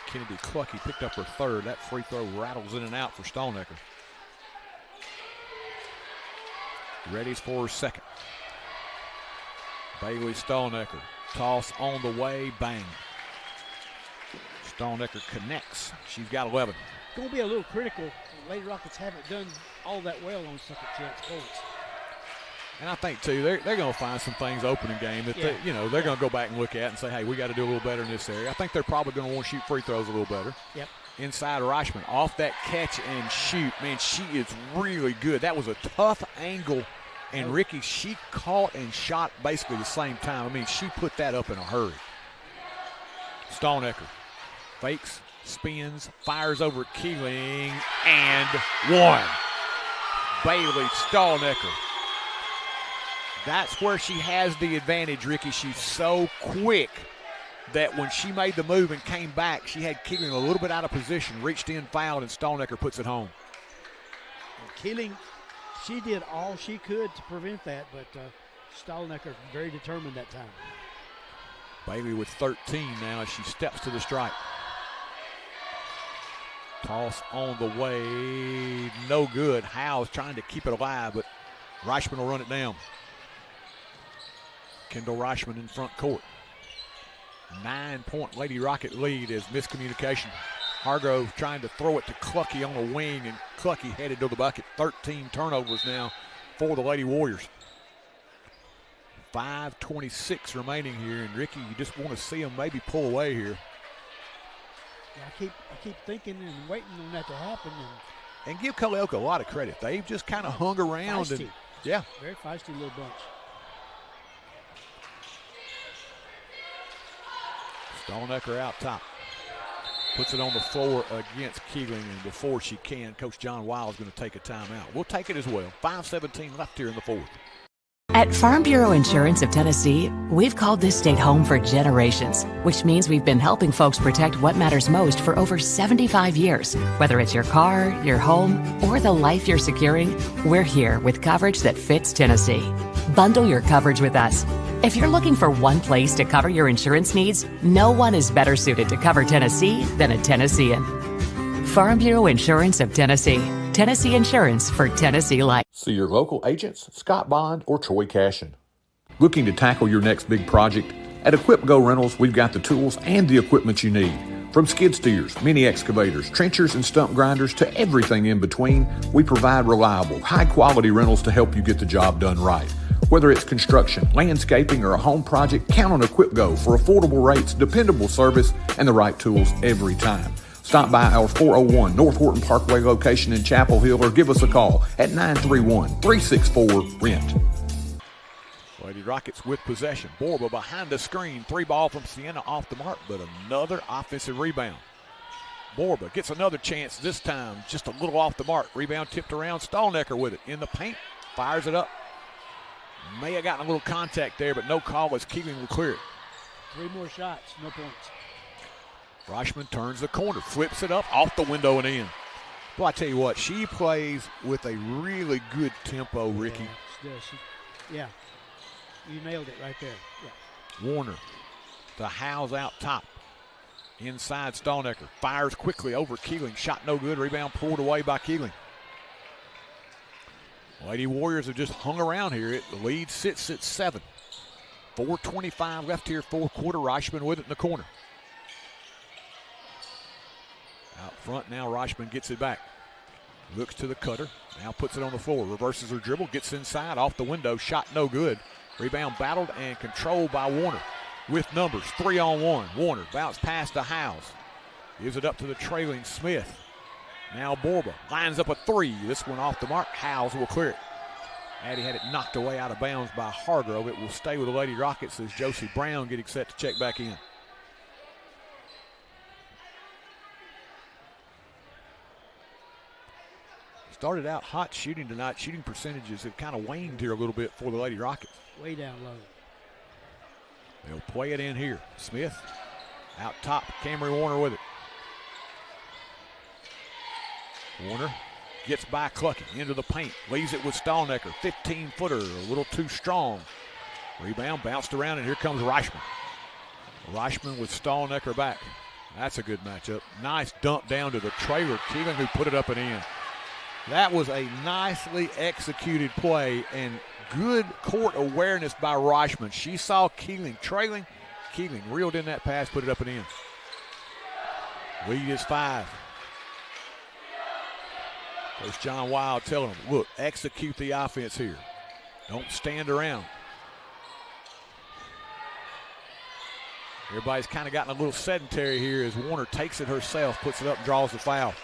Kennedy Clucky picked up her third. That free throw rattles in and out for Stallnecker. Ready for her second. Bailey Stallnecker. Toss on the way, bang. Stallnecker connects. She's got 11. It's going to be a little critical. The Lady Rockets haven't done all that well on second chance points. And I think, too, they're going to find some things opening game that they're going to go back and look at and say, hey, we got to do a little better in this area. I think they're probably going to want to shoot free throws a little better. Yep. Inside Reichman, off that catch and shoot. Man, she is really good. That was a tough angle. And Ricky, she caught and shot basically the same time. I mean, she put that up in a hurry. Stallnecker fakes, spins, fires over Keeling, and one. Bailey Stallnecker. That's where she has the advantage, Ricky. She's so quick that when she made the move and came back, she had Keeling a little bit out of position, reached in, fouled, and Stallnecker puts it home. And Keeling, she did all she could to prevent that, but Stallnecker very determined that time. Bailey with 13 now as she steps to the stripe. Toss on the way, no good. Howes trying to keep it alive, but Reichman will run it down. Kendall Reichman in front court. 9-point Lady Rocket lead is miscommunication. Hargrove trying to throw it to Clucky on the wing, and Clucky headed to the bucket. 13 turnovers now for the Lady Warriors. 5:26 remaining here, and Ricky, you just want to see them maybe pull away here. Yeah, I keep thinking and waiting on that to happen. And give Culleoka a lot of credit. They've just kind of hung around. Feisty. And yeah. Very feisty little bunch. Stallnecker out top. Puts it on the floor against Keeling, and before she can, Coach John Wild is going to take a timeout. We'll take it as well. 5:17 left here in the fourth. At Farm Bureau Insurance of Tennessee, we've called this state home for generations, which means we've been helping folks protect what matters most for over 75 years. Whether it's your car, your home, or the life you're securing, we're here with coverage that fits Tennessee. Bundle your coverage with us. If you're looking for one place to cover your insurance needs, no one is better suited to cover Tennessee than a Tennessean. Farm Bureau Insurance of Tennessee. Tennessee Insurance for Tennessee Life. See your local agents, Scott Bond or Troy Cashin. Looking to tackle your next big project? At Equip Go Rentals, we've got the tools and the equipment you need. From skid steers, mini excavators, trenchers, and stump grinders to everything in between, we provide reliable, high-quality rentals to help you get the job done right. Whether it's construction, landscaping, or a home project, count on Equip Go for affordable rates, dependable service, and the right tools every time. Stop by our 401 North Horton Parkway location in Chapel Hill or give us a call at 931-364-RENT. Lady Rockets with possession. Borba behind the screen. 3 ball from Sienna off the mark, but another offensive rebound. Borba gets another chance this time, just a little off the mark. Rebound tipped around. Stallnecker with it in the paint. Fires it up. May have gotten a little contact there, but no call as Keeling will clear it. 3 more shots, no points. Reichman turns the corner, flips it up, off the window and in. Well, I tell you what, she plays with a really good tempo, Ricky. Yeah, you nailed it right there. Yeah. Warner, the Howes out top. Inside Stallnecker, fires quickly over Keeling. Shot no good, rebound pulled away by Keeling. Lady Warriors have just hung around here. The lead sits at 7. 4:25 left here, fourth quarter. Reichman with it in the corner. Out front now, Reichman gets it back. Looks to the cutter, now puts it on the floor. Reverses her dribble, gets inside, off the window, shot no good. Rebound battled and controlled by Warner. With numbers, 3-on-1. Warner bounce pass to Howes. Gives it up to the trailing Smith. Now Borba lines up a 3. This one off the mark. Howes will clear it. Addie had it knocked away out of bounds by Hargrove. It will stay with the Lady Rockets as Josie Brown getting set to check back in. Started out hot shooting tonight. Shooting percentages have kind of waned here a little bit for the Lady Rockets. Way down low. They'll play it in here. Smith out top. Camry Warner with it. Warner gets by Clucky into the paint. Leaves it with Stallnecker. 15-footer, a little too strong. Rebound bounced around, and here comes Reichman. Reichman with Stallnecker back. That's a good matchup. Nice dump down to the trailer. Keelan, who put it up and in. That was a nicely executed play and good court awareness by Reichman. She saw Keeling trailing. Keeling reeled in that pass, put it up and in. Lead is 5. Coach John Wild telling them, look, execute the offense here. Don't stand around. Everybody's kind of gotten a little sedentary here as Warner takes it herself, puts it up and draws the foul.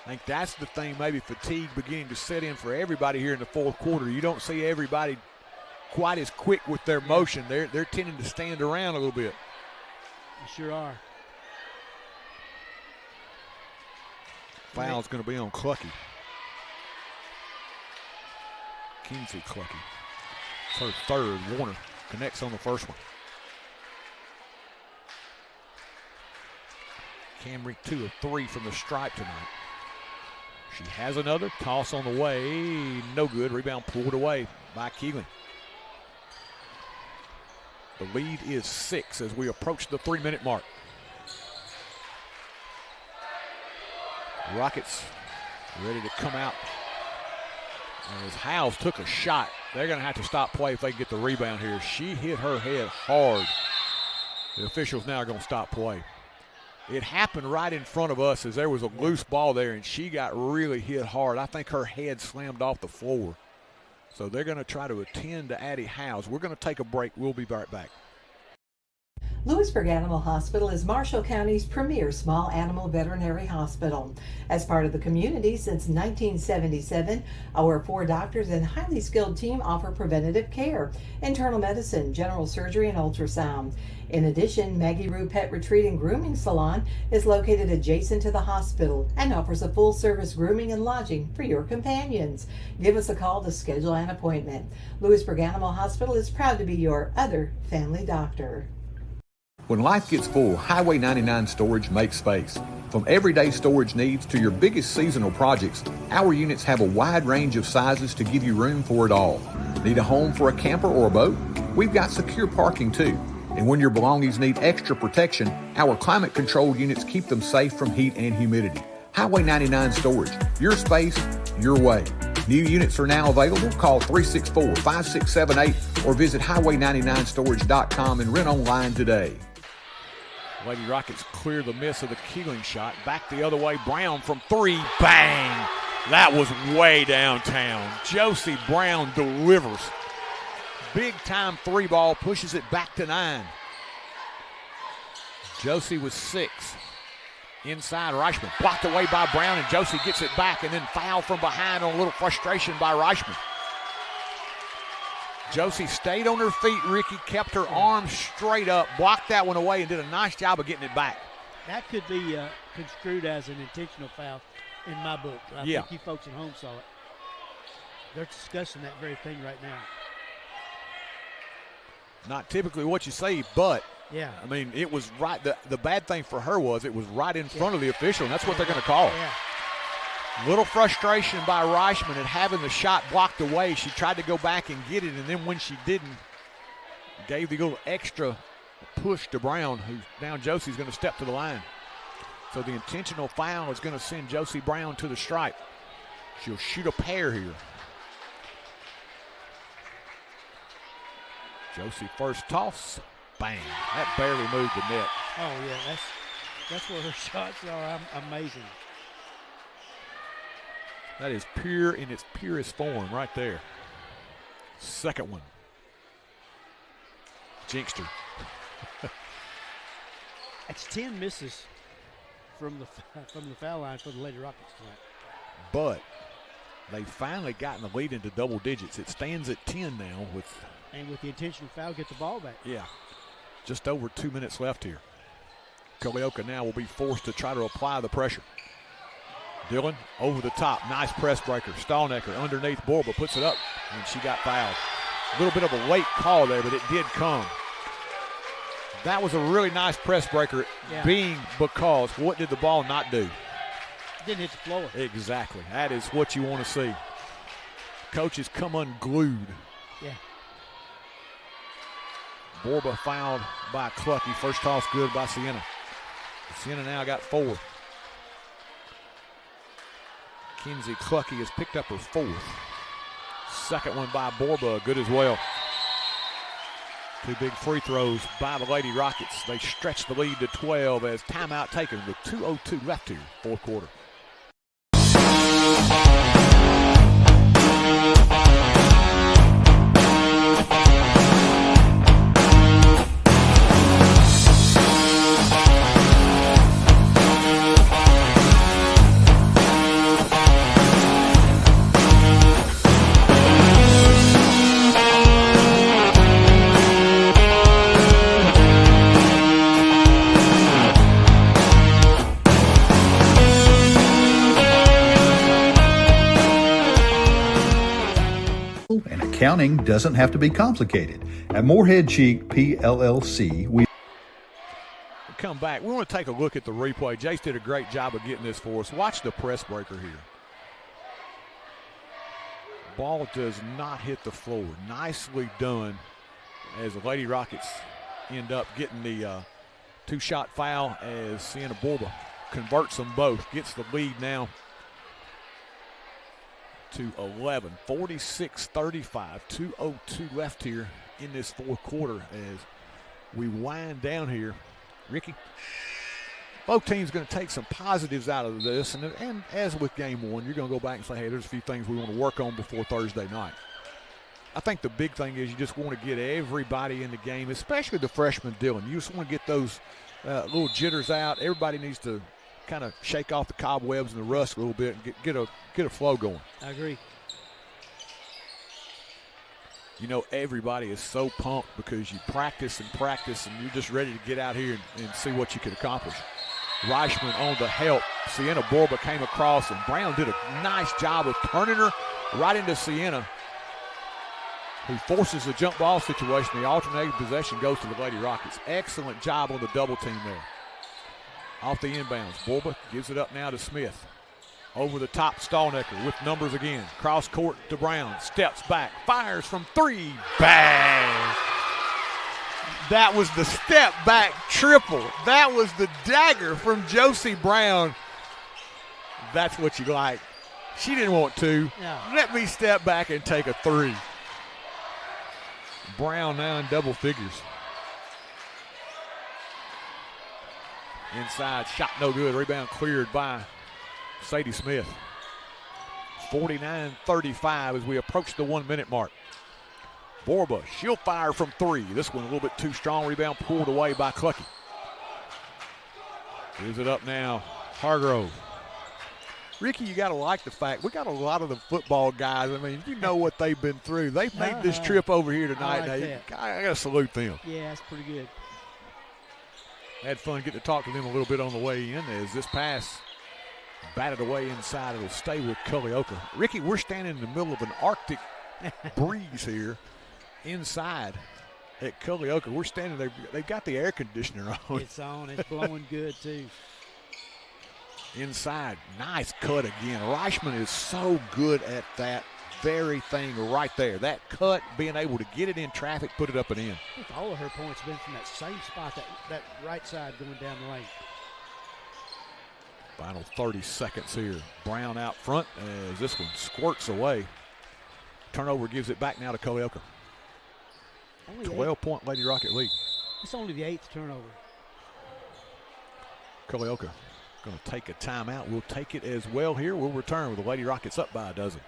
I think that's the thing, maybe fatigue beginning to set in for everybody here in the fourth quarter. You don't see everybody quite as quick with their motion. They're tending to stand around a little bit. You sure are. Foul's going to be on Clucky. Kinsey Clucky. It's her third. Warner connects on the first one. Camry 2 of 3 from the stripe tonight. She has another. Toss on the way. No good. Rebound pulled away by Keeling. The lead is 6 as we approach the 3-minute mark. Rockets ready to come out. As Howes took a shot, they're going to have to stop play if they can get the rebound here. She hit her head hard. The officials now are going to stop play. It happened right in front of us as there was a loose ball there, and she got really hit hard. I think her head slammed off the floor. So they're going to try to attend to Addie Howes. We're going to take a break. We'll be right back. Lewisburg Animal Hospital is Marshall County's premier small animal veterinary hospital. As part of the community since 1977, our 4 doctors and highly skilled team offer preventative care, internal medicine, general surgery, and ultrasound. In addition, Maggie Rue Pet Retreat and Grooming Salon is located adjacent to the hospital and offers a full-service grooming and lodging for your companions. Give us a call to schedule an appointment. Lewisburg Animal Hospital is proud to be your other family doctor. When life gets full, Highway 99 Storage makes space. From everyday storage needs to your biggest seasonal projects, our units have a wide range of sizes to give you room for it all. Need a home for a camper or a boat? We've got secure parking too. And when your belongings need extra protection, our climate-controlled units keep them safe from heat and humidity. Highway 99 Storage, your space, your way. New units are now available. Call 364-5678 or visit highway99storage.com and rent online today. Lady Rockets clear the miss of the Keeling shot. Back the other way. Brown from 3. Bang! That was way downtown. Josie Brown delivers. Big time 3 ball, pushes it back to 9. Josie was 6. Inside, Reichman blocked away by Brown, and Josie gets it back, and then foul from behind on a little frustration by Reichman. Josie stayed on her feet, Ricky, kept her arms straight up, blocked that one away, and did a nice job of getting it back. That could be construed as an intentional foul in my book. I think you folks at home saw it. They're discussing that very thing right now. Not typically what you say, but yeah, I mean, it was right. The bad thing for her was it was right in front of the official, and that's what they're going to call it. Yeah. Little frustration by Reichman at having the shot blocked away. She tried to go back and get it, and then when she didn't, gave the little extra push to Brown, who now Josie's going to step to the line. So the intentional foul is going to send Josie Brown to the stripe. She'll shoot a pair here. Josie first toss. Bang. That barely moved the net. Oh, yeah, that's where her shots are. Amazing. That is pure in its purest form right there. Second one. Jinxed her. That's 10 misses from the foul line for the Lady Rockets tonight. But they've finally gotten the lead into double digits. It stands at 10 now with the intentional foul, get the ball back. Yeah. Just over 2 minutes left here. Culleoka now will be forced to try to apply the pressure. Dillon over the top. Nice press breaker. Stallnecker underneath Borba puts it up, and she got fouled. A little bit of a late call there, but it did come. That was a really nice press breaker, being because what did the ball not do? Didn't hit the floor. Exactly. That is what you want to see. Coaches come unglued. Yeah. Borba fouled by Clucky. First toss good by Sienna. Sienna now got 4. Kinsey Clucky has picked up her 4th. Second one by Borba, good as well. 2 big free throws by the Lady Rockets. They stretch the lead to 12 as timeout taken with 2:02 left here, fourth quarter. Accounting doesn't have to be complicated. At Morehead Cheek PLLC, we come back. We want to take a look at the replay. Jace did a great job of getting this for us. Watch the press breaker here. Ball does not hit the floor. Nicely done as the Lady Rockets end up getting the 2-shot foul as Sienna Borba converts them both. Gets the lead now to 11. 46-35. 2:02 left here in this fourth quarter as we wind down here. Ricky, both teams going to take some positives out of this, and as with game one, you're going to go back and say, hey, there's a few things we want to work on before Thursday night. I think the big thing is you just want to get everybody in the game, especially the freshman Dillon. You just want to get those little jitters out. Everybody needs to kind of shake off the cobwebs and the rust a little bit and get a flow going. I agree. You know, everybody is so pumped because you practice and you're just ready to get out here and see what you can accomplish. Reichman on the help. Sienna Borba came across, and Brown did a nice job of turning her right into Sienna, who forces the jump ball situation. The alternating possession goes to the Lady Rockets. Excellent job on the double team there. Off the inbounds, Borba gives it up now to Smith. Over the top, Stallnecker with numbers again. Cross court to Brown. Steps back. Fires from 3. Bang! That was the step back triple. That was the dagger from Josie Brown. That's what you like. She didn't want to. No. Let me step back and take a 3. Brown now in double figures. Inside, shot no good. Rebound cleared by Sadie Smith. 49-35 as we approach the 1-minute mark. Borba, she'll fire from 3. This one a little bit too strong. Rebound pulled away by Clucky. Gives it up now, Hargrove. Ricky, you got to like the fact we got a lot of the football guys. I mean, you know what they've been through. They've made this trip over here tonight. I got to salute them. Yeah, that's pretty good. Had fun getting to talk to them a little bit on the way in as this pass batted away inside. It'll stay with Culleoka. Ricky, we're standing in the middle of an Arctic breeze here inside at Culleoka. We're standing there. They've got the air conditioner on. It's on. It's blowing good, too. Inside. Nice cut again. Reichman is so good at that very thing right there. That cut, being able to get it in traffic, put it up and in. I think all of her points have been from that same spot, that right side going down the lane. Final 30 seconds here. Brown out front as this one squirts away. Turnover gives it back now to Culleoka. 12-point Lady Rocket lead. It's only the 8th turnover. Culleoka going to take a timeout. We'll take it as well here. We'll return with the Lady Rockets up by a dozen.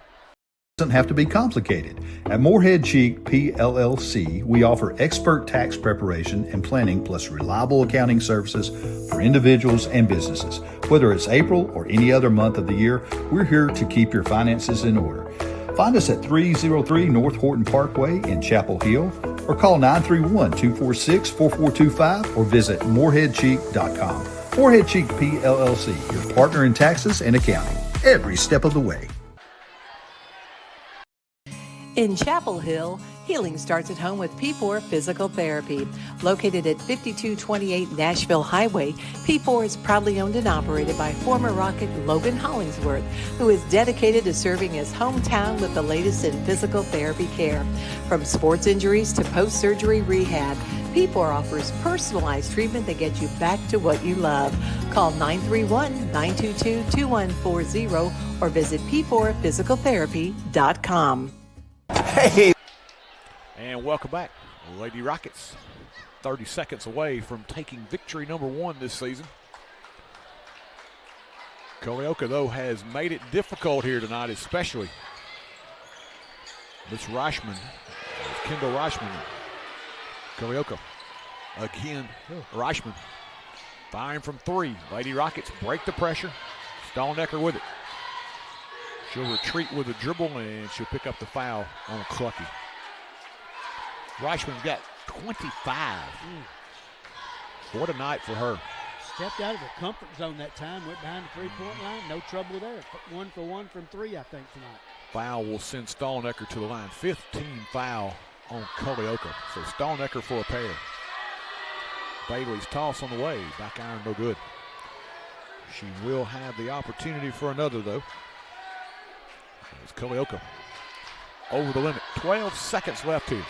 Doesn't have to be complicated. At Morehead Cheek PLLC, we offer expert tax preparation and planning plus reliable accounting services for individuals and businesses. Whether it's April or any other month of the year, we're here to keep your finances in order. Find us at 303 North Horton Parkway in Chapel Hill or call 931-246-4425 or visit moreheadcheek.com. Morehead Cheek PLLC, your partner in taxes and accounting, every step of the way. In Chapel Hill, healing starts at home with P4 Physical Therapy. Located at 5228 Nashville Highway, P4 is proudly owned and operated by former Rocket Logan Hollingsworth, who is dedicated to serving his hometown with the latest in physical therapy care. From sports injuries to post-surgery rehab, P4 offers personalized treatment that gets you back to what you love. Call 931-922-2140 or visit p4physicaltherapy.com. Hey! And welcome back. Lady Rockets 30 seconds away from taking victory number 1 this season. Culleoka, though, has made it difficult here tonight, especially Miss Reichman, Kendall Reichman. Culleoka again, Reichman firing from 3. Lady Rockets break the pressure. Stalnecker with it. She'll retreat with a dribble, and she'll pick up the foul on Clucky. Reichman's got 25. What a night for her. Stepped out of her comfort zone that time, went behind the three-point line. No trouble there. 1 for 1 from 3, I think, tonight. Foul will send Stalnecker to the line. 15 foul on Culleoka. So Stalnecker for a pair. Bailey's toss on the way. Back iron, no good. She will have the opportunity for another, though. It's Culleoka over the limit. 12 seconds left here.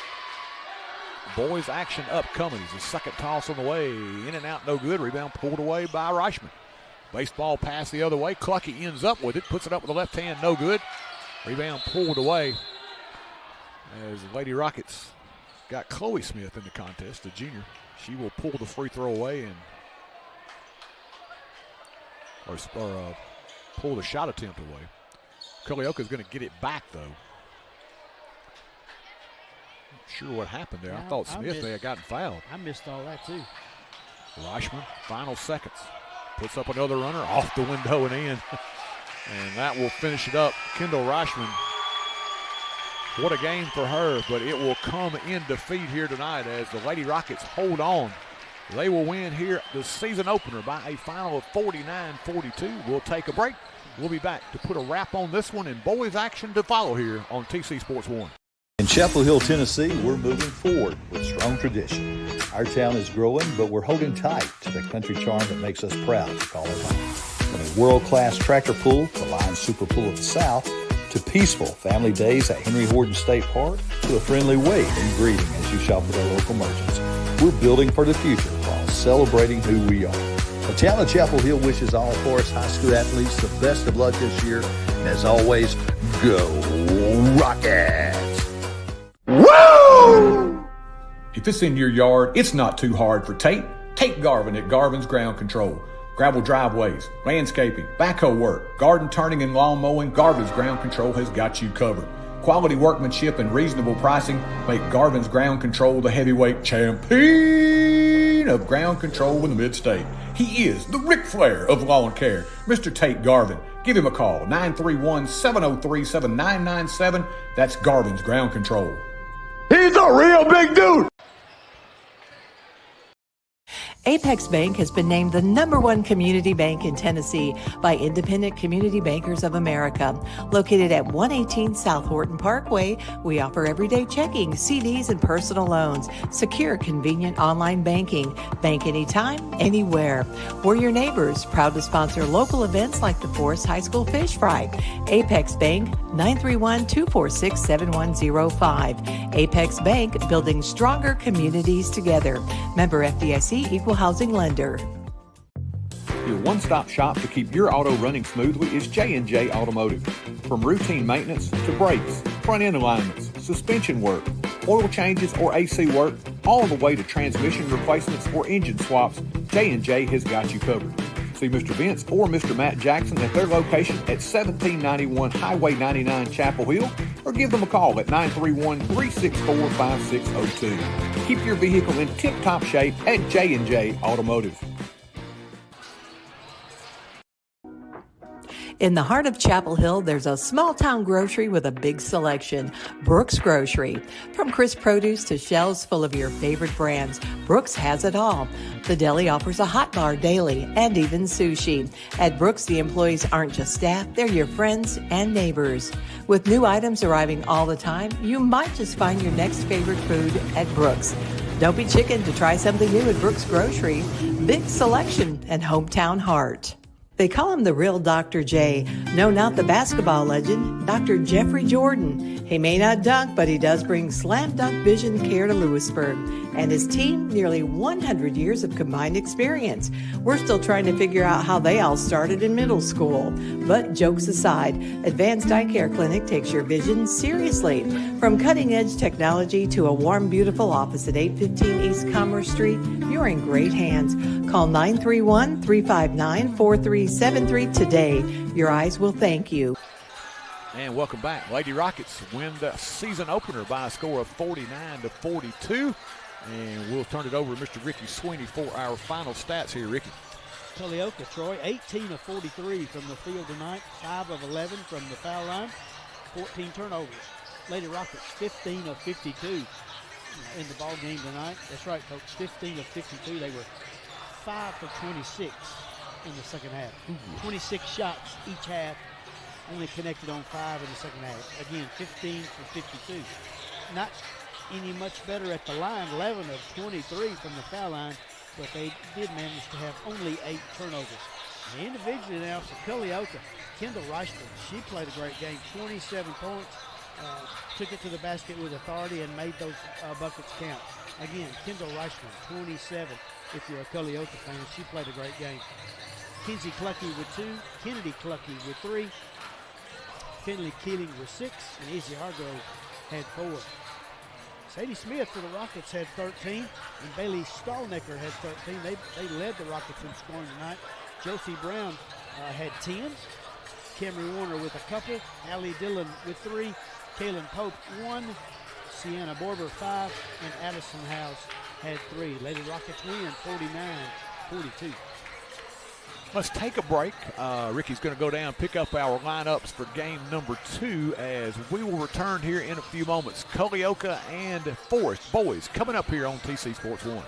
Boys action upcoming. The second toss on the way. In and out, no good. Rebound pulled away by Reichman. Baseball pass the other way. Clucky ends up with it. Puts it up with the left hand, no good. Rebound pulled away as the Lady Rockets got Chloe Smith in the contest, the junior. She will pull the free throw away and pull the shot attempt away. Culleoka is going to get it back, though. Not sure what happened there. I thought Smith may have gotten fouled. I missed all that, too. Reichman, final seconds. Puts up another runner off the window and in. And that will finish it up. Kendall Reichman, what a game for her, but it will come in defeat here tonight as the Lady Rockets hold on. They will win here the season opener by a final of 49-42. We'll take a break. We'll be back to put a wrap on this one and boys action to follow here on TC Sports 1. In Chapel Hill, Tennessee, we're moving forward with strong tradition. Our town is growing, but we're holding tight to the country charm that makes us proud to call it home. From a world-class tractor pull, the Lion Super Pull of the South, to peaceful family days at Henry Horton State Park, to a friendly wave and greeting as you shop with our local merchants. We're building for the future while celebrating who we are. The town of Chapel Hill wishes all Forrest High School athletes the best of luck this year. And as always, go Rockets! Woo! If it's in your yard, it's not too hard for Tate. Tate Garvin at Garvin's Ground Control. Gravel driveways, landscaping, backhoe work, garden turning and lawn mowing, Garvin's Ground Control has got you covered. Quality workmanship and reasonable pricing make Garvin's Ground Control the heavyweight champion of ground control in the mid-state. He is the Ric Flair of lawn care, Mr. Tate Garvin. Give him a call, 931-703-7997. That's Garvin's Ground Control. He's a real big dude! Apex Bank has been named the #1 community bank in Tennessee by Independent Community Bankers of America. Located at 118 South Horton Parkway, we offer everyday checking, CDs, and personal loans. Secure, convenient online banking. Bank anytime, anywhere. We're your neighbors, proud to sponsor local events like the Forrest High School Fish Fry. Apex Bank, 931-246-7105. Apex Bank, building stronger communities together. Member FDIC, Equal Housing Lender. Your one-stop shop to keep your auto running smoothly is J&J Automotive. From routine maintenance to brakes, front-end alignments, suspension work, oil changes or AC work, all the way to transmission replacements or engine swaps, J&J has got you covered. See Mr. Vince or Mr. Matt Jackson at their location at 1791 Highway 99 Chapel Hill, or give them a call at 931-364-5602. Keep your vehicle in tip-top shape at J&J Automotive. In the heart of Chapel Hill, there's a small-town grocery with a big selection, Brooks Grocery. From crisp produce to shelves full of your favorite brands, Brooks has it all. The deli offers a hot bar daily and even sushi. At Brooks, the employees aren't just staff, they're your friends and neighbors. With new items arriving all the time, you might just find your next favorite food at Brooks. Don't be chicken to try something new at Brooks Grocery. Big selection and hometown heart. They call him the real Dr. J. No, not the basketball legend, Dr. Jeffrey Jordan. He may not dunk, but he does bring slam dunk vision care to Lewisburg. And his team, nearly 100 years of combined experience. We're still trying to figure out how they all started in middle school. But jokes aside, Advanced Eye Care Clinic takes your vision seriously. From cutting-edge technology to a warm, beautiful office at 815 East Commerce Street, you're in great hands. Call 931-359-4373 today. Your eyes will thank you. And welcome back. Lady Rockets win the season opener by a score of 49-42. And we'll turn it over to Mr. Ricky Sweeney for our final stats here, Ricky. Culleoka, Troy, 18 of 43 from the field tonight, 5 of 11 from the foul line, 14 turnovers. Lady Rockets, 15 of 52 in the ball game tonight. That's right, folks, 15 of 52. They were 5 for 26 in the second half. 26 shots each half, only connected on 5 in the second half. Again, 15 for 52. Not any much better at the line, 11 of 23 from the foul line, but they did manage to have only 8 turnovers. And individually now for Culleoka, Kendall Reichman, she played a great game, 27 points, took it to the basket with authority and made those buckets count. Again, Kendall Reichman, 27. If you're a Culleoka fan, she played a great game. Kinsey Clucky with 2, Kennedy Clucky with 3, Finley Keeling with 6, and Izzy Hargrove had 4. Sadie Smith for the Rockets had 13, and Bailey Stallnecker had 13. They led the Rockets in scoring tonight. Josie Brown had 10. Camry Warner with a couple. Allie Dillon with 3. Kaylin Pope 1. Sienna Borber 5. And Addison House had 3. Lady Rockets win 49-42. Let's take a break. Ricky's going to go down and pick up our lineups for game number 2 as we will return here in a few moments. Culleoka and Forrest boys coming up here on TC Sports 1.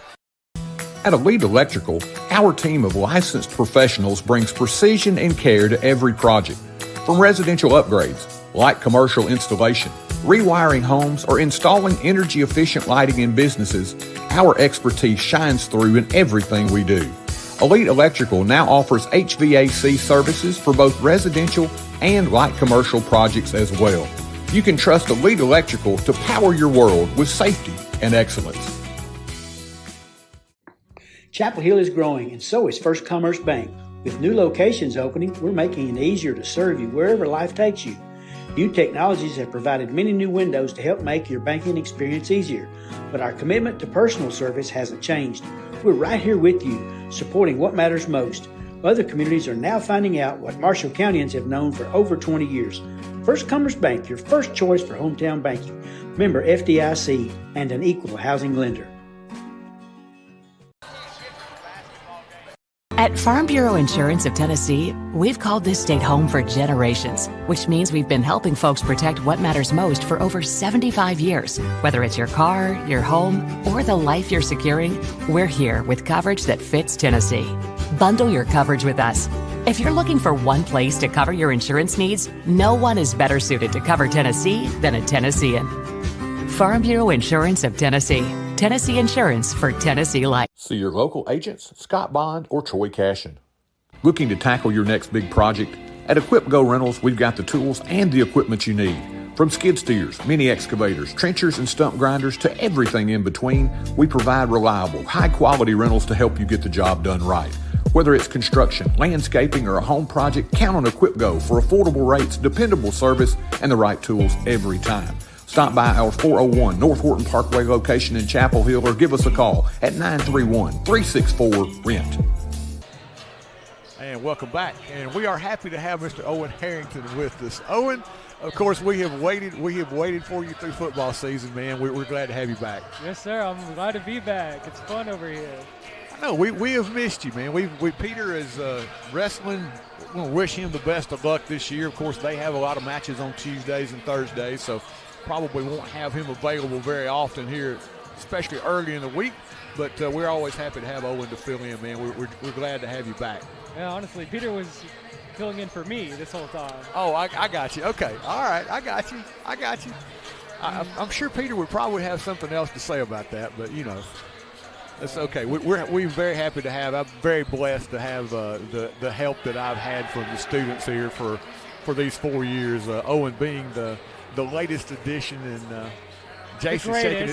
At Elite Electrical, our team of licensed professionals brings precision and care to every project. From residential upgrades, light commercial installation, rewiring homes, or installing energy-efficient lighting in businesses, our expertise shines through in everything we do. Elite Electrical now offers HVAC services for both residential and light commercial projects as well. You can trust Elite Electrical to power your world with safety and excellence. Chapel Hill is growing, and so is First Commerce Bank. With new locations opening, we're making it easier to serve you wherever life takes you. New technologies have provided many new windows to help make your banking experience easier, but our commitment to personal service hasn't changed. We're right here with you, supporting what matters most. Other communities are now finding out what Marshall Countyans have known for over 20 years. First Commerce Bank, your first choice for hometown banking. Member FDIC and an equal housing lender. At Farm Bureau Insurance of Tennessee, we've called this state home for generations, which means we've been helping folks protect what matters most for over 75 years. Whether it's your car, your home, or the life you're securing, we're here with coverage that fits Tennessee. Bundle your coverage with us. If you're looking for one place to cover your insurance needs, no one is better suited to cover Tennessee than a Tennessean. Farm Bureau Insurance of Tennessee. Tennessee Insurance for Tennessee Life. See your local agents, Scott Bond or Troy Cashin. Looking to tackle your next big project? At Equip Go Rentals, we've got the tools and the equipment you need. From skid steers, mini excavators, trenchers, and stump grinders to everything in between, we provide reliable, high-quality rentals to help you get the job done right. Whether it's construction, landscaping, or a home project, count on EquipGo for affordable rates, dependable service, and the right tools every time. Stop by our 401 North Horton Parkway location in Chapel Hill or give us a call at 931-364-RENT. And welcome back. And we are happy to have Mr. Owen Harrington with us. Owen, of course, we have waited for you through football season, man. We're glad to have you back. Yes, sir. I'm glad to be back. It's fun over here. I know we have missed you, man. Peter is wrestling. We're going to wish him the best of luck this year. Of course, they have a lot of matches on Tuesdays and Thursdays, so probably won't have him available very often here, especially early in the week. But we're always happy to have Owen to fill in, man. We're glad to have you back. Yeah, honestly, Peter was filling in for me this whole time. Oh, I got you. Okay. All right. I got you. I'm sure Peter would probably have something else to say about that, but, you know, it's okay. We're very happy to have. I'm very blessed to have the help that I've had from the students here for these 4 years. Owen being the latest addition, and Jason's shaking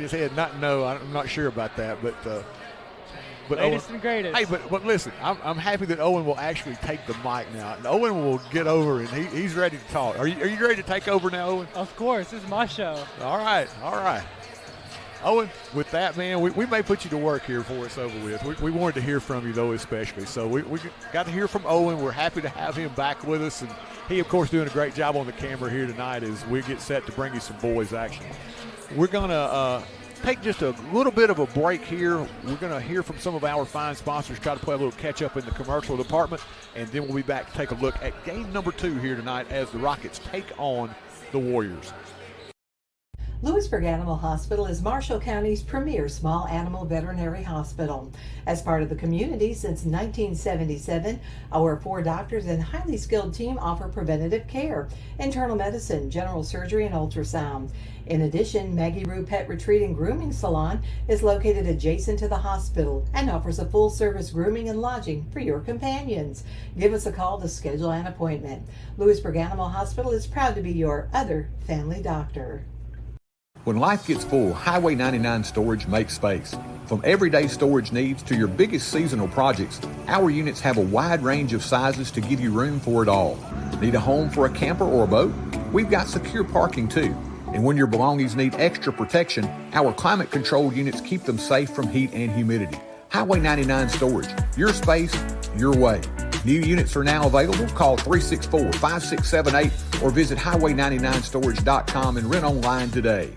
his head. I'm not sure about that, but latest Owen, and greatest. Hey, but listen, I'm happy that Owen will actually take the mic now. And Owen will get over, and he's ready to talk. Are you ready to take over now, Owen? Of course, this is my show. All right. Owen, with that, man, we may put you to work here before it's over with. We wanted to hear from you, though, especially. So we got to hear from Owen. We're happy to have him back with us. And he, of course, doing a great job on the camera here tonight as we get set to bring you some boys action. We're going to take just a little bit of a break here. We're going to hear from some of our fine sponsors, try to play a little catch-up in the commercial department, and then we'll be back to take a look at game number 2 here tonight as the Rockets take on the Warriors. Lewisburg Animal Hospital is Marshall County's premier small animal veterinary hospital. As part of the community since 1977, our 4 doctors and highly skilled team offer preventative care, internal medicine, general surgery, and ultrasound. In addition, Maggie Roo Pet Retreat and Grooming Salon is located adjacent to the hospital and offers a full-service grooming and lodging for your companions. Give us a call to schedule an appointment. Lewisburg Animal Hospital is proud to be your other family doctor. When life gets full, Highway 99 Storage makes space. From everyday storage needs to your biggest seasonal projects, our units have a wide range of sizes to give you room for it all. Need a home for a camper or a boat? We've got secure parking too. And when your belongings need extra protection, our climate-controlled units keep them safe from heat and humidity. Highway 99 Storage, your space, your way. New units are now available. Call 364-5678 or visit highway99storage.com and rent online today.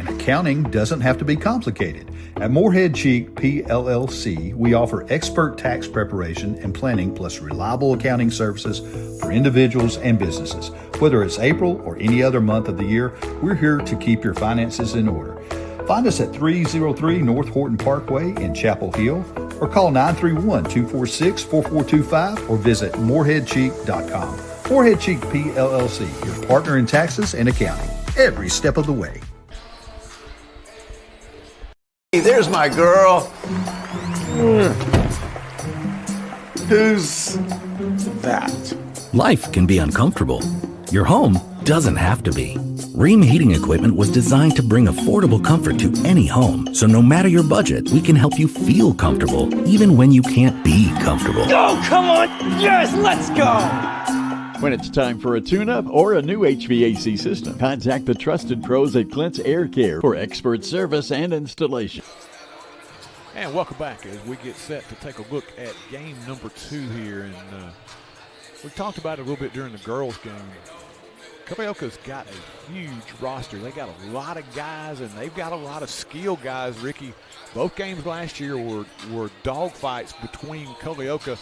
Accounting doesn't have to be complicated. At Morehead Cheek PLLC, we offer expert tax preparation and planning plus reliable accounting services for individuals and businesses. Whether it's April or any other month of the year, we're here to keep your finances in order. Find us at 303 North Horton Parkway in Chapel Hill or call 931-246-4425 or visit moreheadcheek.com. Morehead Cheek PLLC, your partner in taxes and accounting, every step of the way. Hey, there's my girl. Who's that? Life can be uncomfortable. Your home doesn't have to be. Ream Heating Equipment was designed to bring affordable comfort to any home. So no matter your budget, we can help you feel comfortable, even when you can't be comfortable. Oh, come on. Yes, let's go. When it's time for a tune-up or a new HVAC system, contact the trusted pros at Clint's Air Care for expert service and installation. And welcome back as we get set to take a look at game number 2 here. And we talked about it a little bit during the girls' game. Culleoka's got a huge roster. They got a lot of guys, and they've got a lot of skill guys, Ricky. Both games last year were dogfights between Culleoka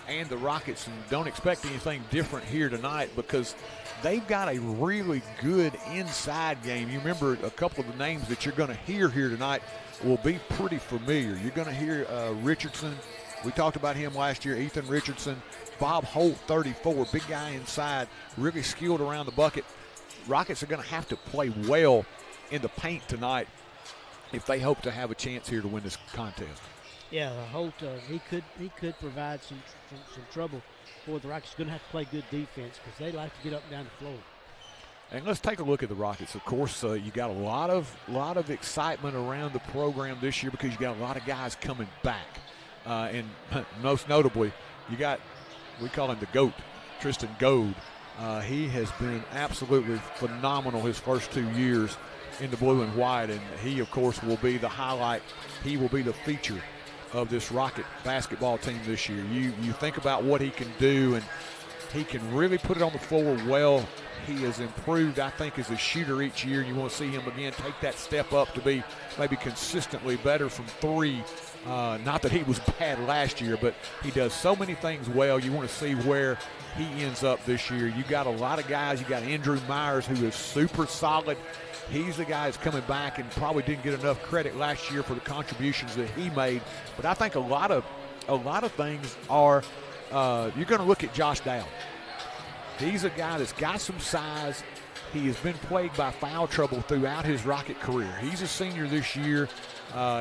and the Rockets, and don't expect anything different here tonight because they've got a really good inside game. You remember a couple of the names that you're going to hear here tonight will be pretty familiar. You're going to hear Richardson. We talked about him last year, Ethan Richardson. Bob Holt, 34, big guy inside, really skilled around the bucket. Rockets are going to have to play well in the paint tonight if they hope to have a chance here to win this contest. Yeah, Holt, he could provide some trouble for the Rockets. Going to have to play good defense because they like to get up and down the floor. And let's take a look at the Rockets. Of course, you got a lot of excitement around the program this year because you got a lot of guys coming back, and most notably, you got, we call him the GOAT, Tristan Goad. He has been absolutely phenomenal his first 2 years in the blue and white, and he, of course, will be the highlight. He will be the feature of this Rocket basketball team this year. You think about what he can do, and he can really put it on the floor well. He has improved, I think, as a shooter each year. You want to see him again take that step up to be maybe consistently better from three. Not that he was bad last year, but he does so many things well. You want to see where he ends up this year. You got a lot of guys. You got Andrew Myers, who is super solid. He's the guy that's coming back and probably didn't get enough credit last year for the contributions that he made. But I think a lot of things are you're going to look at Josh Dowd. He's a guy that's got some size. He has been plagued by foul trouble throughout his Rocket career. He's a senior this year.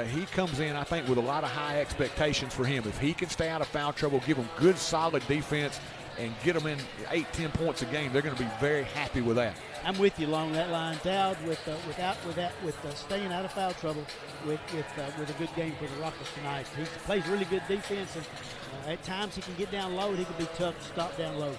He comes in, I think, with a lot of high expectations for him. If he can stay out of foul trouble, give them good, solid defense, and get them in 8-10 points a game, they're going to be very happy with that. I'm with you along that line. Dowd with staying out of foul trouble with a good game for the Rockets tonight. He plays really good defense, and at times he can get down low, and he can be tough to stop down low.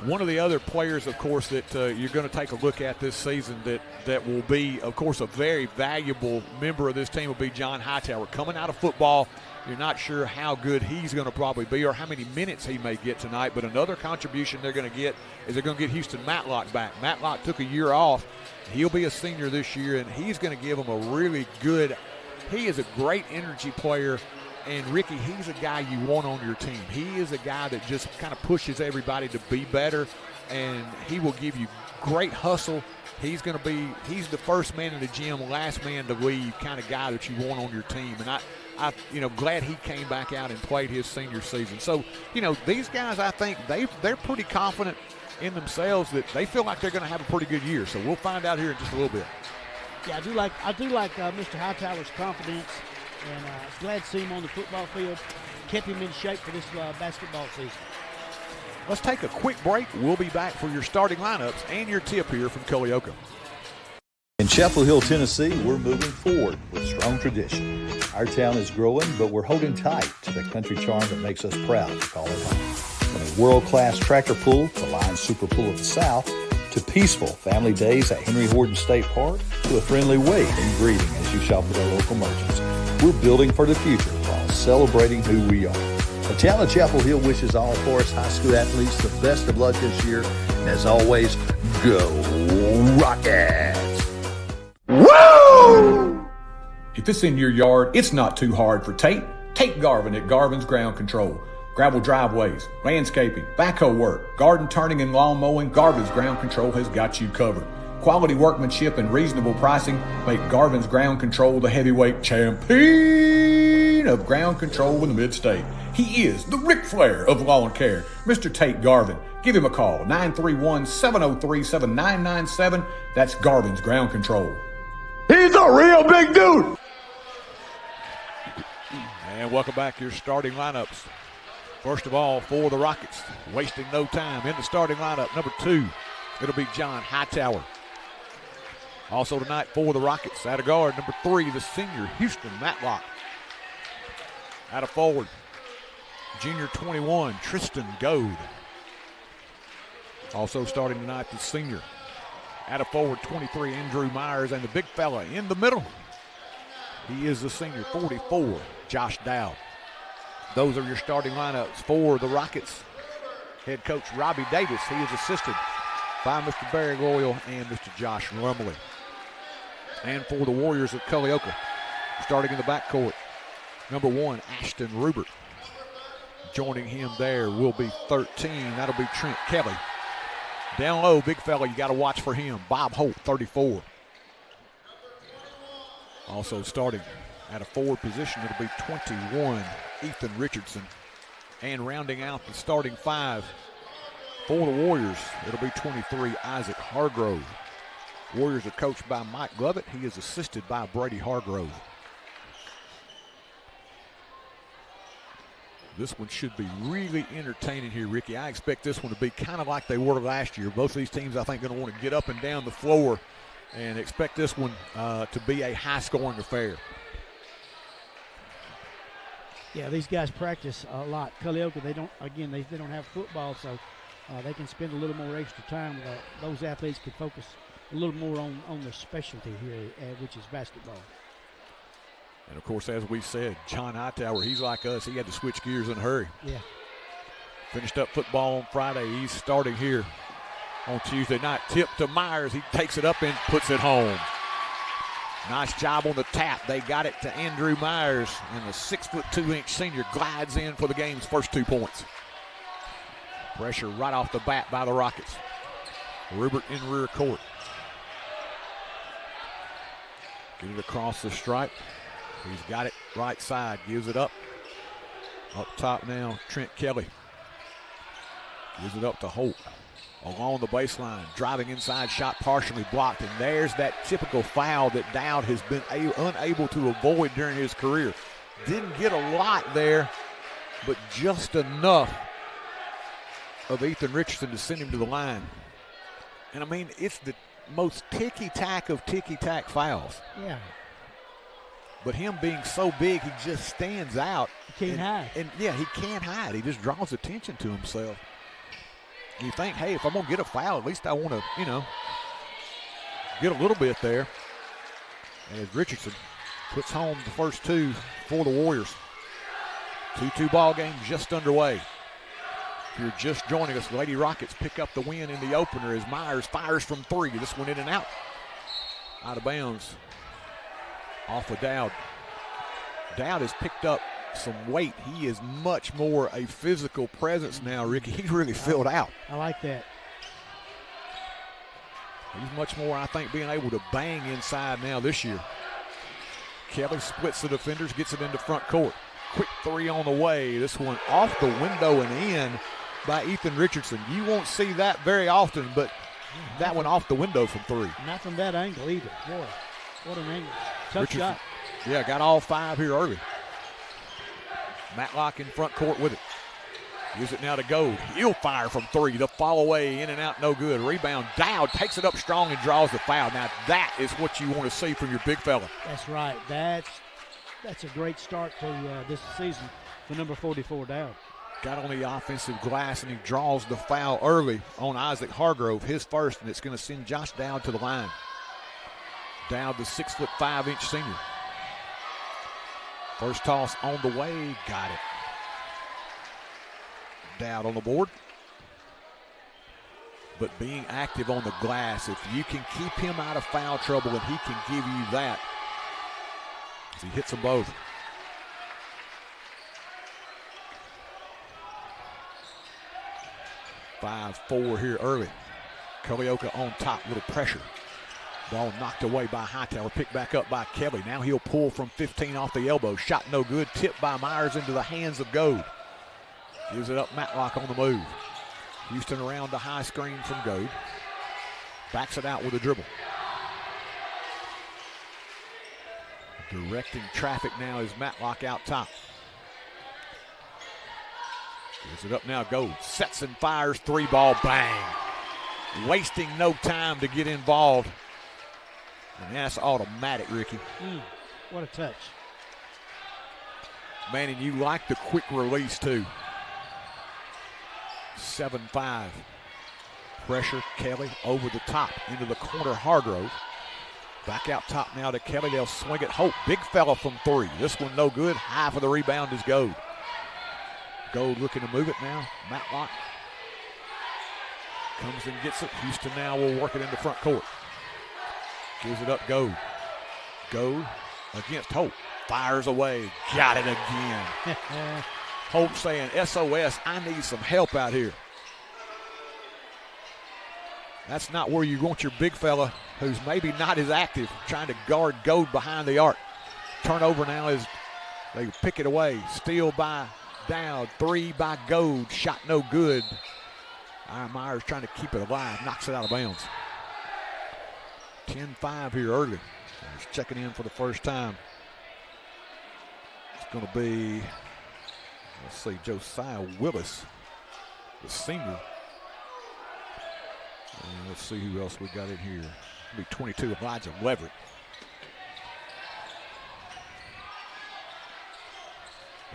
One of the other players, of course, that you're going to take a look at this season that will be, of course, a very valuable member of this team will be John Hightower. Coming out of football, you're not sure how good he's going to probably be or how many minutes he may get tonight, but another contribution they're going to get is they're going to get Houston Matlock back. Matlock took a year off. He'll be a senior this year, and he's going to give them a really good – he is a great energy player. And, Ricky, he's a guy you want on your team. He is a guy that just kind of pushes everybody to be better, and he will give you great hustle. He's the first man in the gym, last man to leave kind of guy that you want on your team. And I'm glad he came back out and played his senior season. So, these guys, I think they're pretty confident in themselves that they feel like they're going to have a pretty good year. So we'll find out here in just a little bit. Yeah, I do like Mr. Hightower's confidence. And glad to see him on the football field. Kept him in shape for this basketball season. Let's take a quick break. We'll be back for your starting lineups and your tip here from Culleoka. In Chapel Hill, Tennessee, we're moving forward with strong tradition. Our town is growing, but we're holding tight to the country charm that makes us proud to call it home. From a world-class tractor pull, the Lions Super Pull of the South, to peaceful family days at Henry Horton State Park, to a friendly wave and greeting as you shop with our local merchants. We're building for the future while celebrating who we are. The town of Chapel Hill wishes all Forrest High School athletes the best of luck this year. And as always, go Rockets! Woo! If it's in your yard, it's not too hard for Tate. Tate Garvin at Garvin's Ground Control. Gravel driveways, landscaping, backhoe work, garden turning and lawn mowing, Garvin's Ground Control has got you covered. Quality workmanship and reasonable pricing make Garvin's Ground Control the heavyweight champion of ground control in the mid-state. He is the Ric Flair of lawn care, Mr. Tate Garvin. Give him a call, 931-703-7997. That's Garvin's Ground Control. He's a real big dude. And welcome back to your starting lineups. First of all, for the Rockets, wasting no time in the starting lineup, number 2, it'll be John Hightower. Also tonight for the Rockets, out of guard, number 3, the senior Houston Matlock. Out of forward, junior 21, Tristan Goad. Also starting tonight, the senior. Out of forward, 23, Andrew Myers, and the big fella in the middle, he is the senior, 44, Josh Dowd. Those are your starting lineups for the Rockets. Head coach Robbie Davis, he is assisted by Mr. Barry Loyal and Mr. Josh Rumley. And for the Warriors of Culleoka, starting in the backcourt, number 1, Ashton Rubert. Joining him there will be 13. That'll be Trent Kelly. Down low, big fella, you got to watch for him. Bob Holt, 34. Also starting at a forward position, it'll be 21, Ethan Richardson. And rounding out the starting 5 for the Warriors, it'll be 23, Isaac Hargrove. Warriors are coached by Mike Lovett. He is assisted by Brady Hargrove. This one should be really entertaining here, Ricky. I expect this one to be kind of like they were last year. Both of these teams, I think, going to want to get up and down the floor and expect this one to be a high-scoring affair. Yeah, these guys practice a lot. Culleoka, they don't have football, so they can spend a little more extra time. Those athletes can focus a little more on their specialty here, which is basketball. And, of course, as we said, John Hightower, he's like us. He had to switch gears in a hurry. Yeah. Finished up football on Friday. He's starting here on Tuesday night. Tip to Myers. He takes it up and puts it home. Nice job on the tap. They got it to Andrew Myers, and the 6'2" senior glides in for the game's first 2 points. Pressure right off the bat by the Rockets. Rupert in rear court. Get it across the stripe. He's got it right side, gives it up. Up top now, Trent Kelly. Gives it up to Holt. Along the baseline, driving inside shot partially blocked, and there's that typical foul that Dowd has been unable to avoid during his career. Didn't get a lot there, but just enough of Ethan Richardson to send him to the line. And, I mean, it's the most ticky-tack of ticky-tack fouls. Yeah. But him being so big, he just stands out. He can't hide. And, yeah, he can't hide. He just draws attention to himself. You think, hey, if I'm going to get a foul, at least I want to, get a little bit there. As Richardson puts home the first 2 for the Warriors. 2-2 ball game just underway. If you're just joining us, Lady Rockets pick up the win in the opener as Myers fires from 3. This one in and out. Out of bounds. Off of Dowd. Dowd has picked up some weight. He is much more a physical presence now, Ricky. He's really filled out. I like that. He's much more, I think, being able to bang inside now this year. Kelly splits the defenders, gets it into front court. Quick 3 on the way. This one off the window and in by Ethan Richardson. You won't see that very often, but that one off the window from 3. Not from that angle either. Boy, what an angle. Tough shot. Yeah, got all 5 here early. Matlock in front court with it. Gives it now to Gold. He'll fire from 3. The fall away, in and out, no good. Rebound. Dowd takes it up strong and draws the foul. Now that is what you want to see from your big fella. That's right. That's a great start to this season for number 44 Dowd. Got on the offensive glass, and he draws the foul early on Isaac Hargrove, his first, and it's going to send Josh Dowd to the line. Dowd, the 6'5" senior. First toss on the way, got it. Dowd on the board. But being active on the glass, if you can keep him out of foul trouble, and he can give you that, as he hits them both. (5-4) here early. Culleoka on top, little pressure. Ball knocked away by Hightower, picked back up by Kelly. Now he'll pull from 15 off the elbow. Shot no good, tipped by Myers into the hands of Goad. Gives it up, Matlock on the move. Houston around the high screen from Goad. Backs it out with a dribble. Directing traffic now is Matlock out top. Gives it up now, Goad. Sets and fires, 3-ball, bang. Wasting no time to get involved. And that's automatic, Ricky. What a touch. Man, and you like the quick release, too. 7-5. Pressure, Kelly over the top into the corner, Hargrove. Back out top now to Kelly. They'll swing it. Hope, big fella from 3. This one no good. High for the rebound is Goad. Goad looking to move it now. Matlock comes and gets it. Houston now will work it into front court. Gives it up, Goad. Goad against Hope. Fires away. Got it again. Holt saying, SOS, I need some help out here. That's not where you want your big fella, who's maybe not as active, trying to guard Gold behind the arc. Turnover now is they pick it away. Steal by Dowd. 3 by Gold. Shot no good. Myers trying to keep it alive. Knocks it out of bounds. 10-5 here early. He's checking in for the first time. It's going to be, let's see, Josiah Willis, the senior. And let's see who else we got in here. It'll be 22, Elijah Leverett.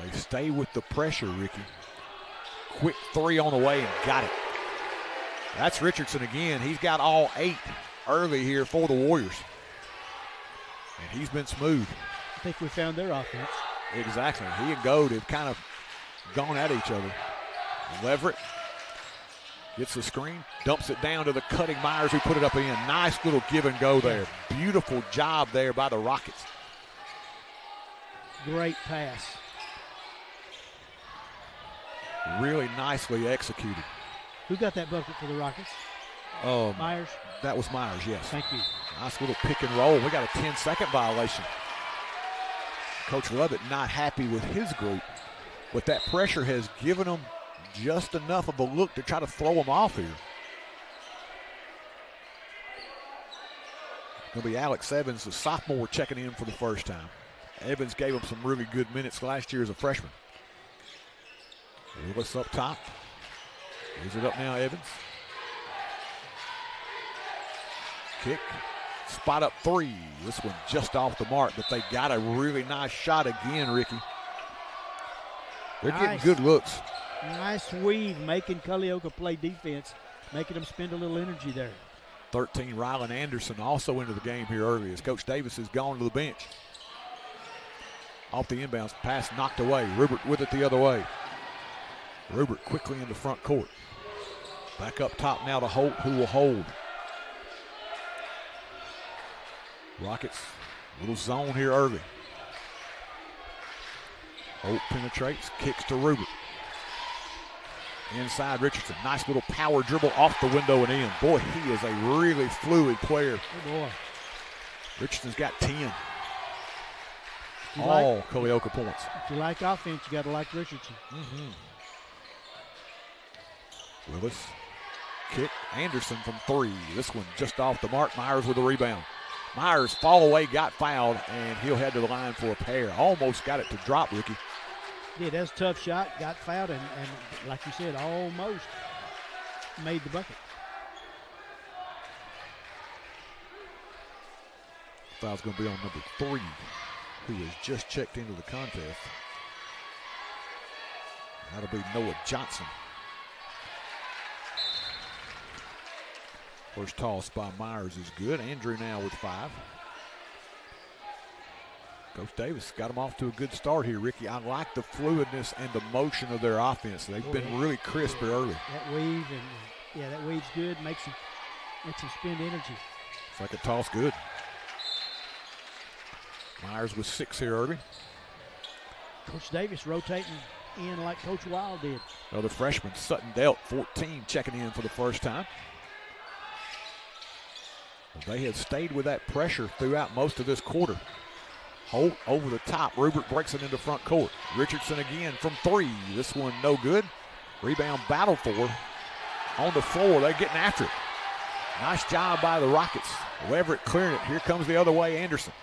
They stay with the pressure, Ricky. Quick 3 on the way and got it. That's Richardson again. He's got all 8 early here for the Warriors. And he's been smooth. I think we found their offense. Exactly. He and Gold have kind of gone at each other. Leverett gets the screen, dumps it down to the cutting Myers who put it up in. Nice little give and go there. Beautiful job there by the Rockets. Great pass. Really nicely executed. Who got that bucket for the Rockets? Myers? That was Myers, yes. Thank you. Nice little pick and roll. We got a 10-second violation. Coach Lovett not happy with his group, but that pressure has given them just enough of a look to try to throw them off here. Going to be Alex Evans, the sophomore, checking in for the first time. Evans gave him some really good minutes last year as a freshman. Willis up top. Gives it up now, Evans. Kick. Spot up 3. This one just off the mark, but they got a really nice shot again, Ricky. They're getting good looks. Nice weave, making Culleoka play defense, making them spend a little energy there. 13, Rylan Anderson also into the game here early as Coach Davis has gone to the bench. Off the inbounds, pass knocked away. Rupert with it the other way. Rupert quickly into front court. Back up top now to Holt, who will hold. Rockets, little zone here early. Holt penetrates, kicks to Rupert. Inside Richardson, nice little power dribble off the window and in. Boy, he is a really fluid player. Good boy. Richardson's got 10. All Culleoka points. If you like offense, you got to like Richardson. Willis, kick, Anderson from 3. This one just off the mark. Myers with a rebound. Myers fall away, got fouled, and he'll head to the line for a pair. Almost got it to drop, Ricky. Yeah, that was a tough shot. Got fouled, and like you said, almost made the bucket. Foul's going to be on number 3, who has just checked into the contest. That'll be Noah Johnson. First toss by Myers is good. Andrew now with 5. Coach Davis got them off to a good start here, Ricky. I like the fluidness and the motion of their offense. They've been really crisp early. That weave, that weave's good. Makes them spend energy. Second toss good. Myers with 6 here early. Coach Davis rotating in like Coach Wild did. Another freshman, Sutton Delt, 14, checking in for the first time. They have stayed with that pressure throughout most of this quarter. Holt over the top. Rupert breaks it into front court. Richardson again from 3. This one no good. Rebound battle for on the floor. They're getting after it. Nice job by the Rockets. Leverett clearing it. Here comes the other way, Anderson.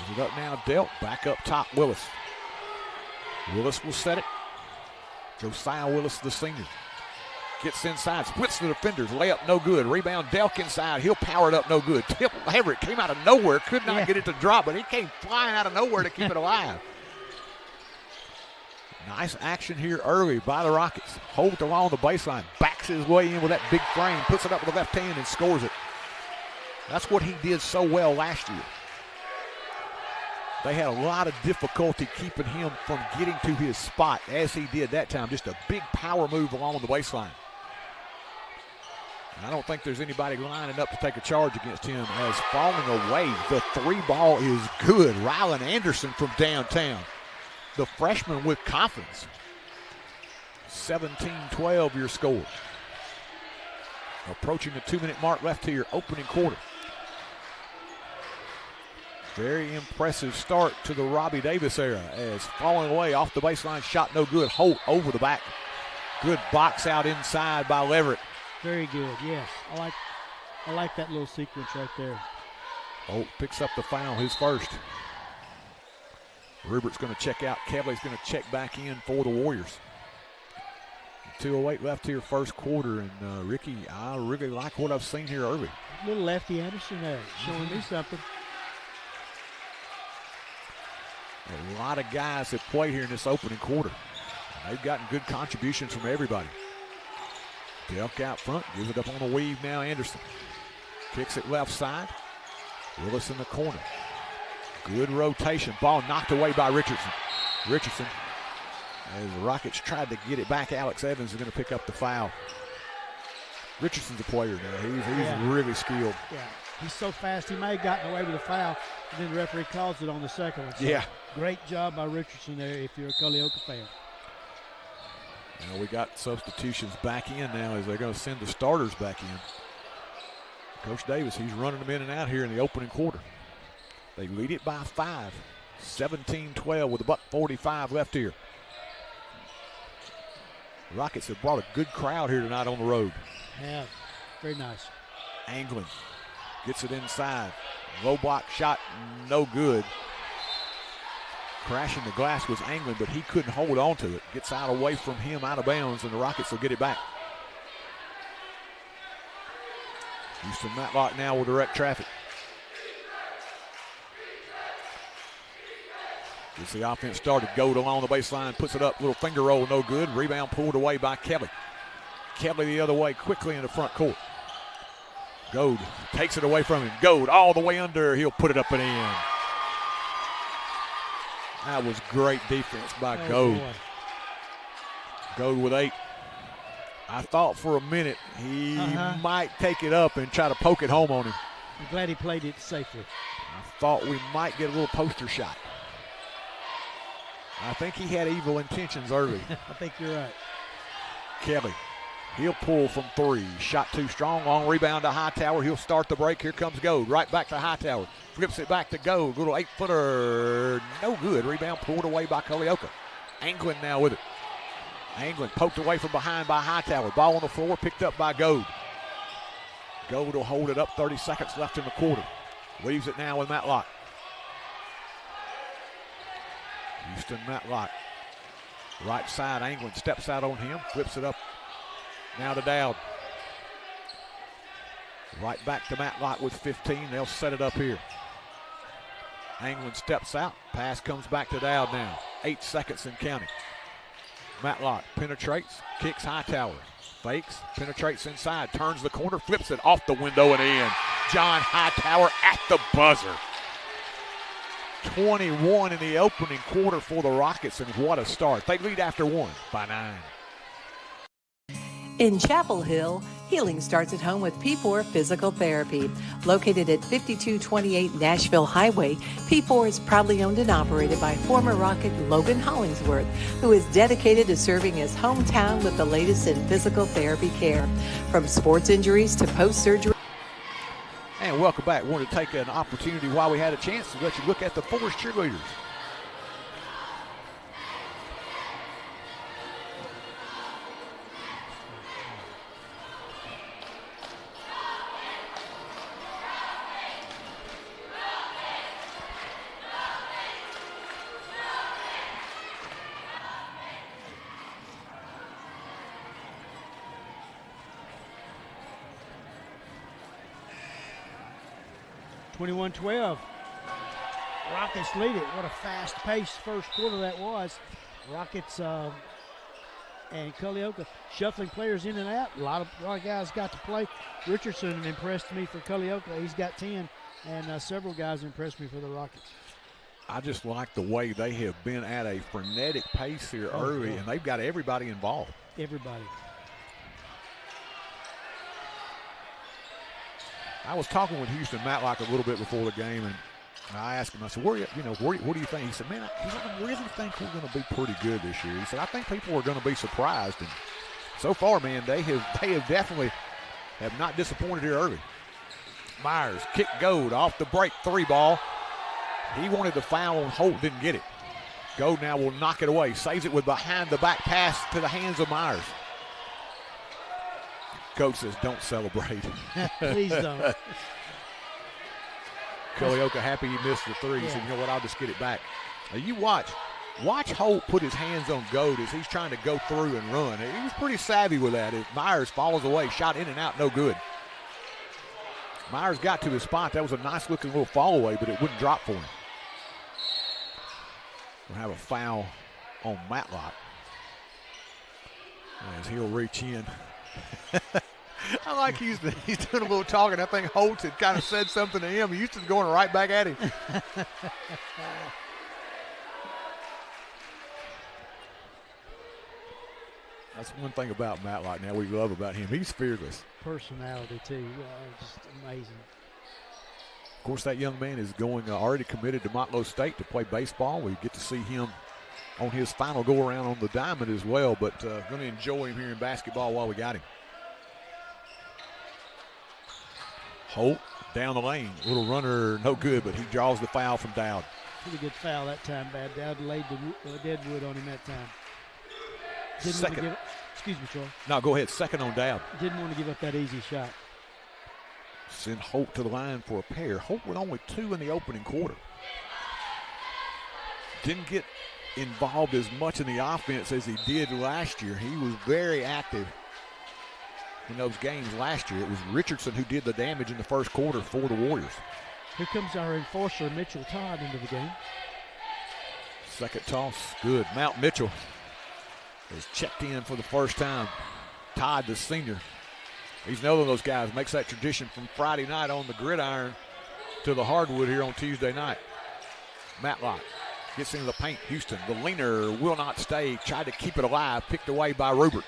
Gives it up now, Delt. Back up top, Willis. Willis will set it. Josiah Willis, the senior. Gets inside, splits the defenders, layup no good. Rebound, Delk inside, he'll power it up no good. Tip Leverett came out of nowhere, could not get it to drop, but he came flying out of nowhere to keep it alive. Nice action here early by the Rockets. Holt along the baseline, backs his way in with that big frame, puts it up with the left hand and scores it. That's what he did so well last year. They had a lot of difficulty keeping him from getting to his spot as he did that time. Just a big power move along the baseline. I don't think there's anybody lining up to take a charge against him as falling away. The 3 ball is good. Rylan Anderson from downtown. the freshman with confidence. 17-12 your score. Approaching the 2-minute mark left here, opening quarter. Very impressive start to the Robbie Davis era as falling away off the baseline shot no good. Holt over the back. Good box out inside by Leverett. Very good, yes. I like that little sequence right there. Holt picks up the foul, his first. Rupert's going to check out. Kelly's going to check back in for the Warriors. 2:08 left here, first quarter, and Ricky, I really like what I've seen here early. Little Lefty Anderson there, showing me something. A lot of guys have played here in this opening quarter. They've gotten good contributions from everybody. Delk out front, gives it up on the weave now, Anderson. Kicks it left side. Willis in the corner. Good rotation. Ball knocked away by Richardson. Richardson, as the Rockets tried to get it back, Alex Evans is going to pick up the foul. Richardson's a player now. He's really skilled. Yeah, he's so fast. He may have gotten away with a foul, and then the referee calls it on the second one. So yeah. Great job by Richardson there if you're a Culleoka fan. Now we got substitutions back in now as they're going to send the starters back in. Coach Davis, he's running them in and out here in the opening quarter. They lead it by 5, 17-12 with about 45 left here. The Rockets have brought a good crowd here tonight on the road. Yeah, very nice. Anglin gets it inside. Low block shot, no good. Crashing the glass was Anglin, but he couldn't hold on to it. Gets out away from him, out of bounds, and the Rockets will get it back. Houston Matlock now will direct traffic. Gets the offense started. Gold along the baseline, puts it up. Little finger roll, no good. Rebound pulled away by Kelly. Kelly the other way, quickly in the front court. Gold takes it away from him. Gold all the way under. He'll put it up and in. That was great defense by Gold. Gold with 8. I thought for a minute he might take it up and try to poke it home on him. I'm glad he played it safely. I thought we might get a little poster shot. I think he had evil intentions early. I think you're right. Kelly, he'll pull from 3. Shot too strong. Long rebound to Hightower. He'll start the break. Here comes Gold. Right back to Hightower. Flips it back to Gold. Little 8-footer. No good. Rebound pulled away by Culleoka. Anglin now with it. Anglin poked away from behind by Hightower. Ball on the floor. Picked up by Gold. Gold will hold it up. 30 seconds left in the quarter. Leaves it now with Matlock. Houston Matlock. Right side, Anglin steps out on him, flips it up. Now to Dowd. Right back to Matlock with 15. They'll set it up here. Anglin steps out. Pass comes back to Dowd now. 8 seconds and counting. Matlock penetrates, kicks Hightower. Fakes, penetrates inside, turns the corner, flips it off the window and in. John Hightower at the buzzer. 21 in the opening quarter for the Rockets, and what a start. They lead after 1 by 9. In Chapel Hill, healing starts at home with P4 Physical Therapy. Located at 5228 Nashville Highway, P4 is proudly owned and operated by former Rocket Logan Hollingsworth, who is dedicated to serving his hometown with the latest in physical therapy care. From sports injuries to post-surgery. And welcome back. Wanted to take an opportunity while we had a chance to let you look at the Forrest cheerleaders. (21-12). Rockets lead it. What a fast-paced first quarter that was. Rockets and Culleoka shuffling players in and out. A lot of guys got to play. Richardson impressed me for Culleoka. He's got 10, and several guys impressed me for the Rockets. I just like the way they have been at a frenetic pace here early, and they've got everybody involved. Everybody. I was talking with Houston Matlock a little bit before the game, and I asked him, I said, what do you think? He said, man, I really think we're going to be pretty good this year. He said, I think people are going to be surprised. And so far, man, they have definitely have not disappointed here early. Myers, kick Gold off the break, 3 ball. He wanted the foul on Holt, didn't get it. Gold now will knock it away, saves it with behind the back pass to the hands of Myers. Coach says, don't celebrate. Please don't. Culleoka happy he missed the 3. He said, you know what, I'll just get it back. Now you watch Holt put his hands on Gold as he's trying to go through and run. He was pretty savvy with that. If Myers follows away, shot in and out, no good. Myers got to his spot. That was a nice looking little fall away, but it wouldn't drop for him. We'll have a foul on Matlock as he'll reach in. I like he's doing a little talking. I think Holtz had kind of said something to him. Houston's going right back at him. That's one thing about Matlock now we love about him. He's fearless. Personality, too. Just amazing. Of course, that young man is going already committed to Montlow State to play baseball. We get to see him on his final go-around on the diamond as well, but going to enjoy him here in basketball while we got him. Holt down the lane. Little runner, no good, but he draws the foul from Dowd. Pretty good foul that time, Bad. Dowd laid the deadwood on him that time. Second. Excuse me, Troy. No, go ahead. Second on Dowd. Didn't want to give up that easy shot. Send Holt to the line for a pair. Holt with only 2 in the opening quarter. Didn't get involved as much in the offense as he did last year. He was very active in those games last year. It was Richardson who did the damage in the first quarter for the Warriors. Here comes our enforcer, Mitchell Todd, into the game. Second toss, good. Mount Mitchell is checked in for the first time. Todd, the senior. He's another of those guys, makes that tradition from Friday night on the gridiron to the hardwood here on Tuesday night. Matlock gets into the paint. Houston, the leaner, will not stay. Tried to keep it alive, picked away by Rubert.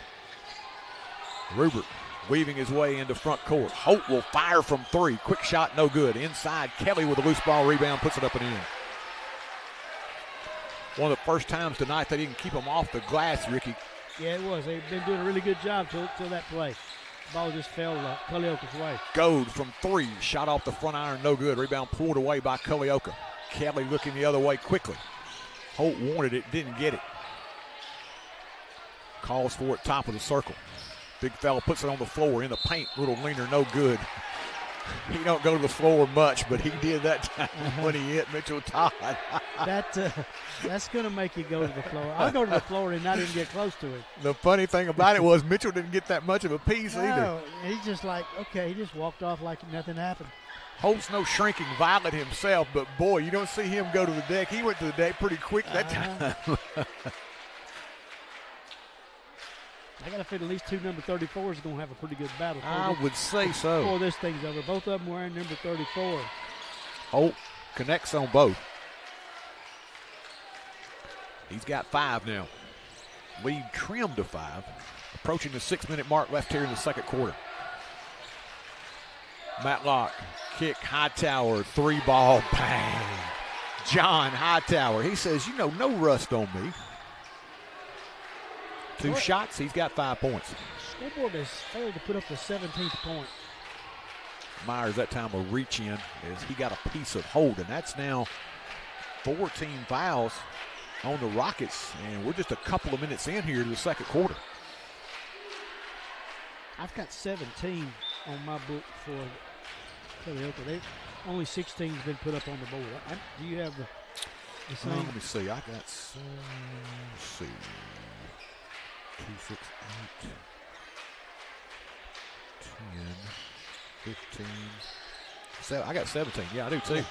Rubert weaving his way into front court. Holt will fire from 3. Quick shot, no good. Inside, Kelly with a loose ball rebound, puts it up and in. One of the first times tonight they didn't keep him off the glass, Ricky. Yeah, it was. They've been doing a really good job till that play. The ball just fell Culleoka's way. Gold from 3, shot off the front iron, no good. Rebound pulled away by Culleoka. Kelly looking the other way quickly. Holt wanted it, didn't get it. Calls for it, top of the circle. Big fella puts it on the floor in the paint. Little leaner, no good. He don't go to the floor much, but he did that time when he hit Mitchell Todd. That's going to make you go to the floor. I'll go to the floor and not even get close to it. The funny thing about it was Mitchell didn't get that much of a piece either. He's just like, okay, he just walked off like nothing happened. Holt's no shrinking violet himself, but boy, you don't see him go to the deck. He went to the deck pretty quick that time. I got to feel at least 2 number 34s are going to have a pretty good battle. I would say so. Before this thing's over. Both of them wearing number 34. Holt connects on both. He's got 5 now. Lead trimmed to 5. Approaching the 6-minute mark left here in the second quarter. Matlock, kick, Hightower, 3-ball, bang. John Hightower, he says, no rust on me. 2 shots, he's got 5 points. Scoreboard has failed to put up the 17th point. Myers that time will reach in as he got a piece of Holt, and that's now 14 fouls on the Rockets, and we're just a couple of minutes in here to the second quarter. I've got 17 on my book for Culleoka. Only 16 has been put up on the board. Do you have the same? Let me see. I got, let's see. 2, 6, 8, 10, 15. I got 17. Yeah, I do too.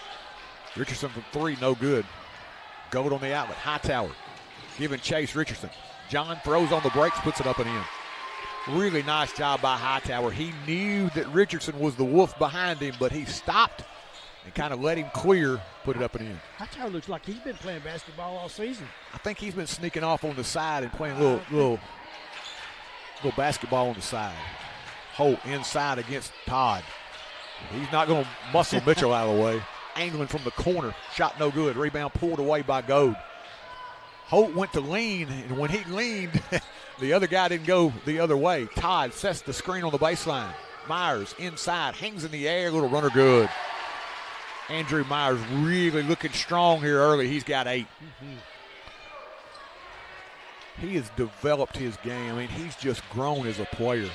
Richardson from 3, no good. Gold on the outlet. Hightower giving chase Richardson. John throws on the brakes, puts it up and in. Really nice job by Hightower. He knew that Richardson was the wolf behind him, but he stopped and kind of let him clear, put it up and in. Hightower looks like he's been playing basketball all season. I think he's been sneaking off on the side and playing a little basketball on the side. Holt inside against Todd. He's not going to muscle Mitchell out of the way. Anglin from the corner. Shot no good. Rebound pulled away by Gold. Holt went to lean, and when he leaned, the other guy didn't go the other way. Todd sets the screen on the baseline. Myers inside, hangs in the air, little runner good. Andrew Myers really looking strong here early. He's got 8. He has developed his game. I mean, he's just grown as a player.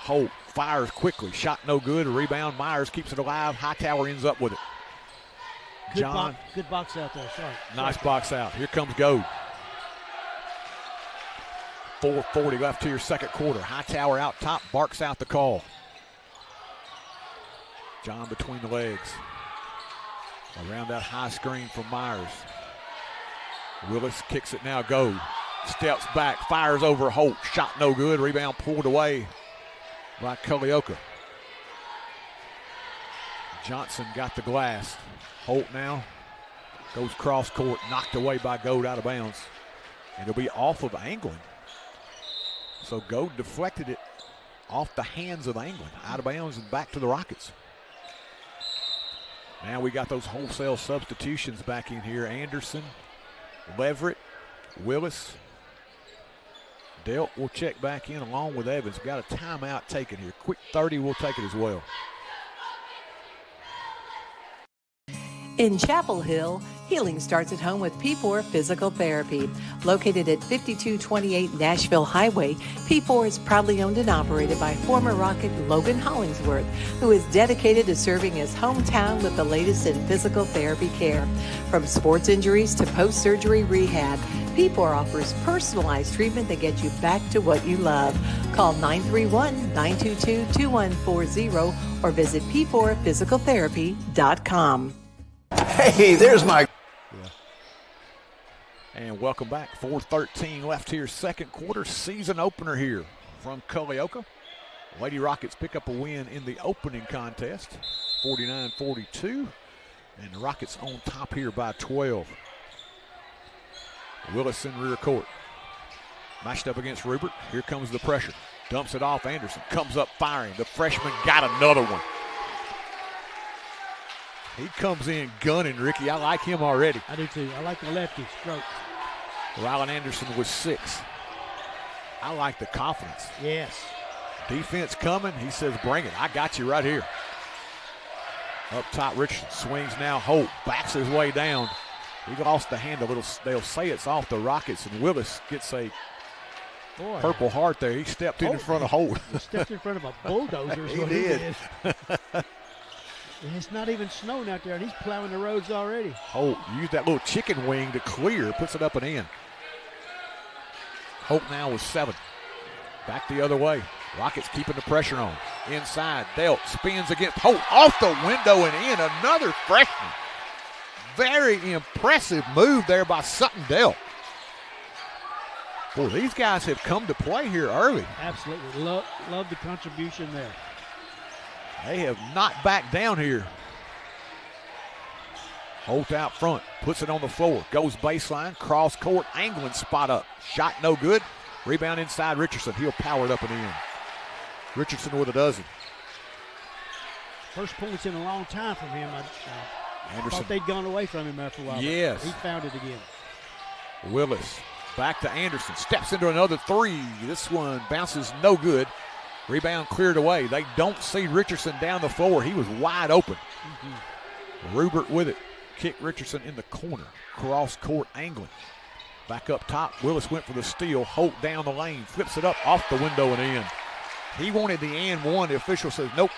Holt fires quickly. Shot no good. A rebound. Myers keeps it alive. Hightower ends up with it. Good box out there. Sorry. Nice box out. Here comes Gold. 4:40 left here, second quarter. Hightower out top. Barks out the call. John between the legs. Around that high screen from Myers. Willis kicks it now. Gold. Steps back. Fires over Holt. Shot no good. Rebound pulled away by Culleoka. Johnson got the glass. Holt now goes cross court, knocked away by Gold out of bounds. And it'll be off of Anglin. So Gold deflected it off the hands of Anglin, out of bounds and back to the Rockets. Now we got those wholesale substitutions back in here. Anderson, Leverett, Willis. Delt will check back in along with Evans. We've got a timeout taken here. Quick 30, we'll take it as well. In Chapel Hill, healing starts at home with P4 Physical Therapy. Located at 5228 Nashville Highway, P4 is proudly owned and operated by former Rocket Logan Hollingsworth, who is dedicated to serving his hometown with the latest in physical therapy care. From sports injuries to post-surgery rehab, P4 offers personalized treatment that gets you back to what you love. Call 931-922-2140 or visit p4physicaltherapy.com. Hey, there's my... And welcome back. 4:13 left here, second quarter, season opener here from Culleoka. Lady Rockets pick up a win in the opening contest, 49-42. And the Rockets on top here by 12. Willis in rear court. Matched up against Rupert. Here comes the pressure. Dumps it off. Anderson comes up firing. The freshman got another one. He comes in gunning, Ricky. I like him already. I do too. I like the lefty stroke. Rylan Anderson was 6. I like the confidence. Yes. Defense coming. He says, bring it. I got you right here. Up top, Richardson swings now. Holt backs his way down. He lost the hand a little. They'll say it's off the Rockets, and Willis gets a Purple Heart there. He stepped in front of Holt. He stepped in front of a bulldozer. He did. And it's not even snowing out there, and he's plowing the roads already. Holt used that little chicken wing to clear, puts it up and in. Holt now with 7. Back the other way. Rockets keeping the pressure on. Inside, Delt spins against Holt. Off the window and in. Another freshman. Very impressive move there by Sutton Delt. Boy, these guys have come to play here early. Absolutely. Love the contribution there. They have not backed down here. Holt out front, puts it on the floor, goes baseline, cross court, Anglin spot up. Shot no good. Rebound inside Richardson. He'll power it up and in. Richardson with a dozen. First points in a long time from him. I Anderson. thought they'd gone away from him after a while. Yes. He found it again. Willis back to Anderson. Steps into another 3. This one bounces no good. Rebound cleared away. They don't see Richardson down the floor. He was wide open. Rupert with it. Kick Richardson in the corner. Cross court Anglin. Back up top. Willis went for the steal. Holt down the lane. Flips it up off the window and in. He wanted the and one. The official says, nope,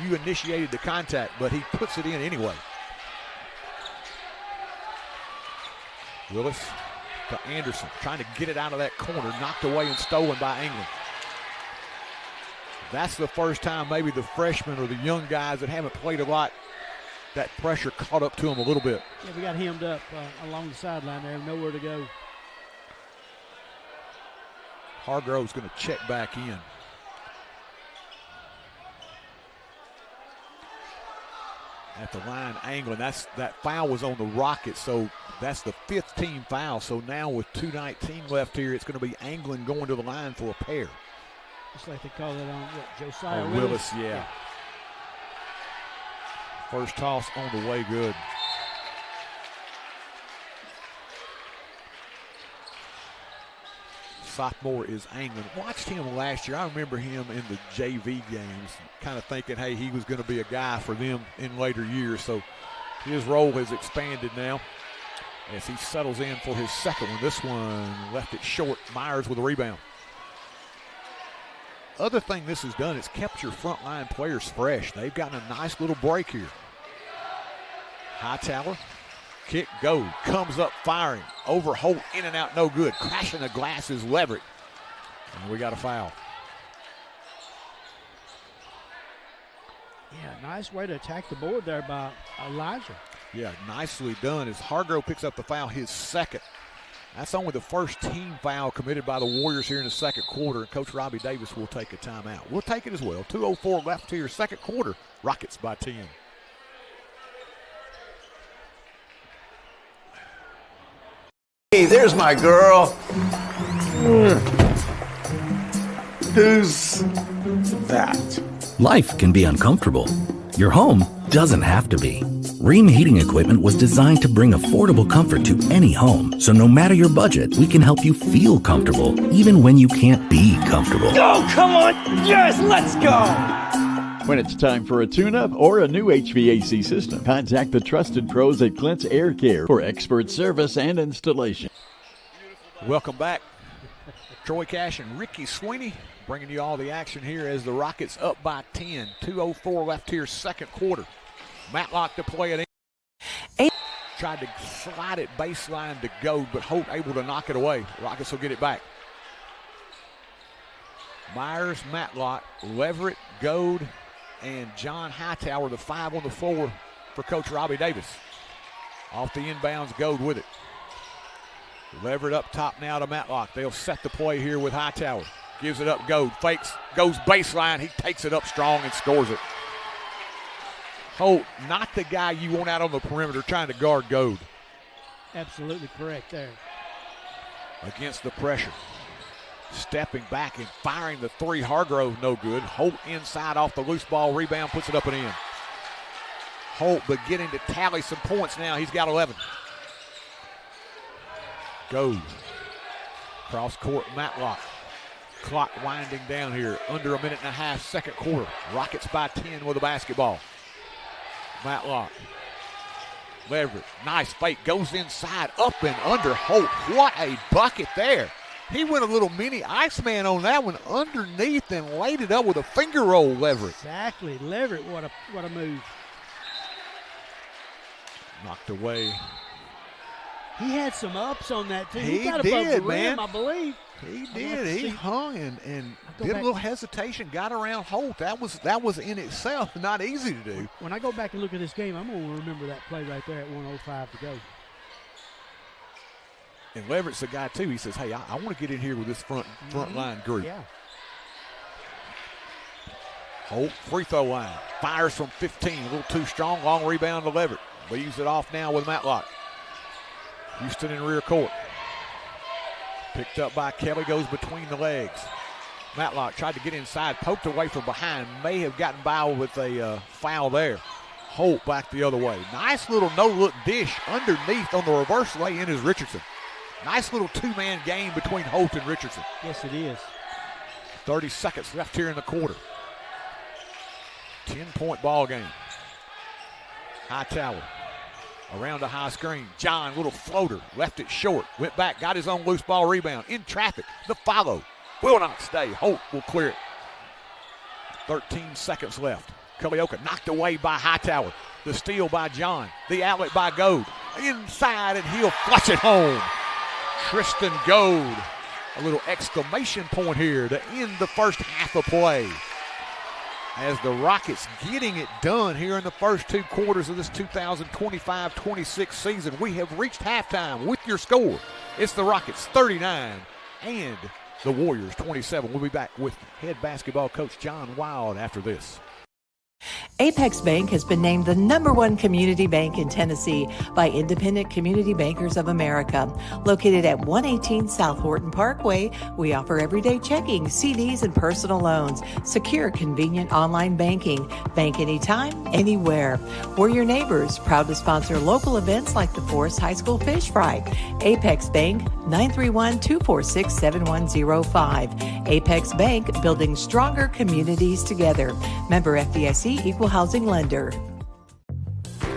you initiated the contact, but he puts it in anyway. Willis to Anderson. Trying to get it out of that corner. Knocked away and stolen by Anglin. That's the first time maybe the freshmen or the young guys that haven't played a lot, that pressure caught up to them a little bit. Yeah, we got hemmed up along the sideline there, nowhere to go. Hargrove's going to check back in. At the line, Anglin. That foul was on the Rockets, so that's the 5th team foul. So now with 2:19 left here, it's going to be Anglin going to the line for a pair. Just like they call it on Josiah Willis, yeah. First toss on the way, good. Sophomore is angling. Watched him last year. I remember him in the JV games, kind of thinking, hey, he was going to be a guy for them in later years. So his role has expanded now as he settles in for his second one. This one left it short. Myers with a rebound. Other thing this has done is kept your front line players fresh. They've gotten a nice little break here. Hightower, kick, goes, comes up firing. Over Holt, in and out, no good. Crashing the glass is Leverett. And we got a foul. Yeah, nice way to attack the board there by Elijah. Yeah, nicely done as Hargrove picks up the foul, his second. That's only the first team foul committed by the Warriors here in the second quarter, and Coach Robbie Davis will take a timeout. We'll take it as well. 2:04 left here, second quarter. Rockets by 10. Hey, there's my girl. Who's that? Life can be uncomfortable. Your home doesn't have to be. Ream Heating Equipment was designed to bring affordable comfort to any home. So no matter your budget, we can help you feel comfortable, even when you can't be comfortable. Oh, come on. Yes, let's go. When it's time for a tune-up or a new HVAC system, contact the trusted pros at Clint's Air Care for expert service and installation. Welcome back. Troy Cash and Ricky Sweeney bringing you all the action here as the Rockets up by 10. 2:04 left here, second quarter. Matlock to play it in. Tried to slide it baseline to Goad, but Holt able to knock it away. Rockets will get it back. Myers, Matlock, Leverett, Goad, and John Hightower, the 5 on the floor for Coach Robbie Davis. Off the inbounds, Goad with it. Leverett up top now to Matlock. They'll set the play here with Hightower. Gives it up, Goad, fakes, goes baseline. He takes it up strong and scores it. Holt, not the guy you want out on the perimeter trying to guard Goad. Absolutely correct there. Against the pressure. Stepping back and firing the three. Hargrove no good. Holt inside off the loose ball. Rebound, puts it up and in. Holt beginning to tally some points now. He's got 11. Goes. Cross court, Matlock. Clock winding down here. Under a minute and a half, second quarter. Rockets by 10 with a basketball. Matlock. Leverett. Nice fake. Goes inside. Up and under Holt. What a bucket there. He went a little mini Iceman on that one underneath and laid it up with a finger roll, Leverett. Exactly. Leverett, what a move. Knocked away. He had some ups on that, too. He got did, above the rim, man. I believe. He did. He hung and did a little hesitation, got around Holt. That was in itself not easy to do. When I go back and look at this game, I'm going to remember that play right there at 1:05 to go. And Leverett's the guy, too. He says, hey, I want to get in here with this front line group. Yeah. Holt, free throw line. Fires from 15. A little too strong. Long rebound to Leverett. Leaves it off now with Matlock. Houston in rear court. Picked up by Kelly, goes between the legs. Matlock tried to get inside, poked away from behind. May have gotten by with a foul there. Holt back the other way. Nice little no-look dish underneath on the reverse lay-in is Richardson. Nice little two-man game between Holt and Richardson. Yes, it is. 30 seconds left here in the quarter. 10-point ball game. Hightower around the high screen. John, little floater, left it short. Went back, got his own loose ball rebound. In traffic, the follow. Will not stay. Holt will clear it. 13 seconds left. Culleoka knocked away by Hightower. The steal by John. The outlet by Goad. Inside, and he'll flush it home. Tristan Goad. A little exclamation point here to end the first half of play. As the Rockets getting it done here in the first two quarters of this 2025-26 season. We have reached halftime with your score. It's the Rockets 39 and the Warriors 27. We'll be back with head basketball coach John Wild after this. Apex Bank has been named the #1 community bank in Tennessee by Independent Community Bankers of America. Located at 118 South Horton Parkway, we offer everyday checking, CDs, and personal loans. Secure, convenient online banking. Bank anytime, anywhere. We're your neighbors, proud to sponsor local events like the Forrest High School Fish Fry. Apex Bank, 931-246-7105. Apex Bank, building stronger communities together. Member FDIC, Equal Housing Lender.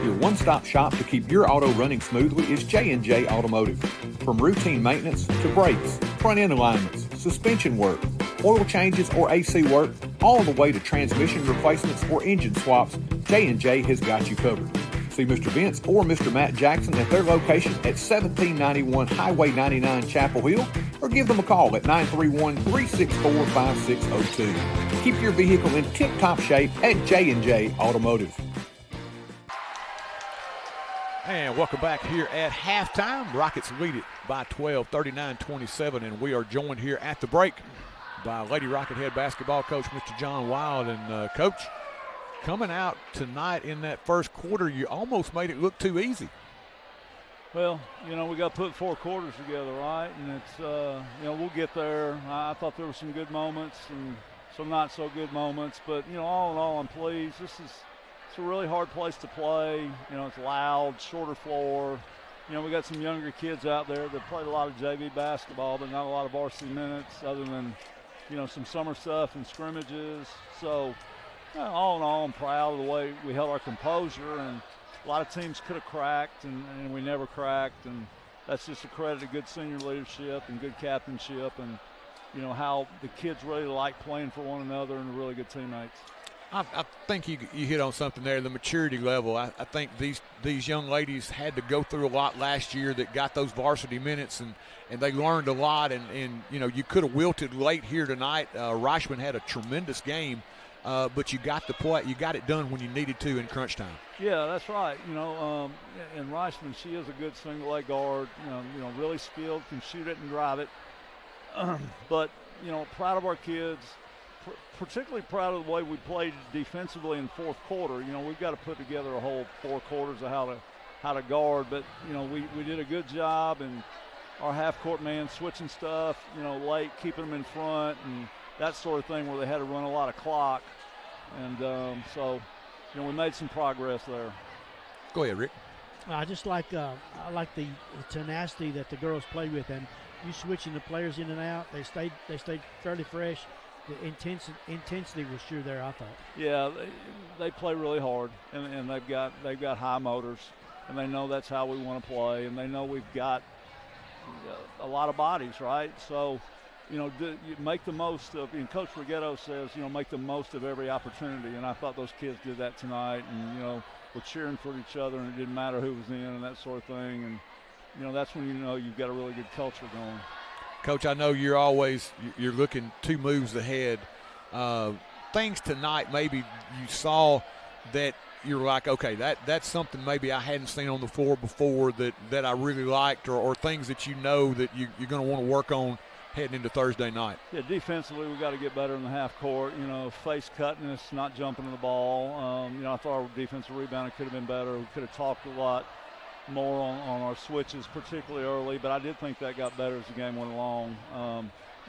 Your one-stop shop to keep your auto running smoothly is J&J Automotive. From routine maintenance to brakes, front-end alignments, suspension work, oil changes or AC work, all the way to transmission replacements or engine swaps, J&J has got you covered. See Mr. Vince or Mr. Matt Jackson at their location at 1791 Highway 99 Chapel Hill, or give them a call at 931-364-5602. Keep your vehicle in tip-top shape at J&J Automotive. And welcome back here at halftime. Rockets lead it by 12, 39-27, and we are joined here at the break by Lady Rocket head basketball coach, Mr. John Wild. And, Coach, coming out tonight in that first quarter, you almost made it look too easy. Well, we got to put 4 quarters together, right? And it's, we'll get there. I thought there were some good moments and some not so good moments. But, all in all, I'm pleased. It's a really hard place to play. It's loud, shorter floor. We got some younger kids out there that played a lot of JV basketball, but not a lot of varsity minutes other than, some summer stuff and scrimmages. So, all in all, I'm proud of the way we held our composure, and a lot of teams could have cracked, and we never cracked, and that's just a credit to good senior leadership and good captainship, and how the kids really like playing for one another and are really good teammates. I think you hit on something there, the maturity level. I think these young ladies had to go through a lot last year that got those varsity minutes, and they learned a lot, and you could have wilted late here tonight. Reichman had a tremendous game. But you got the play, you got it done when you needed to in crunch time. Yeah, that's right. And Reichman, she is a good single leg guard. Really skilled, can shoot it and drive it. But proud of our kids. Particularly proud of the way we played defensively in fourth quarter. We've got to put together a whole 4 quarters of how to guard. But we did a good job, and our half court man switching stuff. Late, keeping them in front, and that sort of thing where they had to run a lot of clock. And so, we made some progress there. Go ahead, Rick. I just like the tenacity that the girls play with, and you switching the players in and out. They stayed fairly fresh. The intensity was sure there, I thought. Yeah, they play really hard, and they've got high motors, and they know that's how we want to play, and they know we've got a lot of bodies, right? So, you make the most of, and Coach Rigetto says, make the most of every opportunity, and I thought those kids did that tonight, and, we're cheering for each other, and it didn't matter who was in and that sort of thing, and, that's when you've got a really good culture going. Coach, I know you're looking 2 moves ahead. Things tonight maybe you saw that you're like, okay, that's something maybe I hadn't seen on the floor before that I really liked, or things that that you're going to want to work on heading into Thursday night. Yeah, defensively we got to get better in the half court. Face cutting us, not jumping to the ball. I thought our defensive rebounding could have been better. We could have talked a lot more on our switches, particularly early, but I did think that got better as the game went along.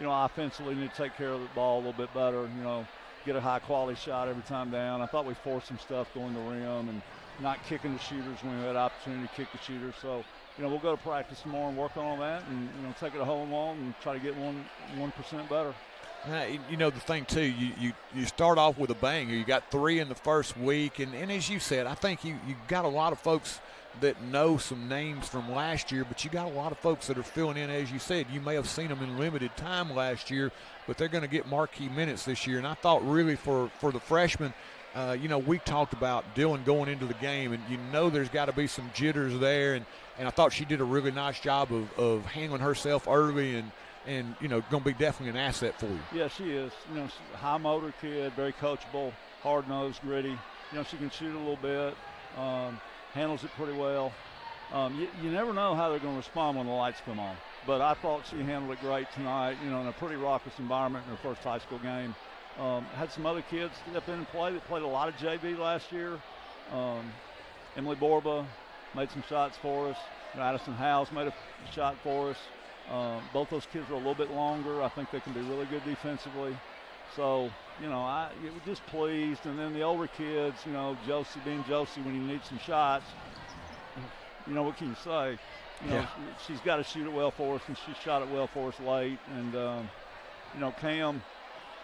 Offensively need to take care of the ball a little bit better, get a high-quality shot every time down. I thought we forced some stuff going to the rim and not kicking the shooters when we had opportunity to kick the shooters. So, we'll go to practice tomorrow and work on all that and, take it a hole long and try to get 1% better. The thing, too, you start off with a bang. You got 3 in the first week, and as you said, I think you got a lot of folks that know some names from last year, but you got a lot of folks that are filling in, as you said. You may have seen them in limited time last year, but they're going to get marquee minutes this year. And I thought really for the freshmen, we talked about Dylan going into the game, and there's got to be some jitters there, and I thought she did a really nice job of handling herself early and going to be definitely an asset for you. Yeah, she is. She's a high motor kid, very coachable, hard-nosed, gritty. She can shoot a little bit. Handles it pretty well. You never know how they're going to respond when the lights come on. But I thought she handled it great tonight, in a pretty raucous environment in her first high school game. Had some other kids step in and play that played a lot of JV last year. Emily Borba made some shots for us. Addison House made a shot for us. Both those kids are a little bit longer. I think they can be really good defensively. So, you know, I was just pleased. And then the older kids, you know, Josie being Josie, when you need some shots, you know, what can you say? You know, she's got to shoot it well for us, and she shot it well for us late. And, you know, Cam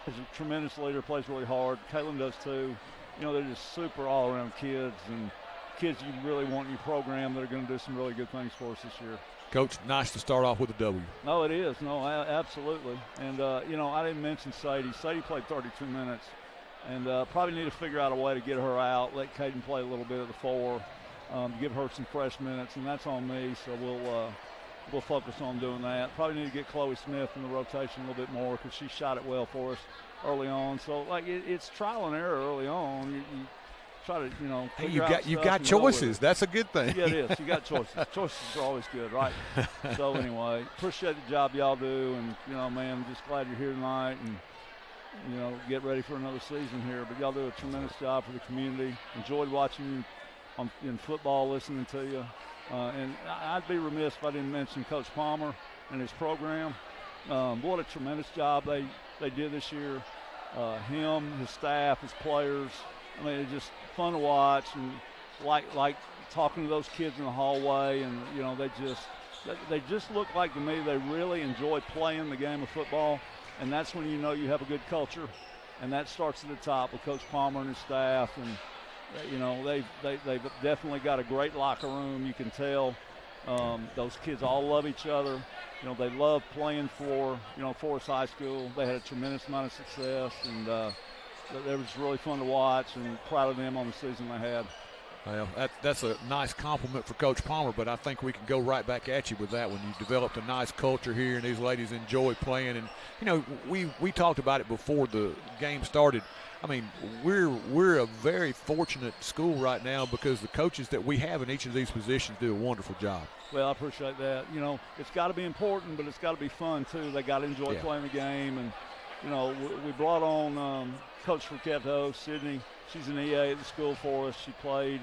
is a tremendous leader, plays really hard. Caitlin does too. You know, they're just super all-around kids, and kids you really want in your program that are going to do some really good things for us this year. Coach, nice to start off with a W. No, it is. No, absolutely. And, you know, I didn't mention Sadie. Sadie played 32 minutes, and probably need to figure out a way to get her out, let Caden play a little bit at the 4, give her some fresh minutes, and that's on me. So we'll focus on doing that. Probably need to get Chloe Smith in the rotation a little bit more because she shot it well for us early on. So, like, it's trial and error early on. You try to, you know, hey, you've got choices. That's a good thing. Yeah, it is. You got choices. Choices are always good, right? So anyway, appreciate the job y'all do, and you know, man, just glad you're here tonight, and you know, get ready for another season here. But y'all do a tremendous job for the community. Enjoyed watching you in football, listening to you, and I'd be remiss if I didn't mention Coach Palmer and his program. What a tremendous job they did this year. Him, his staff, his players. I mean, it's just fun to watch, and like talking to those kids in the hallway, and you know, they just look like to me they really enjoy playing the game of football, and that's when you know you have a good culture, and that starts at the top with Coach Palmer and his staff, and you know, they've definitely got a great locker room. You can tell those kids all love each other. You know, they love playing for, you know, Forrest High School. They had a tremendous amount of success, and it was really fun to watch, and proud of them on the season they had. Well, that's a nice compliment for Coach Palmer, but I think we can go right back at you with that one. You developed a nice culture here, and these ladies enjoy playing. And, you know, we talked about it before the game started. I mean, we're a very fortunate school right now because the coaches that we have in each of these positions do a wonderful job. Well, I appreciate that. You know, it's got to be important, but it's got to be fun, too. They got to enjoy playing the game. And, you know, we brought on Coach Fricetto, Sydney. She's an EA at the school for us. She played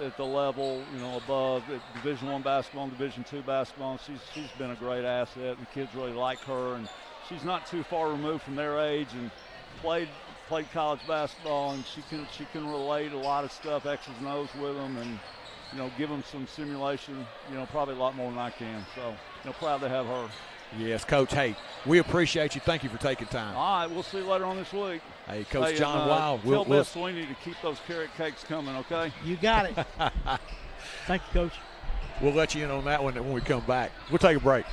at the level, you know, above Division I basketball and Division II basketball. She's been a great asset, and the kids really like her. And she's not too far removed from their age, and played college basketball, and she can relate a lot of stuff, X's and O's with them, and you know, give them some simulation, you know, probably a lot more than I can. So, you know, proud to have her. Yes, Coach. Hey, we appreciate you. Thank you for taking time. All right, we'll see you later on this week. Hey, Coach John Wild. Tell Beth Sweeney to keep those carrot cakes coming, okay? You got it. Thank you, Coach. We'll let you in on that one when we come back. We'll take a break.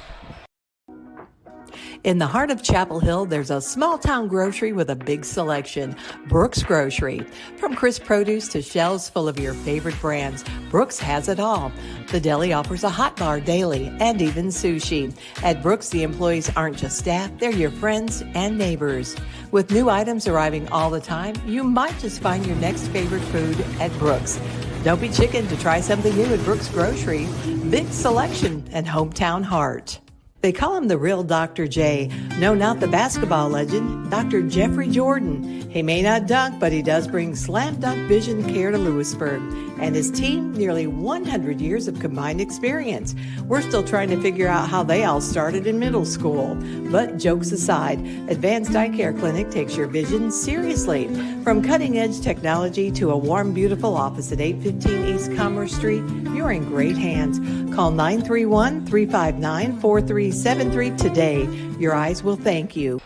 In the heart of Chapel Hill, there's a small-town grocery with a big selection, Brooks Grocery. From crisp produce to shelves full of your favorite brands, Brooks has it all. The deli offers a hot bar daily and even sushi. At Brooks, the employees aren't just staff, they're your friends and neighbors. With new items arriving all the time, you might just find your next favorite food at Brooks. Don't be chicken to try something new at Brooks Grocery. Big selection and hometown heart. They call him the real Dr. J. No, not the basketball legend, Dr. Jeffrey Jordan. He may not dunk, but he does bring slam dunk vision care to Lewisburg. And his team, nearly 100 years of combined experience. We're still trying to figure out how they all started in middle school. But jokes aside, Advanced Eye Care Clinic takes your vision seriously. From cutting-edge technology to a warm, beautiful office at 815 East Commerce Street, you're in great hands. Call 931-359-4373 today. Your eyes will thank you.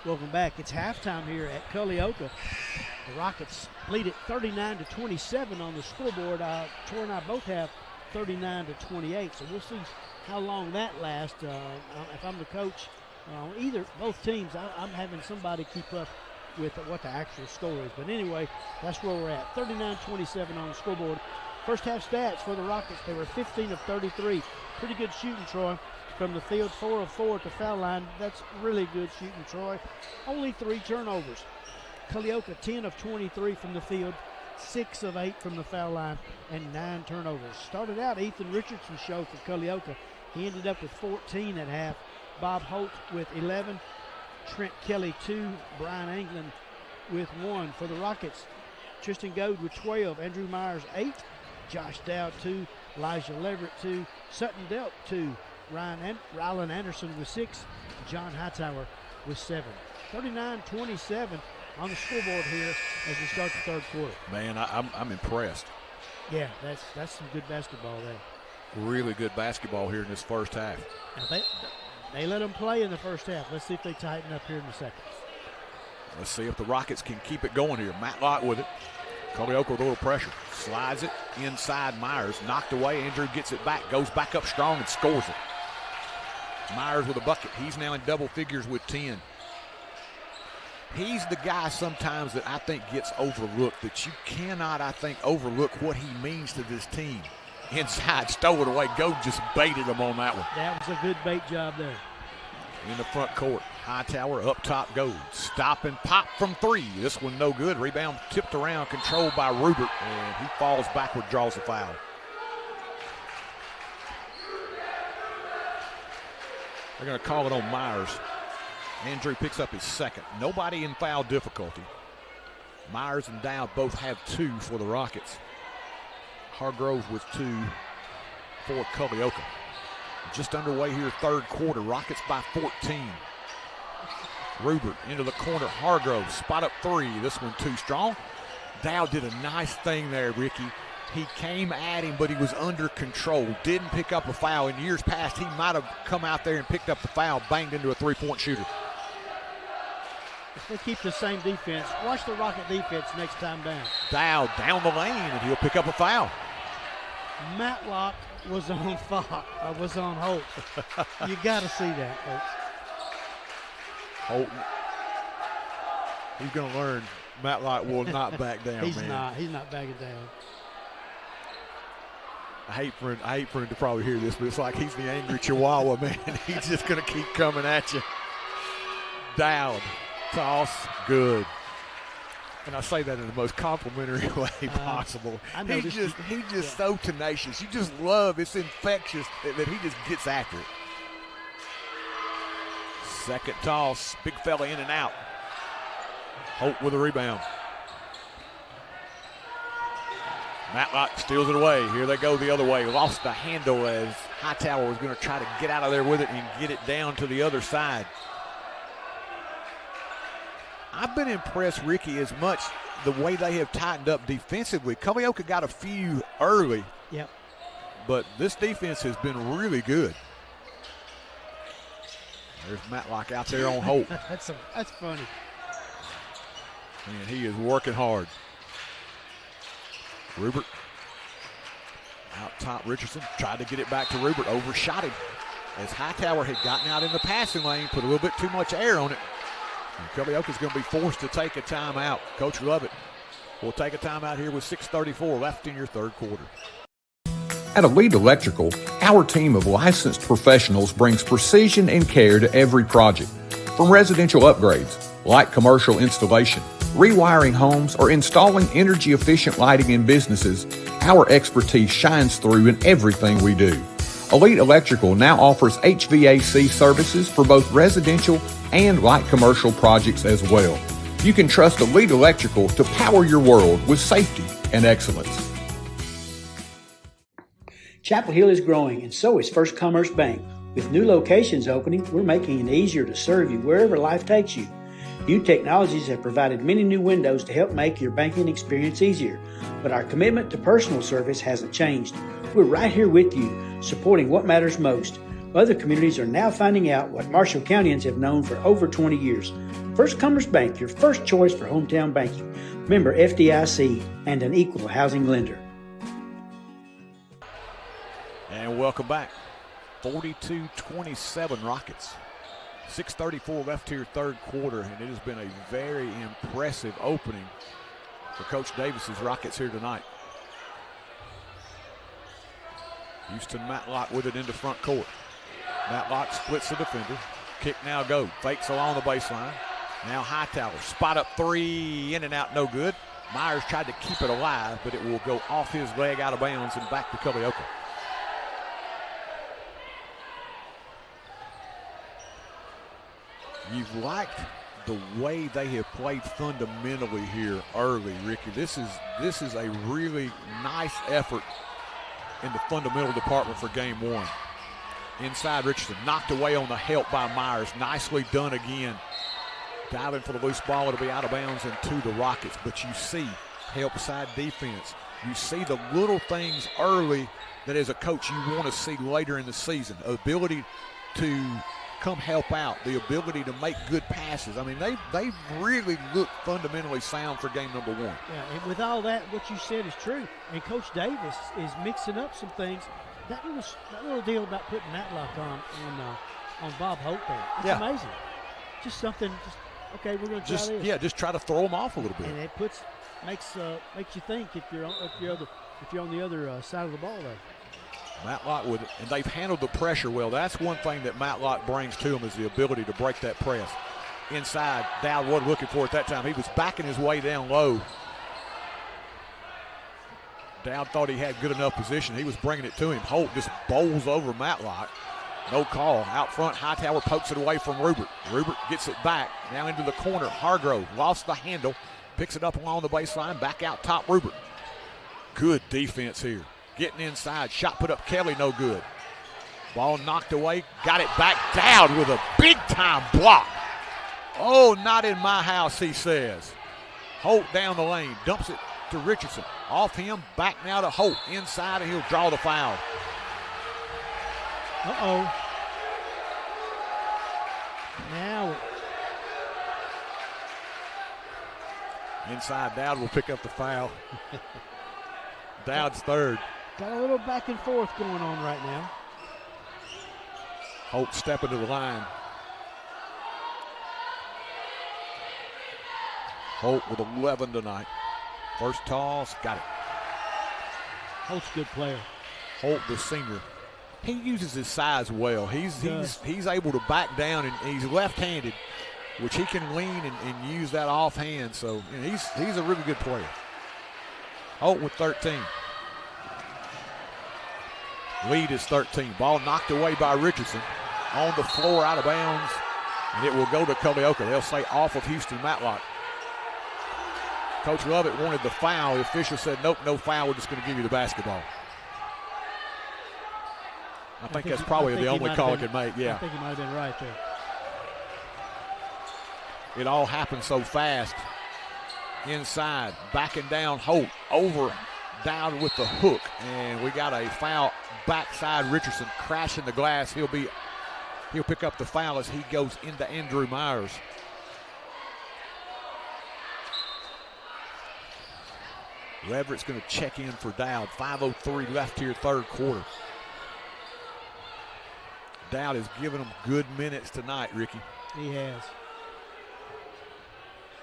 Welcome back. It's halftime here at Culleoka. The Rockets lead it 39-27 on the scoreboard. Troy and I both have 39-28, so we'll see how long that lasts. If I'm the coach, both teams, I'm having somebody keep up with what the actual score is. But anyway, that's where we're at. 39-27 on the scoreboard. First half stats for the Rockets, they were 15 of 33. Pretty good shooting, Troy. From the field, 4 of 4 at the foul line. That's really good shooting, Troy. Only 3 turnovers. Culleoka, 10 of 23 from the field, 6 of 8 from the foul line, and 9 turnovers. Started out Ethan Richardson's show for Culleoka. He ended up with 14 at half. Bob Holt with 11. Trent Kelly 2, Brian Anglin with 1. For the Rockets, Tristan Goad with 12, Andrew Myers 8, Josh Dowd 2, Elijah Leverett 2, Sutton Delp 2, Rylan Anderson with 6, John Hightower with 7. 39-27 on the scoreboard here as we start the third quarter. Man, I'm impressed. Yeah, that's some good basketball there. Really good basketball here in this first half. Now they let them play in the first half. Let's see if they tighten up here in the second. Let's see if the Rockets can keep it going here. Matlock with it. Culleoka with a little pressure. Slides it inside Myers. Knocked away. Andrew gets it back. Goes back up strong and scores it. Myers with a bucket. He's now in double figures with 10. He's the guy sometimes that I think gets overlooked, that you cannot, I think, overlook what he means to this team. Inside, stole it away. Goad just baited him on that one. That was a good bait job there. In the front court, Hightower up top goes. Stop and pop from 3. This one no good. Rebound tipped around, controlled by Rupert, and he falls backward, draws a foul. They're going to call it on Myers. Andrew picks up his second. Nobody in foul difficulty. Myers and Dowd both have 2 for the Rockets. Hargrove with 2 for Culleoka. Just underway here, third quarter. Rockets by 14. Rupert into the corner. Hargrove, spot up 3. This one too strong. Dowd did a nice thing there, Ricky. He came at him, but he was under control. Didn't pick up a foul. In years past, he might have come out there and picked up the foul, banged into a three-point shooter. If they keep the same defense, watch the Rocket defense next time down. Dowd down the lane, and he'll pick up a foul. Matlock was on Holt. You got to see that, folks. Holton. He's going to learn Matlock will not back down, He's not backing down. I hate for him to probably hear this, but it's like he's the angry Chihuahua, man. He's just going to keep coming at you. Dowd, toss, good. And I say that in the most complimentary way possible. He's just so tenacious. You just love, it's infectious that he just gets after it. Second toss, big fella in and out. Holt with a rebound. Matlock steals it away. Here they go the other way. Lost the handle as Hightower was going to try to get out of there with it and get it down to the other side. I've been impressed, Ricky, as much the way they have tightened up defensively. Culleoka got a few early. Yep. But this defense has been really good. There's Matlock out there on Holt. That's funny. And he is working hard. Rupert out top. Richardson tried to get it back to Rupert. Overshot him as Hightower had gotten out in the passing lane, put a little bit too much air on it. And Culleoka's going to be forced to take a timeout. Coach Lovett will take a timeout here with 6:34 left in your third quarter. At Elite Electrical, our team of licensed professionals brings precision and care to every project. From residential upgrades, light commercial installation, rewiring homes, or installing energy-efficient lighting in businesses, our expertise shines through in everything we do. Elite Electrical now offers HVAC services for both residential and light commercial projects as well. You can trust Elite Electrical to power your world with safety and excellence. Chapel Hill is growing, and so is First Commerce Bank. With new locations opening, we're making it easier to serve you wherever life takes you. New technologies have provided many new windows to help make your banking experience easier, but our commitment to personal service hasn't changed. We're right here with you, supporting what matters most. Other communities are now finding out what Marshall Countyans have known for over 20 years. First Commerce Bank, your first choice for hometown banking. Member FDIC and an equal housing lender. And welcome back. 42-27 Rockets. 6:34 left here, third quarter, and it has been a very impressive opening for Coach Davis's Rockets here tonight. Houston Matlock with it into front court. Matlock splits the defender. Kick now go. Fakes along the baseline. Now Hightower. Spot up 3, in and out, no good. Myers tried to keep it alive, but it will go off his leg, out of bounds, and back to Culleoka. You've liked the way they have played fundamentally here early, Ricky. This is a really nice effort in the fundamental department for game one. Inside, Richardson knocked away on the help by Myers. Nicely done again. Diving for the loose ball. It'll be out of bounds and to the Rockets. But you see help side defense. You see the little things early that as a coach you want to see later in the season. Ability to come help out. The ability to make good passes. I mean, they really look fundamentally sound for game number one. Yeah, and with all that, what you said is true. And Coach Davis is mixing up some things. That little deal about putting Matlock on Bob Holt there. It's amazing. Just something. Okay, we're going to try this. Yeah, just try to throw him off a little bit. And it makes you think if you're on the other side of the ball there. Matlock with it, and they've handled the pressure well. That's one thing that Matlock brings to him is the ability to break that press. Inside, Dowd wasn't looking for it that time. He was backing his way down low. Dowd thought he had good enough position. He was bringing it to him. Holt just bowls over Matlock. No call. Out front, Hightower pokes it away from Rupert. Rupert gets it back. Now into the corner. Hargrove lost the handle. Picks it up along the baseline. Back out top, Rupert. Good defense here. Getting inside. Shot put up Kelly, no good. Ball knocked away. Got it back. Dowd with a big-time block. Oh, not in my house, he says. Holt down the lane. Dumps it to Richardson. Off him. Back now to Holt. Inside, and he'll draw the foul. Uh-oh. Now. Inside, Dowd will pick up the foul. Dowd's third. Got a little back and forth going on right now. Holt stepping to the line. Holt with 11 tonight. First toss, got it. Holt's a good player. Holt, the senior. He uses his size well. He's able to back down, and he's left-handed, which he can lean and use that offhand. So he's a really good player. Holt with 13. Lead is 13. Ball knocked away by Richardson. On the floor, out of bounds, and it will go to Culleoka. They'll say off of Houston Matlock. Coach Lovett wanted the foul. The official said, nope, no foul. We're just going to give you the basketball. I think that's probably the only call it could make, yeah. I think he might have been right there. It all happened so fast. Inside, backing down Holt, over, down with the hook, and we got a foul backside. Richardson crashing the glass. He'll pick up the foul as he goes into Andrew Myers. Leverett's going to check in for Dowd. 5:03 left here, third quarter. Dowd has given them good minutes tonight, Ricky. He has.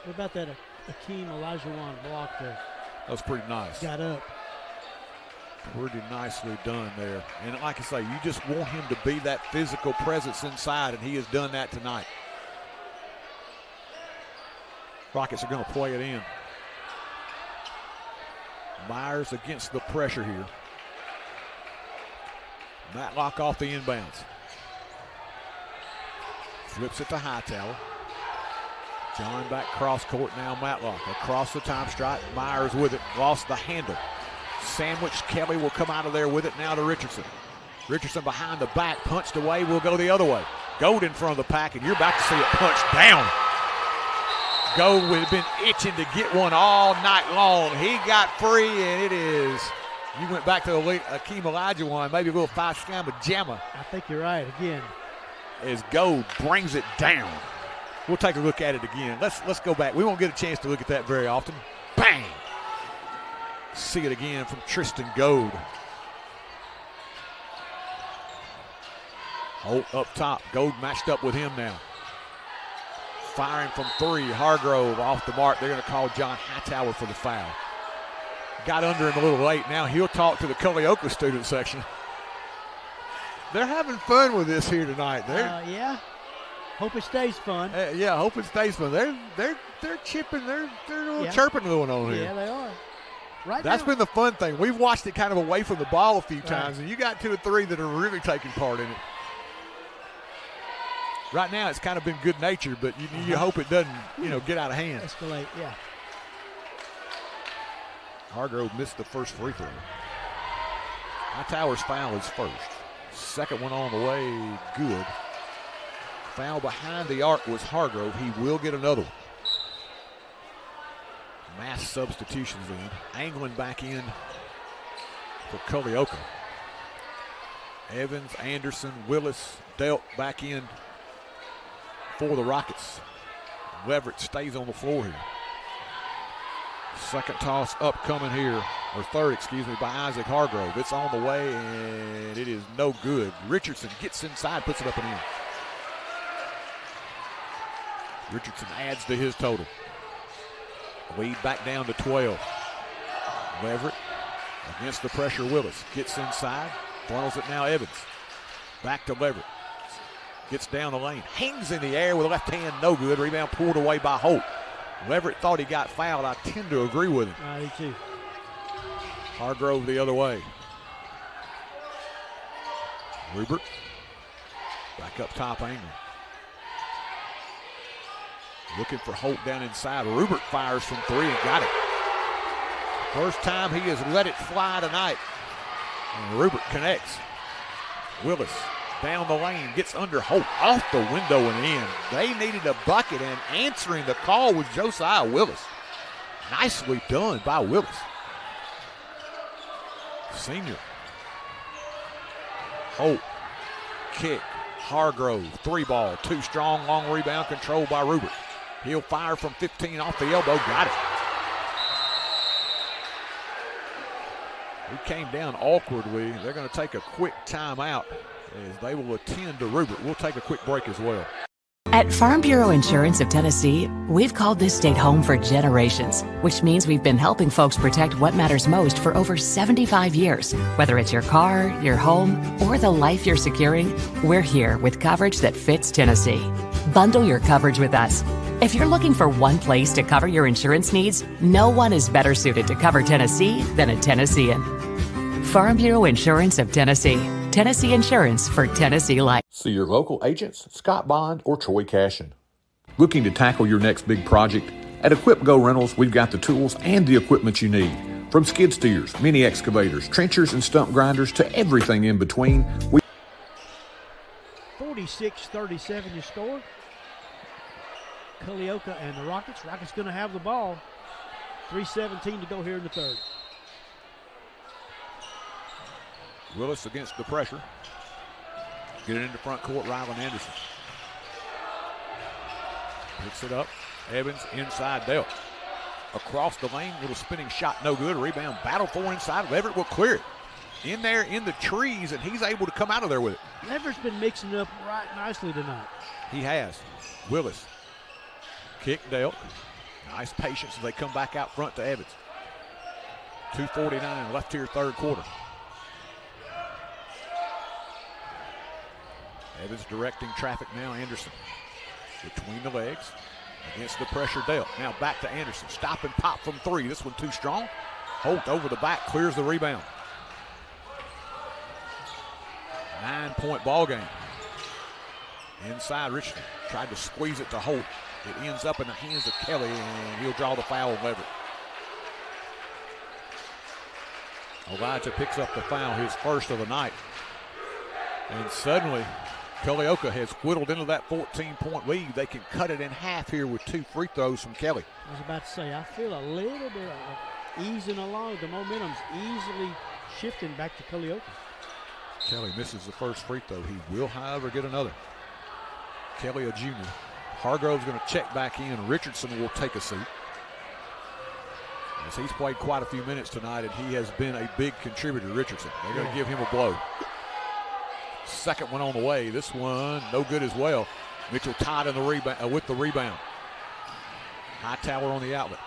What about that Akeem Olajuwon block there? That was pretty nice. Got up. Pretty nicely done there. And like I say, you just want him to be that physical presence inside, and he has done that tonight. Rockets are going to play it in. Myers against the pressure here. Matlock off the inbounds. Flips it to Hightower. John back cross court now. Matlock across the time stripe. Myers with it. Lost the handle. Sandwich. Kelly will come out of there with it now to Richardson. Richardson behind the back. Punched away. Will go the other way. Gold in front of the pack, and you're about to see it punched down. Gold would have been itching to get one all night long. He got free, and it is. You went back to Akeem Olajuwon, maybe a little five-scammer jammer. I think you're right again. As Gold brings it down. We'll take a look at it again. Let's go back. We won't get a chance to look at that very often. Bang! See it again from Tristan Gold. Holt up top. Gold matched up with him now. Firing from three. Hargrove off the mark. They're going to call John Hightower for the foul. Got under him a little late. Now he'll talk to the Culleoka student section. They're having fun with this here tonight. Yeah. Hope it stays fun. Yeah, hope it stays fun. They're chipping. They're a little chirping going on here. Yeah, they are. That's been the fun thing. We've watched it kind of away from the ball a few times, and you got two or three that are really taking part in it. right now it's kind of been good-natured, but you hope it doesn't, get out of hand. Escalate, yeah. Hargrove missed the first free throw. Hightower's foul is first. Second one on the way, good. Foul behind the arc was Hargrove. He will get another one. Mass substitutions in. Angling back in for Culleoka. Evans, Anderson, Willis, Delk back in for the Rockets. Leverett stays on the floor here. Second toss upcoming here, or third, by Isaac Hargrove. It's on the way, and it is no good. Richardson gets inside, puts it up and in. Richardson adds to his total. Lead back down to 12. Leverett against the pressure. Willis gets inside, funnels it now Evans. Back to Leverett. Gets down the lane, hangs in the air with a left hand, no good. Rebound pulled away by Holt. Leverett thought he got fouled. I tend to agree with him. I do too. Hargrove the other way. Rupert back up top angle. Looking for Holt down inside. Rupert fires from three and got it. First time he has let it fly tonight. And Rupert connects. Willis down the lane, gets under Holt, off the window and in. They needed a bucket, and answering the call was Josiah Willis. Nicely done by Willis. Senior. Holt, kick, Hargrove, three ball, too strong, long rebound, controlled by Rupert. He'll fire from 15 off the elbow, got it. He came down awkwardly. They're going to take a quick timeout as they will attend to Rupert. We'll take a quick break as well. At Farm Bureau Insurance of Tennessee, we've called this state home for generations, which means we've been helping folks protect what matters most for over 75 years. Whether it's your car, your home, or the life you're securing, we're here with coverage that fits Tennessee. Bundle your coverage with us. If you're looking for one place to cover your insurance needs, no one is better suited to cover Tennessee than a Tennessean. Farm Bureau Insurance of Tennessee. Tennessee Insurance for Tennessee Life. See your local agents, Scott Bond or Troy Cashin. Looking to tackle your next big project? At Equip Go Rentals, we've got the tools and the equipment you need. From skid steers, mini excavators, trenchers, and stump grinders to everything in between. 46-37 your score. Culleoka and the Rockets. Rockets going to have the ball. 3:17 to go here in the third. Willis against the pressure. Get it into front court, Rylan Anderson. Picks it up. Evans inside Dell. Across the lane, little spinning shot, no good. Rebound, battle for inside. Leverett will clear it. In there in the trees, and he's able to come out of there with it. Leverett's been mixing it up right nicely tonight. He has. Willis. Kick Dell. Nice patience as they come back out front to Evans. 2:49 left here, third quarter. Evans directing traffic now. Anderson between the legs against the pressure. Dale now back to Anderson. Stop and pop from three. This one too strong. Holt over the back, clears the rebound. 9-point ball game. Inside Richardson tried to squeeze it to Holt. It ends up in the hands of Kelly, and he'll draw the foul on Leverett. Elijah picks up the foul, his first of the night. And suddenly, Culleoka has whittled into that 14-point lead. They can cut it in half here with 2 free throws from Kelly. I was about to say, I feel a little bit of easing along. The momentum's easily shifting back to Culleoka. Kelly misses the first free throw. He will, however, get another. Kelly, a junior. Hargrove's going to check back in. Richardson will take a seat. As he's played quite a few minutes tonight, and he has been a big contributor, Richardson. They're going to give him a blow. Second one on the way. This one no good as well. Mitchell tied in the rebound with the rebound. Hightower on the outlet.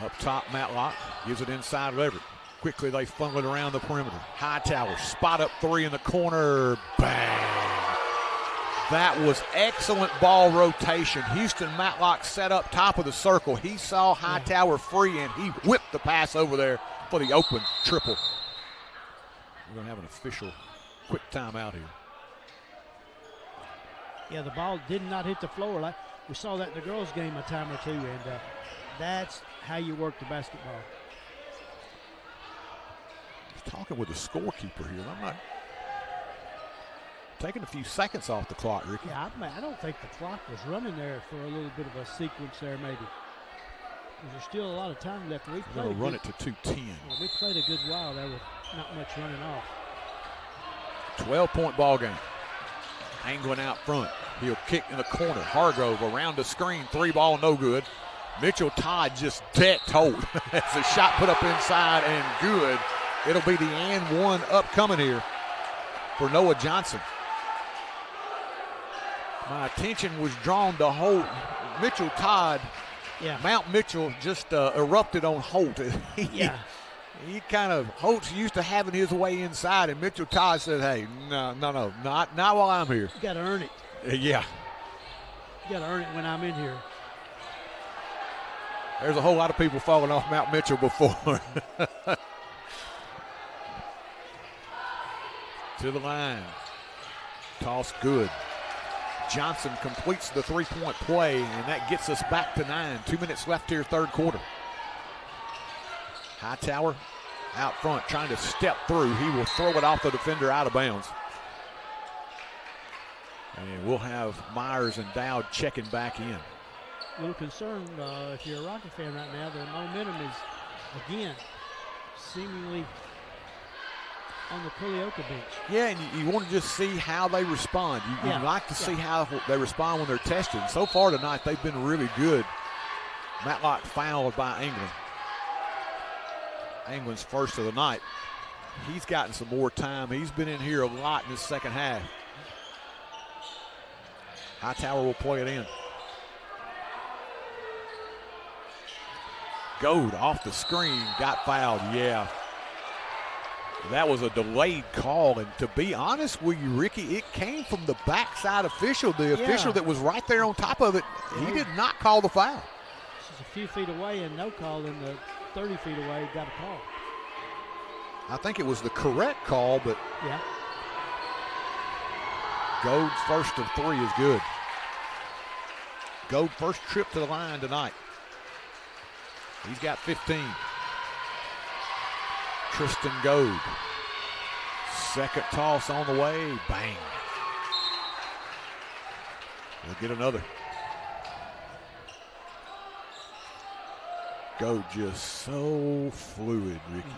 Up top, Matlock gives it inside Leverett. Quickly they funnel it around the perimeter. Hightower spot up three in the corner. Bang! That was excellent ball rotation. Houston Matlock set up top of the circle. He saw Hightower free, and he whipped the pass over there for the open triple. We're going to have an official quick timeout here. Yeah, the ball did not hit the floor. Like we saw that in the girls' game a time or two, and that's how you work the basketball. He's talking with the scorekeeper here. I'm not taking a few seconds off the clock, Ricky. Yeah, I don't think the clock was running there for a little bit of a sequence there, maybe. There's still a lot of time left. We're going to run it to 2:10. Yeah, we played a good while there with not much running off. 12-point ball game. Angling out front. He'll kick in the corner. Hargrove around the screen. 3-ball, no good. Mitchell Todd just decked Holt. That's a shot put up inside and good. It'll be the and one upcoming here for Noah Johnson. My attention was drawn to Holt. Mitchell Todd. Yeah. Mount Mitchell just erupted on Holt. Yeah. He kind of, Holt's used to having his way inside, and Mitchell Todd said, hey, no, not while I'm here. You got to earn it. Yeah. You got to earn it when I'm in here. There's a whole lot of people falling off Mount Mitchell before. To the line. Toss good. Johnson completes the three-point play, and that gets us back to 9. 2 minutes left here, third quarter. Hightower out front trying to step through. He will throw it off the defender out of bounds. And we'll have Myers and Dowd checking back in. A little concerned if you're a Rocket fan right now. The momentum is, again, seemingly on the Culleoka bench. Yeah, and you want to just see how they respond. You like to see how they respond when they're tested. So far tonight, they've been really good. Matlock fouled by England. England's first of the night. He's gotten some more time. He's been in here a lot in the second half. Hightower will play it in. Goad off the screen, got fouled, yeah. That was a delayed call, and to be honest with you, Ricky, it came from the backside official. The official that was right there on top of it, he did not call the foul. This is a few feet away and no call, and the 30 feet away got a call. I think it was the correct call, but yeah. Goad's first of 3 is good. Goad first trip to the line tonight. He's got 15. Tristan Goad. Second toss on the way. Bang. We'll get another. Goad just so fluid, Ricky.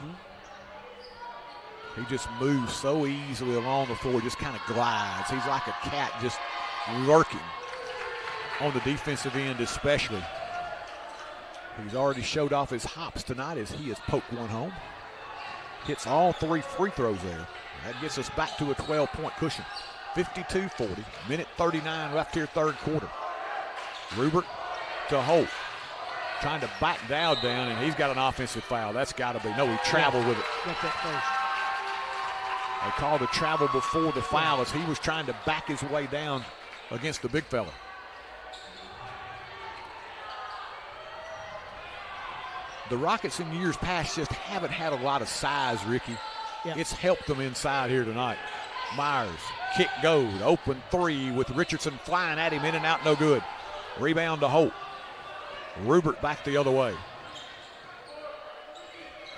He just moves so easily along the floor, just kind of glides. He's like a cat just lurking on the defensive end especially. He's already showed off his hops tonight as he has poked one home. Hits all 3 free throws there. That gets us back to a 12-point cushion. 52-40, minute 39 left here, third quarter. Rubert to Holt. Trying to back Dowd down, and he's got an offensive foul. That's got to be. No, he traveled with it. Got that first. They called a travel before the foul as he was trying to back his way down against the big fella. The Rockets in years past just haven't had a lot of size, Ricky. Yeah. It's helped them inside here tonight. Myers, kick Goad, open 3 with Richardson flying at him, in and out, no good. Rebound to Holt. Rubert back the other way.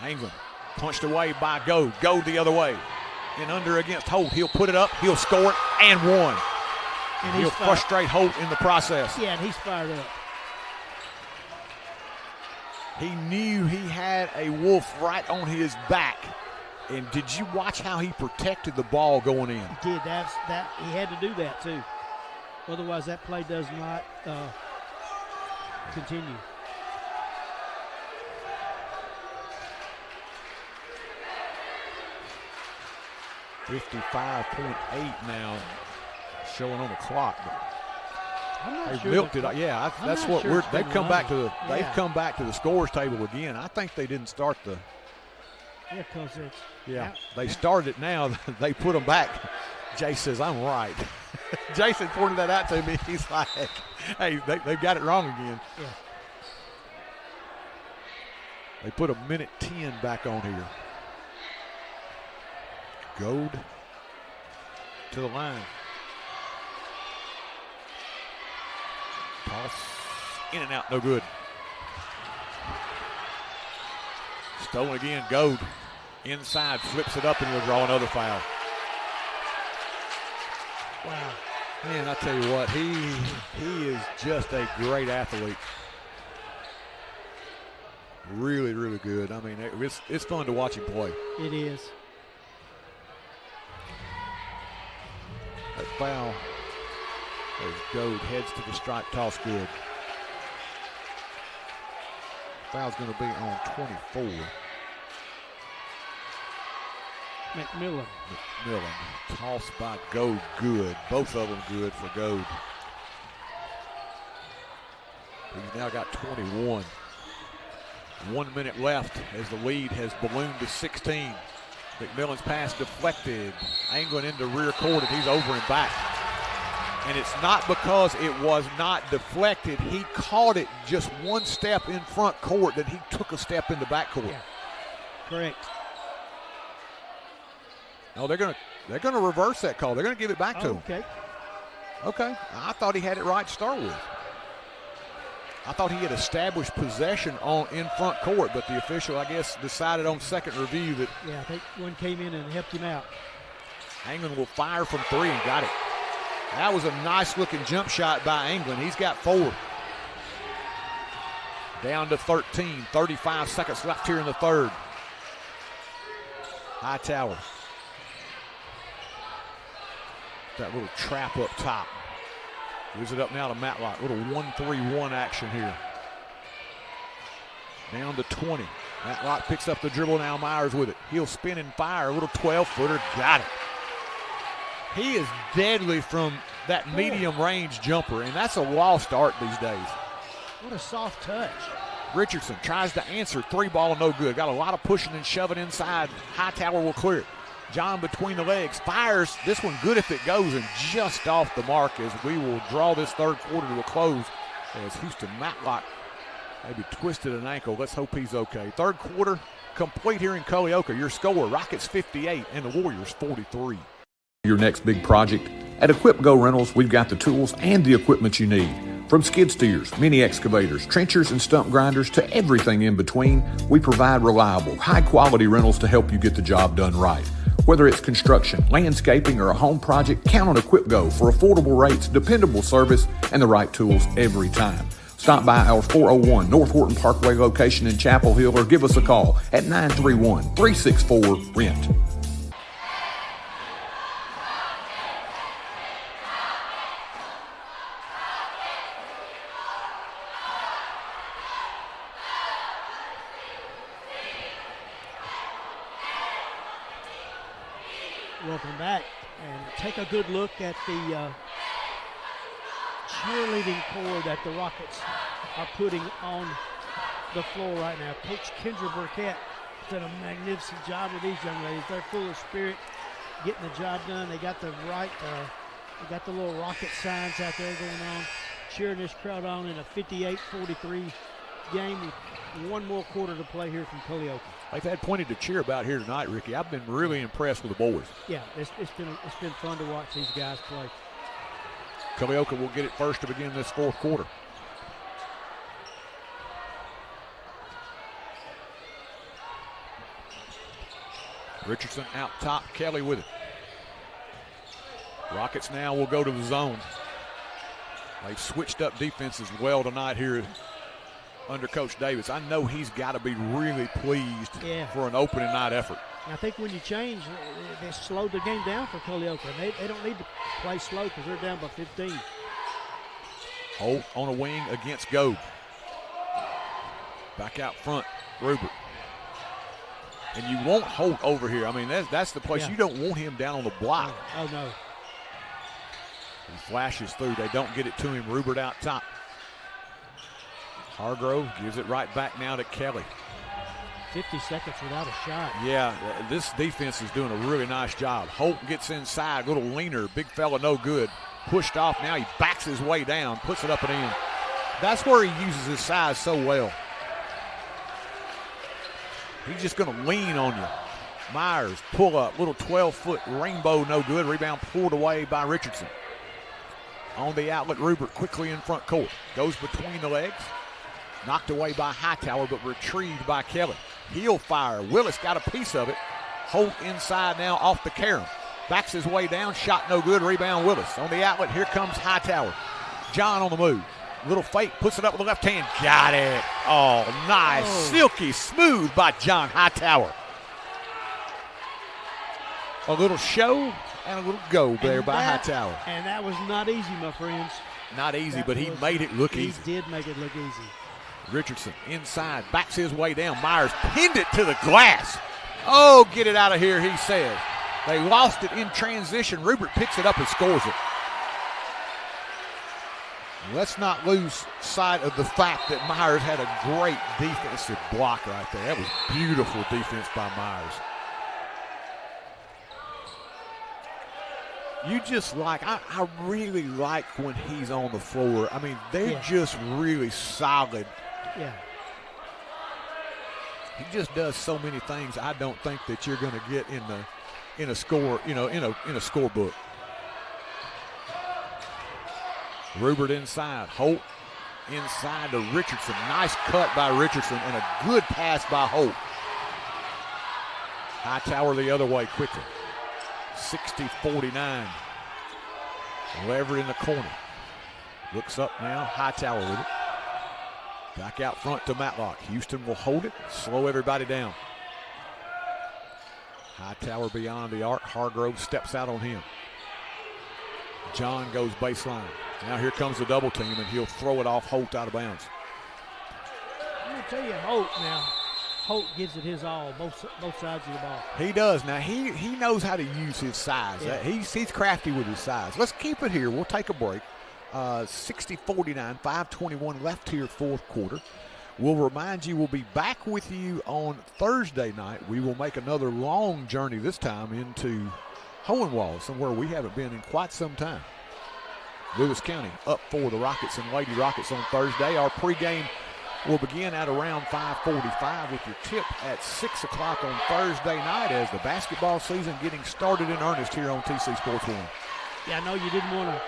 England punched away by Goad. Goad the other way. And under against Holt. He'll put it up, he'll score it, and one. And he'll frustrate Holt in the process. Yeah, and he's fired up. He knew he had a wolf right on his back. And did you watch how he protected the ball going in? He did. That he had to do that too. Otherwise, that play does not continue. .8 now showing on the clock. I'm not they sure milked it. Yeah, that's what sure they've come back to the. Yeah. They've come back to the scores table again. I think they didn't start the. Yeah, because it's. Yeah, they started it now. They put them back. Jay says, I'm right. Jason pointed that out to me. He's like, hey, they've got it wrong again. Yeah. They put a minute 10 back on here. Goad to the line. Toss in and out, no good. Stolen again, Goad. Inside, flips it up, and he'll draw another foul. Wow. Man, I tell you what, he is just a great athlete. Really, really good. I mean, it's fun to watch him play. It is. That foul as Goad heads to the strike, toss good. Foul's going to be on 24. McMillan. Toss by Goad, good. Both of them good for Goad. He's now got 21. 1 minute left as the lead has ballooned to 16. McMillan's pass deflected. Angling into rear court, and he's over and back. And it's not because it was not deflected. He caught it just one step in front court, that he took a step into back court. Yeah. Correct. No, they're gonna reverse that call. They're gonna give it back to him. Okay. Okay. I thought he had it right to start with. I thought he had established possession in front court, but the official, I guess, decided on second review that. Yeah, I think one came in and helped him out. Anglin will fire from three and got it. That was a nice-looking jump shot by Anglin. He's got 4. Down to 13. 35 seconds left here in the third. Hightower. That little trap up top. Gives it up now to Matlock. Little 1-3-1 action here. Down to 20. Matlock picks up the dribble. Now Myers with it. He'll spin and fire. A little 12-footer. Got it. He is deadly from that medium range jumper, and that's a lost art these days. What a soft touch. Richardson tries to answer. 3-ball, no good. Got a lot of pushing and shoving inside. Hightower will clear it. John between the legs, fires. This one good if it goes, and just off the mark as we will draw this third quarter to a close as Houston Matlock maybe twisted an ankle. Let's hope he's okay. Third quarter complete here in Culleoka. Your score, Rockets 58 and the Warriors 43. Your next big project. At Equip Go Rentals, we've got the tools and the equipment you need. From skid steers, mini excavators, trenchers, and stump grinders to everything in between, we provide reliable, high-quality rentals to help you get the job done right. Whether it's construction, landscaping, or a home project, count on Equip Go for affordable rates, dependable service, and the right tools every time. Stop by our 401 North Horton Parkway location in Chapel Hill or give us a call at 931-364-RENT. Welcome back, and take a good look at the cheerleading core that the Rockets are putting on the floor right now. Coach Kendra Burkett has done a magnificent job with these young ladies. They're full of spirit, getting the job done. They got the right, they got the little Rocket signs out there going on, cheering this crowd on in a 58-43 game with one more quarter to play here from Culleoka. They've had plenty to cheer about here tonight, Ricky. I've been really impressed with the boys. Yeah, it's been fun to watch these guys play. Culleoka will get it first to begin this fourth quarter. Richardson out top, Kelly with it. Rockets now will go to the zone. They've switched up defenses well tonight here under Coach Davis. I know he's got to be really pleased for an opening night effort. I think when you change, they slowed the game down for Culleoka. They don't need to play slow because they're down by 15. Holt on a wing against Goad. Back out front, Rupert. And you want Holt over here. I mean, that's the place. You don't want him down on the block. Oh, no. He flashes through. They don't get it to him. Rupert out top. Hargrove gives it right back now to Kelly. 50 seconds without a shot. Yeah, this defense is doing a really nice job. Holt gets inside, little leaner, big fella, no good. Pushed off, now he backs his way down, puts it up and in. That's where he uses his size so well. He's just gonna lean on you. Myers, pull up, little 12-foot rainbow, no good. Rebound pulled away by Richardson. On the outlet, Rupert quickly in front court. Goes between the legs. Knocked away by Hightower, but retrieved by Kelly. Heel fire. Willis got a piece of it. Holt inside now off the carom. Backs his way down. Shot no good. Rebound Willis. On the outlet, here comes Hightower. John on the move. Little fake. Puts it up with the left hand. Got it. Oh, nice. Oh. Silky smooth by John Hightower. A little show and a little go there by Hightower. And that was not easy, my friends. Not easy, but he made it look easy. He did make it look easy. Richardson inside, backs his way down. Myers pinned it to the glass. Oh, get it out of here, he said. They lost it in transition. Rupert picks it up and scores it. Let's not lose sight of the fact that Myers had a great defensive block right there. That was beautiful defense by Myers. You just like, I really like when he's on the floor. I mean, they're just really solid. Yeah. He just does so many things I don't think that you're going to get in a score, in a scorebook. Rupert inside. Holt inside to Richardson. Nice cut by Richardson and a good pass by Holt. Hightower the other way quickly. 60-49. Lever in the corner. Looks up now. Hightower with it. Back out front to Matlock. Houston will hold it. Slow everybody down. Hightower beyond the arc. Hargrove steps out on him. John goes baseline. Now here comes the double team, and he'll throw it off Holt out of bounds. I'm going to tell you, Holt gives it his all, both sides of the ball. He does. Now, he knows how to use his size. Yeah. He's crafty with his size. Let's keep it here. We'll take a break. 60-49, 5:21 left here, fourth quarter. We'll remind you we'll be back with you on Thursday night. We will make another long journey this time into Hohenwald, somewhere we haven't been in quite some time. Lewis County up for the Rockets and Lady Rockets on Thursday. Our pregame will begin at around 5:45 with your tip at 6 o'clock on Thursday night as the basketball season getting started in earnest here on TC Sports 1. Yeah, I know you didn't want to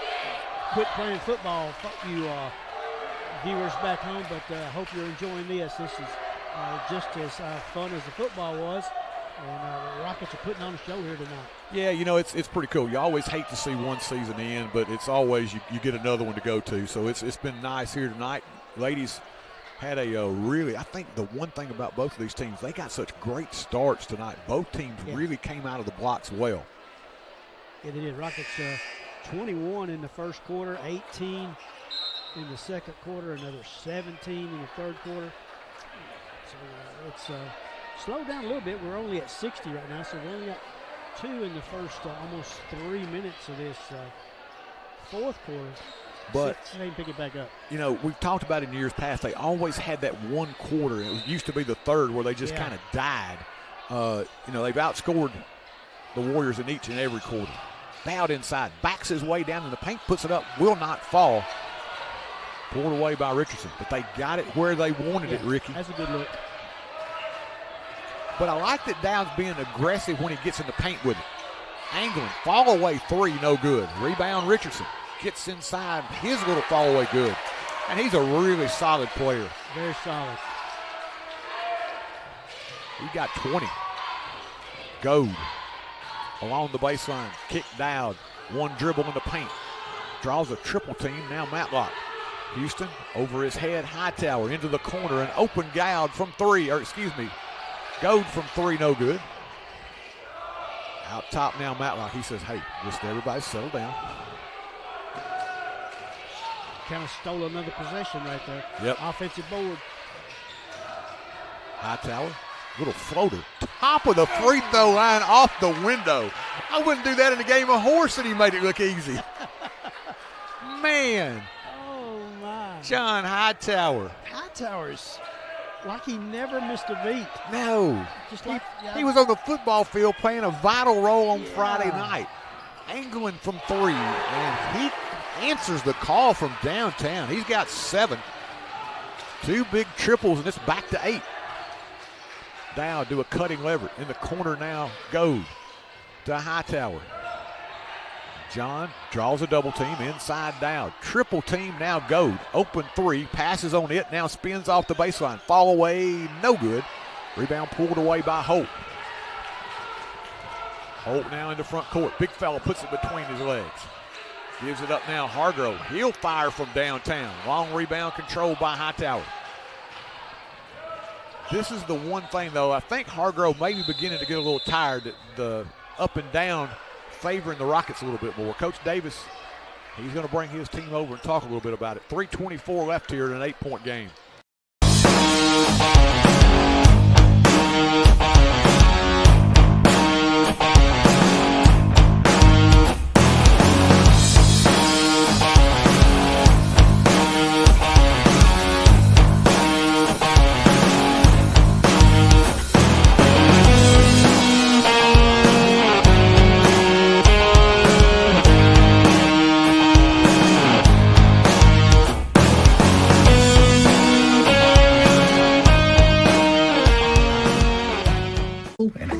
quit playing football, you viewers back home, but I hope you're enjoying this. This is just as fun as the football was, and the Rockets are putting on a show here tonight. Yeah, it's pretty cool. You always hate to see one season end, but it's always you get another one to go to. So it's been nice here tonight. Ladies had a really, I think the one thing about both of these teams, they got such great starts tonight. Both teams really came out of the blocks well. Yeah, they did. Rockets 21 in the first quarter, 18 in the second quarter, another 17 in the third quarter. So it's slowed down a little bit. We're only at 60 right now, so we only got 2 in the first almost 3 minutes of this fourth quarter. But they can pick it back up. We've talked about in years past, they always had that one quarter. It used to be the third where they just kind of died. They've outscored the Warriors in each and every quarter. Bowed inside, backs his way down in the paint, puts it up, will not fall. Pulled away by Richardson, but they got it where they wanted it, Ricky. That's a good look. But I like that Downs being aggressive when he gets in the paint with it. Angling, fall away three, no good. Rebound Richardson, gets inside, his little fall away good. And he's a really solid player. Very solid. He got 20. Goad. Along the baseline, kick down, one dribble in the paint. Draws a triple team, now Matlock. Houston over his head, Hightower into the corner, an open Goad from three, Goad from three, no good. Out top now Matlock, he says, hey, just everybody settle down. Kind of stole another possession right there. Yep. Offensive board. Hightower. Little floater, top of the free throw line off the window. I wouldn't do that in a game of horse, and he made it look easy. Man. Oh, my. John Hightower. Hightower's like he never missed a beat. No. Just like he was on the football field playing a vital role on Friday night. Angling from three, and he answers the call from downtown. He's got 7. 2 big triples, and it's back to 8. Down, do a cutting lever. In the corner now, Goad to Hightower. John draws a double team inside Dowd. Triple team now Goad. Open three. Passes on it. Now spins off the baseline. Fall away. No good. Rebound pulled away by Holt. Holt now into front court. Big fella puts it between his legs. Gives it up now. Hargrove. He'll fire from downtown. Long rebound controlled by Hightower. This is the one thing, though. I think Hargrove may be beginning to get a little tired. The up and down favoring the Rockets a little bit more. Coach Davis, he's going to bring his team over and talk a little bit about it. 3:24 left here in an 8-point game.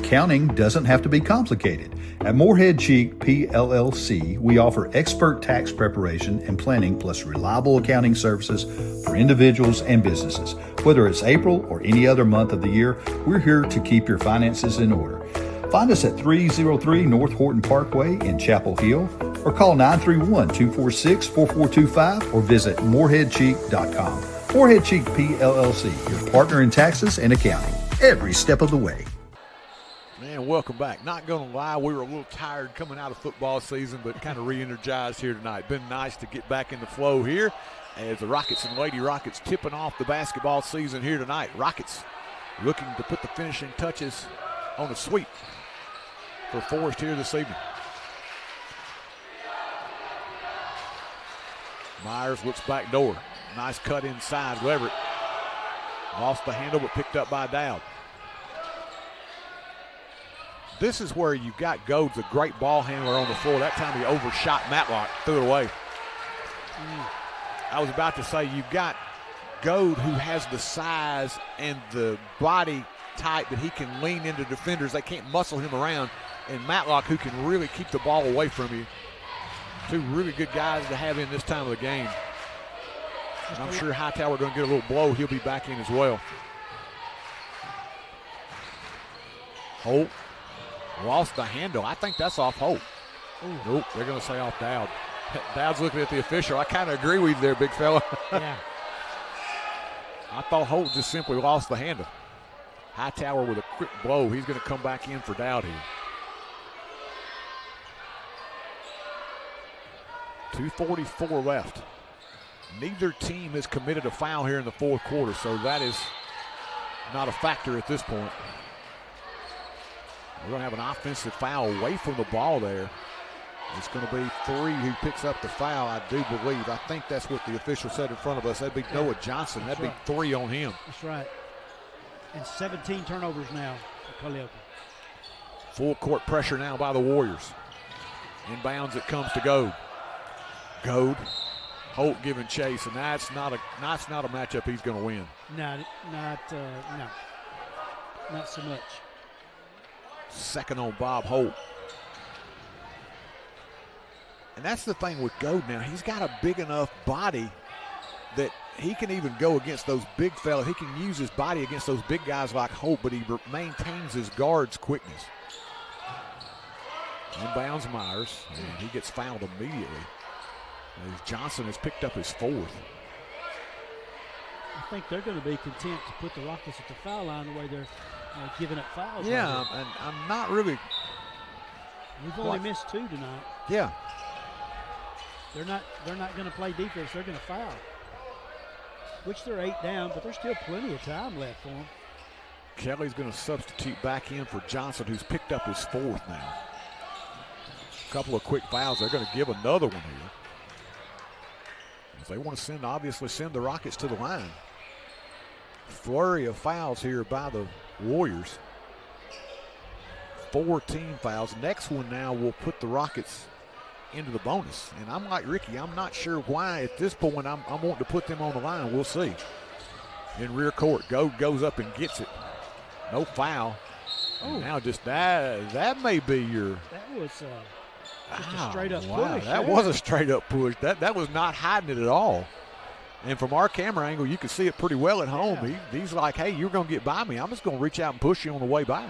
Accounting doesn't have to be complicated. At Morehead Cheek PLLC, we offer expert tax preparation and planning plus reliable accounting services for individuals and businesses. Whether it's April or any other month of the year, we're here to keep your finances in order. Find us at 303 North Horton Parkway in Chapel Hill or call 931-246-4425 or visit moreheadcheek.com. Morehead Cheek PLLC, your partner in taxes and accounting, every step of the way. Man, welcome back. Not going to lie, we were a little tired coming out of football season, but kind of re-energized here tonight. Been nice to get back in the flow here as the Rockets and Lady Rockets tipping off the basketball season here tonight. Rockets looking to put the finishing touches on a sweep for Forrest here this evening. Myers looks back door. Nice cut inside. Leverett lost the handle but picked up by Dowd. This is where you've got Goads, a great ball handler on the floor. That time he overshot Matlock, threw it away. I was about to say, you've got Goad who has the size and the body type that he can lean into defenders. They can't muscle him around. And Matlock who can really keep the ball away from you. Two really good guys to have in this time of the game. And I'm sure Hightower going to get a little blow. He'll be back in as well. Holt. Lost the handle. I think that's off Holt. Nope, they're going to say off Dowd. Dowd's looking at the official. I kind of agree with you there, big fella. Yeah. I thought Holt just simply lost the handle. Hightower with a quick blow. He's going to come back in for Dowd here. 2:44 left. Neither team has committed a foul here in the fourth quarter, so that is not a factor at this point. We're going to have an offensive foul away from the ball there. It's going to be three who picks up the foul, I do believe. I think that's what the official said in front of us. That'd be Noah Johnson. That'd be three on him. That's right. And 17 turnovers now for Culleoka. Full court pressure now by the Warriors. Inbounds it comes to Goad. Goad. Holt giving chase, and that's not a matchup he's going to win. No, not so much. Second on Bob Holt. And that's the thing with Goad now. He's got a big enough body that he can even go against those big fellas. He can use his body against those big guys like Holt, but he maintains his guard's quickness. Inbounds Myers, and he gets fouled immediately. As Johnson has picked up his fourth. I think they're going to be content to put the Rockets at the foul line the way they're giving up fouls. Yeah, and I'm not really. We've only missed two tonight. Yeah. They're not going to play defense. They're going to foul. Which they're 8 down, but there's still plenty of time left for them. Kelly's going to substitute back in for Johnson, who's picked up his fourth now. A couple of quick fouls. They're going to give another one here. If they want to obviously send the Rockets to the line. Flurry of fouls here by the Warriors. 4 team fouls. Next one now will put the Rockets into the bonus. And I'm like Ricky, I'm not sure why at this point I'm wanting to put them on the line. We'll see. In rear court, Goad goes up and gets it. No foul. Oh. Now just that may be your. That was Just a straight up wow, push. that was a straight up push. That was not hiding it at all. And from our camera angle, you can see it pretty well at home. Yeah. He's like, hey, you're going to get by me. I'm just going to reach out and push you on the way by.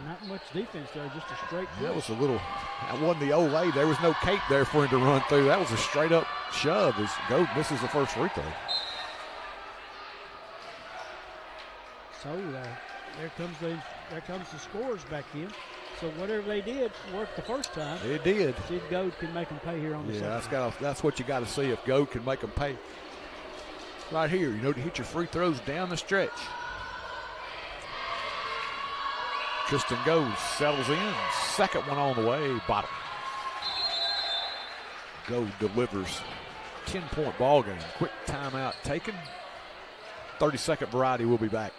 Not much defense there, just a straight push. That wasn't the old lady. There was no cape there for him to run through. That was a straight up shove as Goad misses the first free throw. So there comes the scores back in. So whatever they did worked the first time. It did. See if Goad can make them pay here on the second. That's what you got to see if Goad can make them pay. Right here, to hit your free throws down the stretch. Tristan Goad settles in. Second one on the way, bottom. Goad delivers. 10-point ball game. Quick timeout taken. 30-second variety. We'll be back.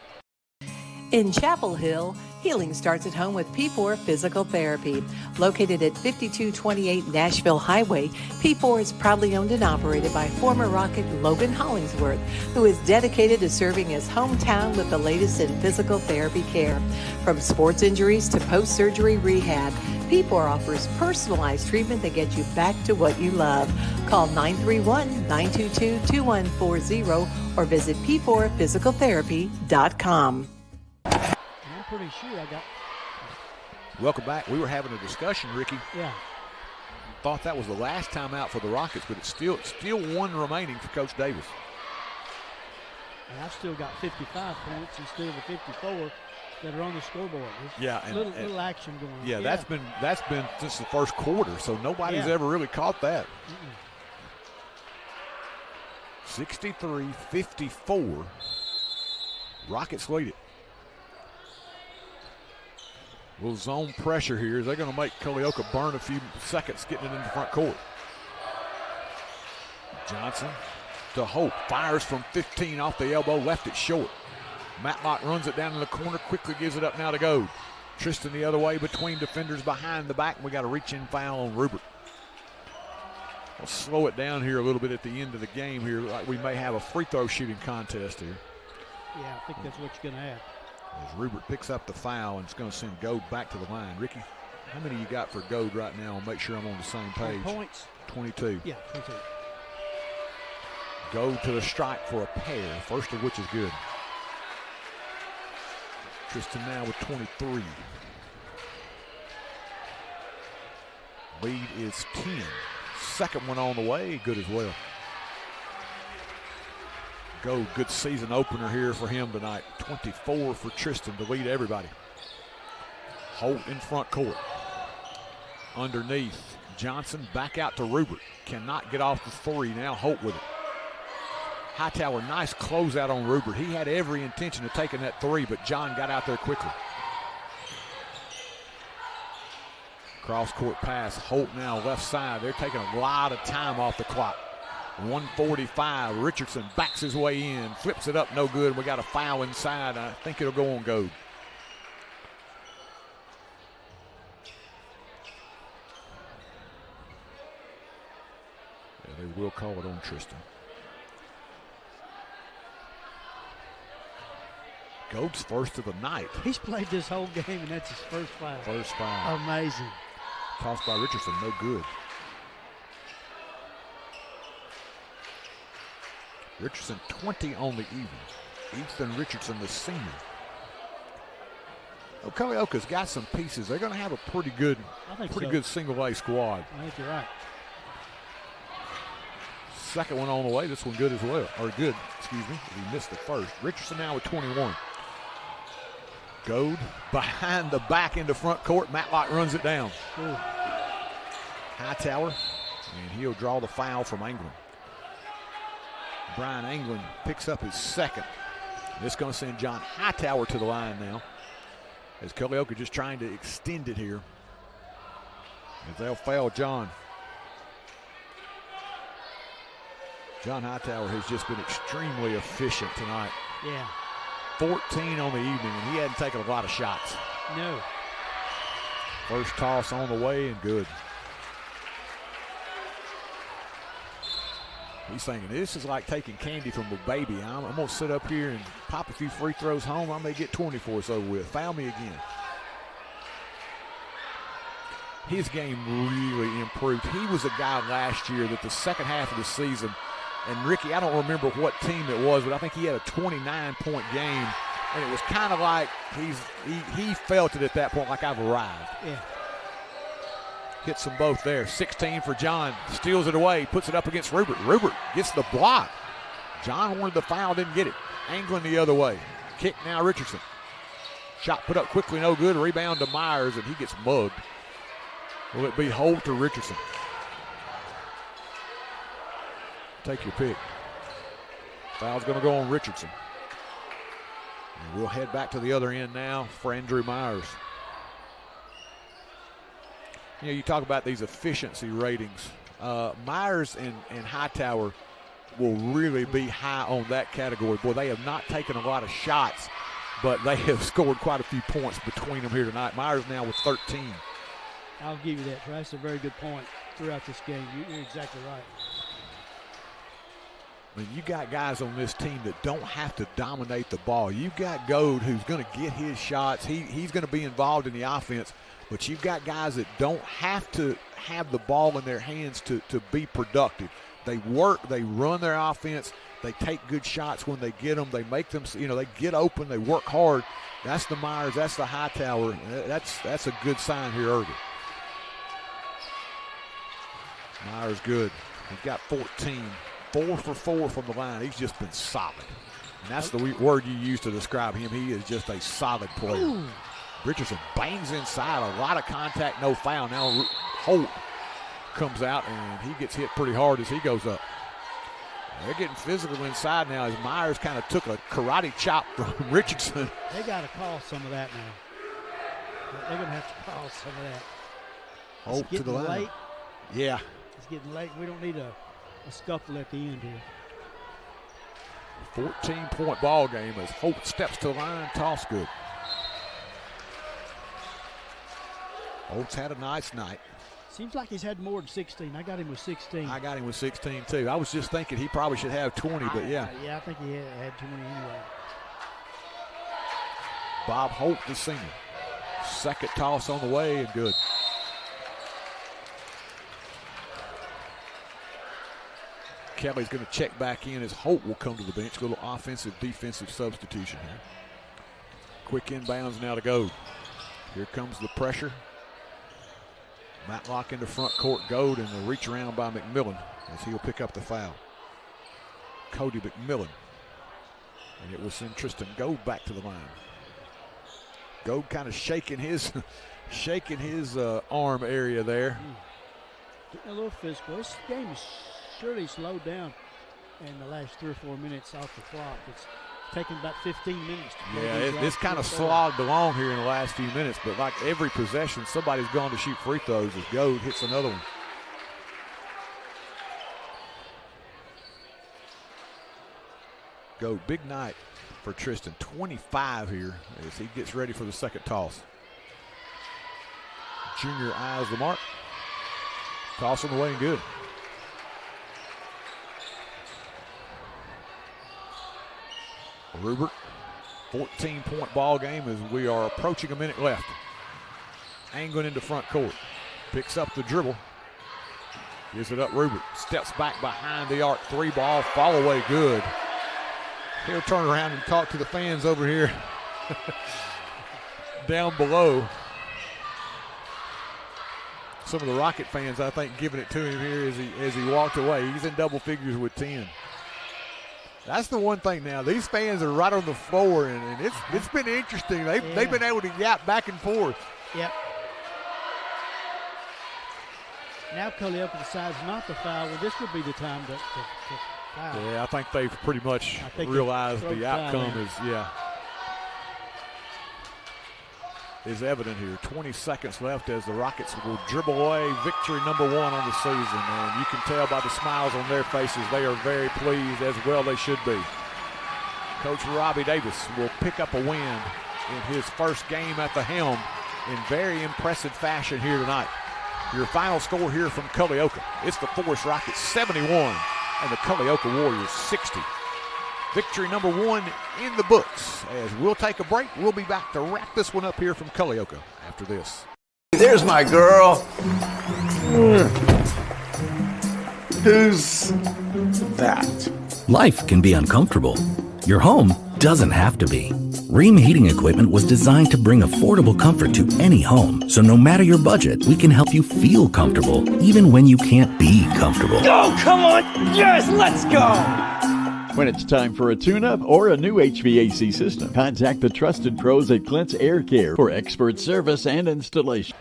In Chapel Hill, healing starts at home with P4 Physical Therapy. Located at 5228 Nashville Highway, P4 is proudly owned and operated by former Rocket Logan Hollingsworth, who is dedicated to serving his hometown with the latest in physical therapy care. From sports injuries to post-surgery rehab, P4 offers personalized treatment that gets you back to what you love. Call 931-922-2140 or visit p4physicaltherapy.com. I'm pretty sure I got. Welcome back. We were having a discussion, Ricky. Yeah. Thought that was the last time out for the Rockets, but it's still one remaining for Coach Davis. And I've still got 55 points instead of the 54 that are on the scoreboard. There's little action going on. Yeah, that's been since the first quarter, so nobody's ever really caught that. 63-54. Rockets lead it. A little zone pressure here. They're going to make Culleoka burn a few seconds getting it into front court. Johnson to Hope. Fires from 15 off the elbow. Left it short. Matlock runs it down in the corner. Quickly gives it up now to Goad. Tristan the other way between defenders behind the back. And we got a reach-in foul on Rupert. We'll slow it down here a little bit at the end of the game here. Like we may have a free throw shooting contest here. Yeah, I think that's what you're going to have. As Rupert picks up the foul and it's going to send Goad back to the line. Ricky, how many you got for Goad right now? I'll make sure I'm on the same page. Points? 22. Yeah, 22. Goad to the strike for a pair, first of which is good. Tristan now with 23. Lead is 10. Second one on the way, good as well. Goad, good season opener here for him tonight. 24 for Tristan to lead everybody. Holt in front court. Underneath, Johnson back out to Rupert. Cannot get off the three. Now Holt with it. Hightower, nice closeout on Rupert. He had every intention of taking that three, but John got out there quickly. Cross-court pass. Holt now left side. They're taking a lot of time off the clock. 1:45. Richardson backs his way in, flips it up, no good. We got a foul inside. I think it'll go on Goad. Yeah, they will call it on Tristan. Goad's first of the night. He's played this whole game, and that's his first foul. First foul. Amazing. Tossed by Richardson, no good. Richardson 20 on the evening. Ethan Richardson, the senior. Oh, Culleoka's got some pieces. They're going to have a pretty good single A squad. I think you're right. Second one on the way. This one good as well. Or good, excuse me. He missed the first. Richardson now with 21. Goad behind the back into front court. Matlock runs it down. Ooh. Hightower, and he'll draw the foul from England. Brian England picks up his second. This is going to send John Hightower to the line now, as Culleoka just trying to extend it here. As they'll foul John. John Hightower has just been extremely efficient tonight. Yeah. 14 on the evening, and he hadn't taken a lot of shots. No. First toss on the way and good. He's thinking, this is like taking candy from a baby. I'm going to sit up here and pop a few free throws home. I may get 24 so with. Foul me again. his game really improved. He was a guy last year that the second half of the season, and Ricky, I don't remember what team it was, but I think he had a 29-point game, and it was kind of like he felt it at that point, like I've arrived. Yeah. Hits them both there. 16 for John. Steals it away. Puts it up against Rupert. Rupert gets the block. John wanted the foul, didn't get it. Angling the other way. Kick now Richardson. Shot put up quickly, no good. Rebound to Myers, and he gets mugged. Will it be Holt or Richardson? Take your pick. Foul's going to go on Richardson. And we'll head back to the other end now for Andrew Myers. You know, you talk about these efficiency ratings. Myers and Hightower will really be high on that category. Boy, they have not taken a lot of shots, but they have scored quite a few points between them here tonight. Myers now with 13. I'll give you that, Trey. That's a very good point throughout this game. You're exactly right. I mean, you got guys on this team that don't have to dominate the ball. You've got Gold who's going to get his shots. He's going to be involved in the offense, but you've got guys that don't have to have the ball in their hands to be productive. They work, they run their offense, they take good shots when they get them, they make them, they get open, they work hard. That's the Myers, that's the Hightower. That's a good sign here early. Myers good. He's got 14. 4 for 4 from the line. He's just been solid. And that's the word you use to describe him. He is just a solid player. Ooh. Richardson bangs inside. A lot of contact, no foul. Now Holt comes out, and he gets hit pretty hard as he goes up. They're getting physical inside now as Myers kind of took a karate chop from Richardson. They got to call some of that now. They're going to have to call some of that. Holt to the line. Late. Yeah. It's getting late. We don't need a scuffle at the end here. 14-point ball game as Holt steps to the line. Toss good. Holt's had a nice night. Seems like he's had more than 16. I got him with 16. I got him with 16 too. I was just thinking he probably should have 20, but yeah. Yeah, I think he had 20 anyway. Bob Holt, the senior. Second toss on the way and good. Kelly's going to check back in as Holt will come to the bench. A little offensive-defensive substitution here. Quick inbounds now to go. Here comes the pressure. Matlock into front court. Gold and a reach around by McMillan as he'll pick up the foul. Cody McMillan. And it will send Tristan Gold back to the line. Gold kind of shaking his arm area there. Getting a little physical. This game is surely slowed down in the last 3 or 4 minutes off the clock. It's taken about 15 minutes to play. Yeah, it's kind of slogged along here in the last few minutes, but like every possession, somebody's gone to shoot free throws as Gold hits another one. Gold, big night for Tristan. 25 here as he gets ready for the second toss. Junior eyes the mark. Toss on the way and good. Rupert, 14-point ball game as we are approaching a minute left. Angling into front court. Picks up the dribble. Gives it up Rupert. Steps back behind the arc. 3-ball, fall away good. He'll turn around and talk to the fans over here down below. Some of the Rocket fans, I think, giving it to him here as he walked away. He's in double figures with 10. That's the one thing now. These fans are right on the floor, and it's been interesting. They've been able to yap back and forth. Yep. Now Culleoka decides not to foul. Well, this would be the time to foul. Yeah, I think they've pretty much realized the outcome is evident here. 20 seconds left as the Rockets will dribble away victory number 1 on the season. And you can tell by the smiles on their faces they are very pleased, as well they should be. Coach Robbie Davis will pick up a win in his first game at the helm in very impressive fashion here tonight. Your final score here from Culleoka. It's the Forrest Rockets 71 and the Culleoka Warriors 60. Victory number 1 in the books. As we'll take a break, we'll be back to wrap this one up here from Culleoka after this. There's my girl. Who's that? Life can be uncomfortable. Your home doesn't have to be. Ream Heating Equipment was designed to bring affordable comfort to any home. So no matter your budget, we can help you feel comfortable, even when you can't be comfortable. Oh, come on. Yes, let's go. When it's time for a tune-up or a new HVAC system, contact the trusted pros at Clint's Air Care for expert service and installation.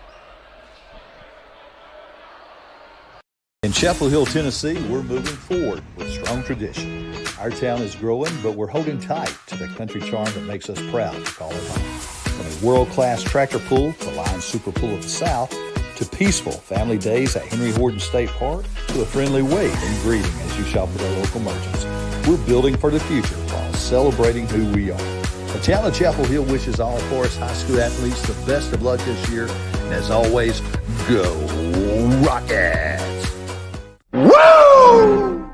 In Chapel Hill, Tennessee, we're moving forward with strong tradition. Our town is growing, but we're holding tight to the country charm that makes us proud to call it home. From a world-class tractor pull, the Lion Super Pull of the South, to peaceful family days at Henry Horton State Park, to a friendly wave and greeting as you shop with our local merchants. We're building for the future while celebrating who we are. The town of Chapel Hill wishes all Forrest High School athletes the best of luck this year, and as always, go Rockets! Woo!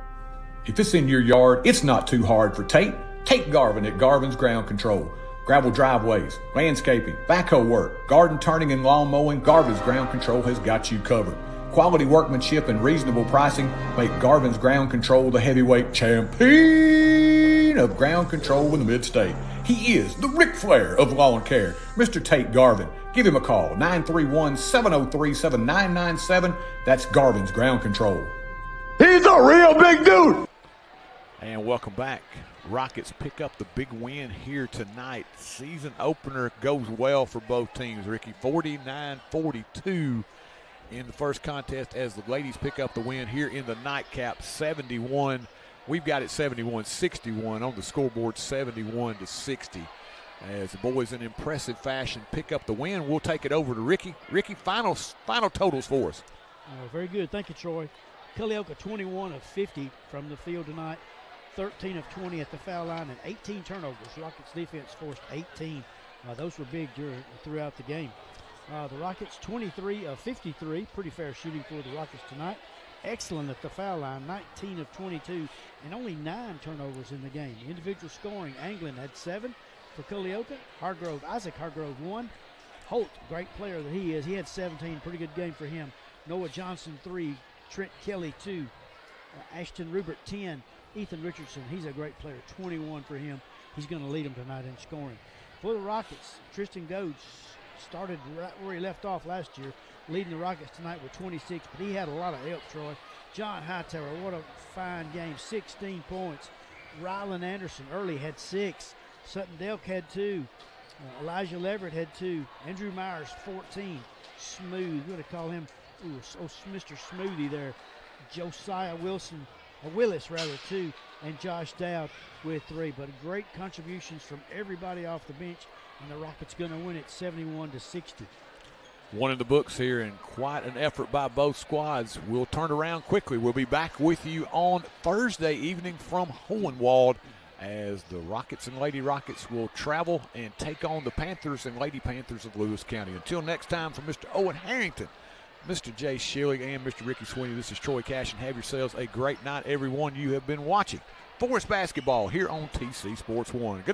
If it's in your yard, it's not too hard for Tate. Tate Garvin at Garvin's Ground Control. Gravel driveways, landscaping, backhoe work, garden turning and lawn mowing, Garvin's Ground Control has got you covered. Quality workmanship and reasonable pricing make Garvin's Ground Control the heavyweight champion of ground control in the mid-state. He is the Ric Flair of lawn care, Mr. Tate Garvin. Give him a call, 931-703-7997. That's Garvin's Ground Control. He's a real big dude. And welcome back. Rockets pick up the big win here tonight. Season opener goes well for both teams, Ricky. 49-42 in the first contest as the ladies pick up the win here in the nightcap, 71. We've got it 71-61 on the scoreboard, 71-60. As the boys in impressive fashion pick up the win, we'll take it over to Ricky. Ricky, final totals for us. Very good. Thank you, Troy. Culleoka 21 of 50 from the field tonight, 13 of 20 at the foul line, and 18 turnovers. Rockets defense forced 18. Those were big throughout the game. The Rockets 23 of 53, pretty fair shooting for the Rockets tonight. Excellent at the foul line, 19 of 22, and only 9 turnovers in the game. Individual scoring, Anglin had 7 for Culleoka. Isaac Hargrove 1. Holt, great player that he is, he had 17, pretty good game for him. Noah Johnson 3, Trent Kelly 2, Ashton Rupert 10, Ethan Richardson, he's a great player, 21 for him. He's going to lead them tonight in scoring. For the Rockets, Tristan Goads started right where he left off last year, leading the Rockets tonight with 26, but he had a lot of help, Troy. John Hightower, what a fine game, 16 points. Rylan Anderson early had 6. Sutton Delk had 2. Elijah Leverett had 2. Andrew Myers, 14. Smooth, we're going to call him Mr. Smoothie there. Josiah Willis, 2. And Josh Dowd with 3. But great contributions from everybody off the bench, and the Rockets going to win it 71-60. One in the books here, and quite an effort by both squads. We'll turn around quickly. We'll be back with you on Thursday evening from Hohenwald as the Rockets and Lady Rockets will travel and take on the Panthers and Lady Panthers of Lewis County. Until next time, from Mr. Owen Harrington, Mr. Jay Schilling, and Mr. Ricky Sweeney, this is Troy Cash, and have yourselves a great night, everyone. You have been watching Forrest Basketball here on TC Sports 1. Good night.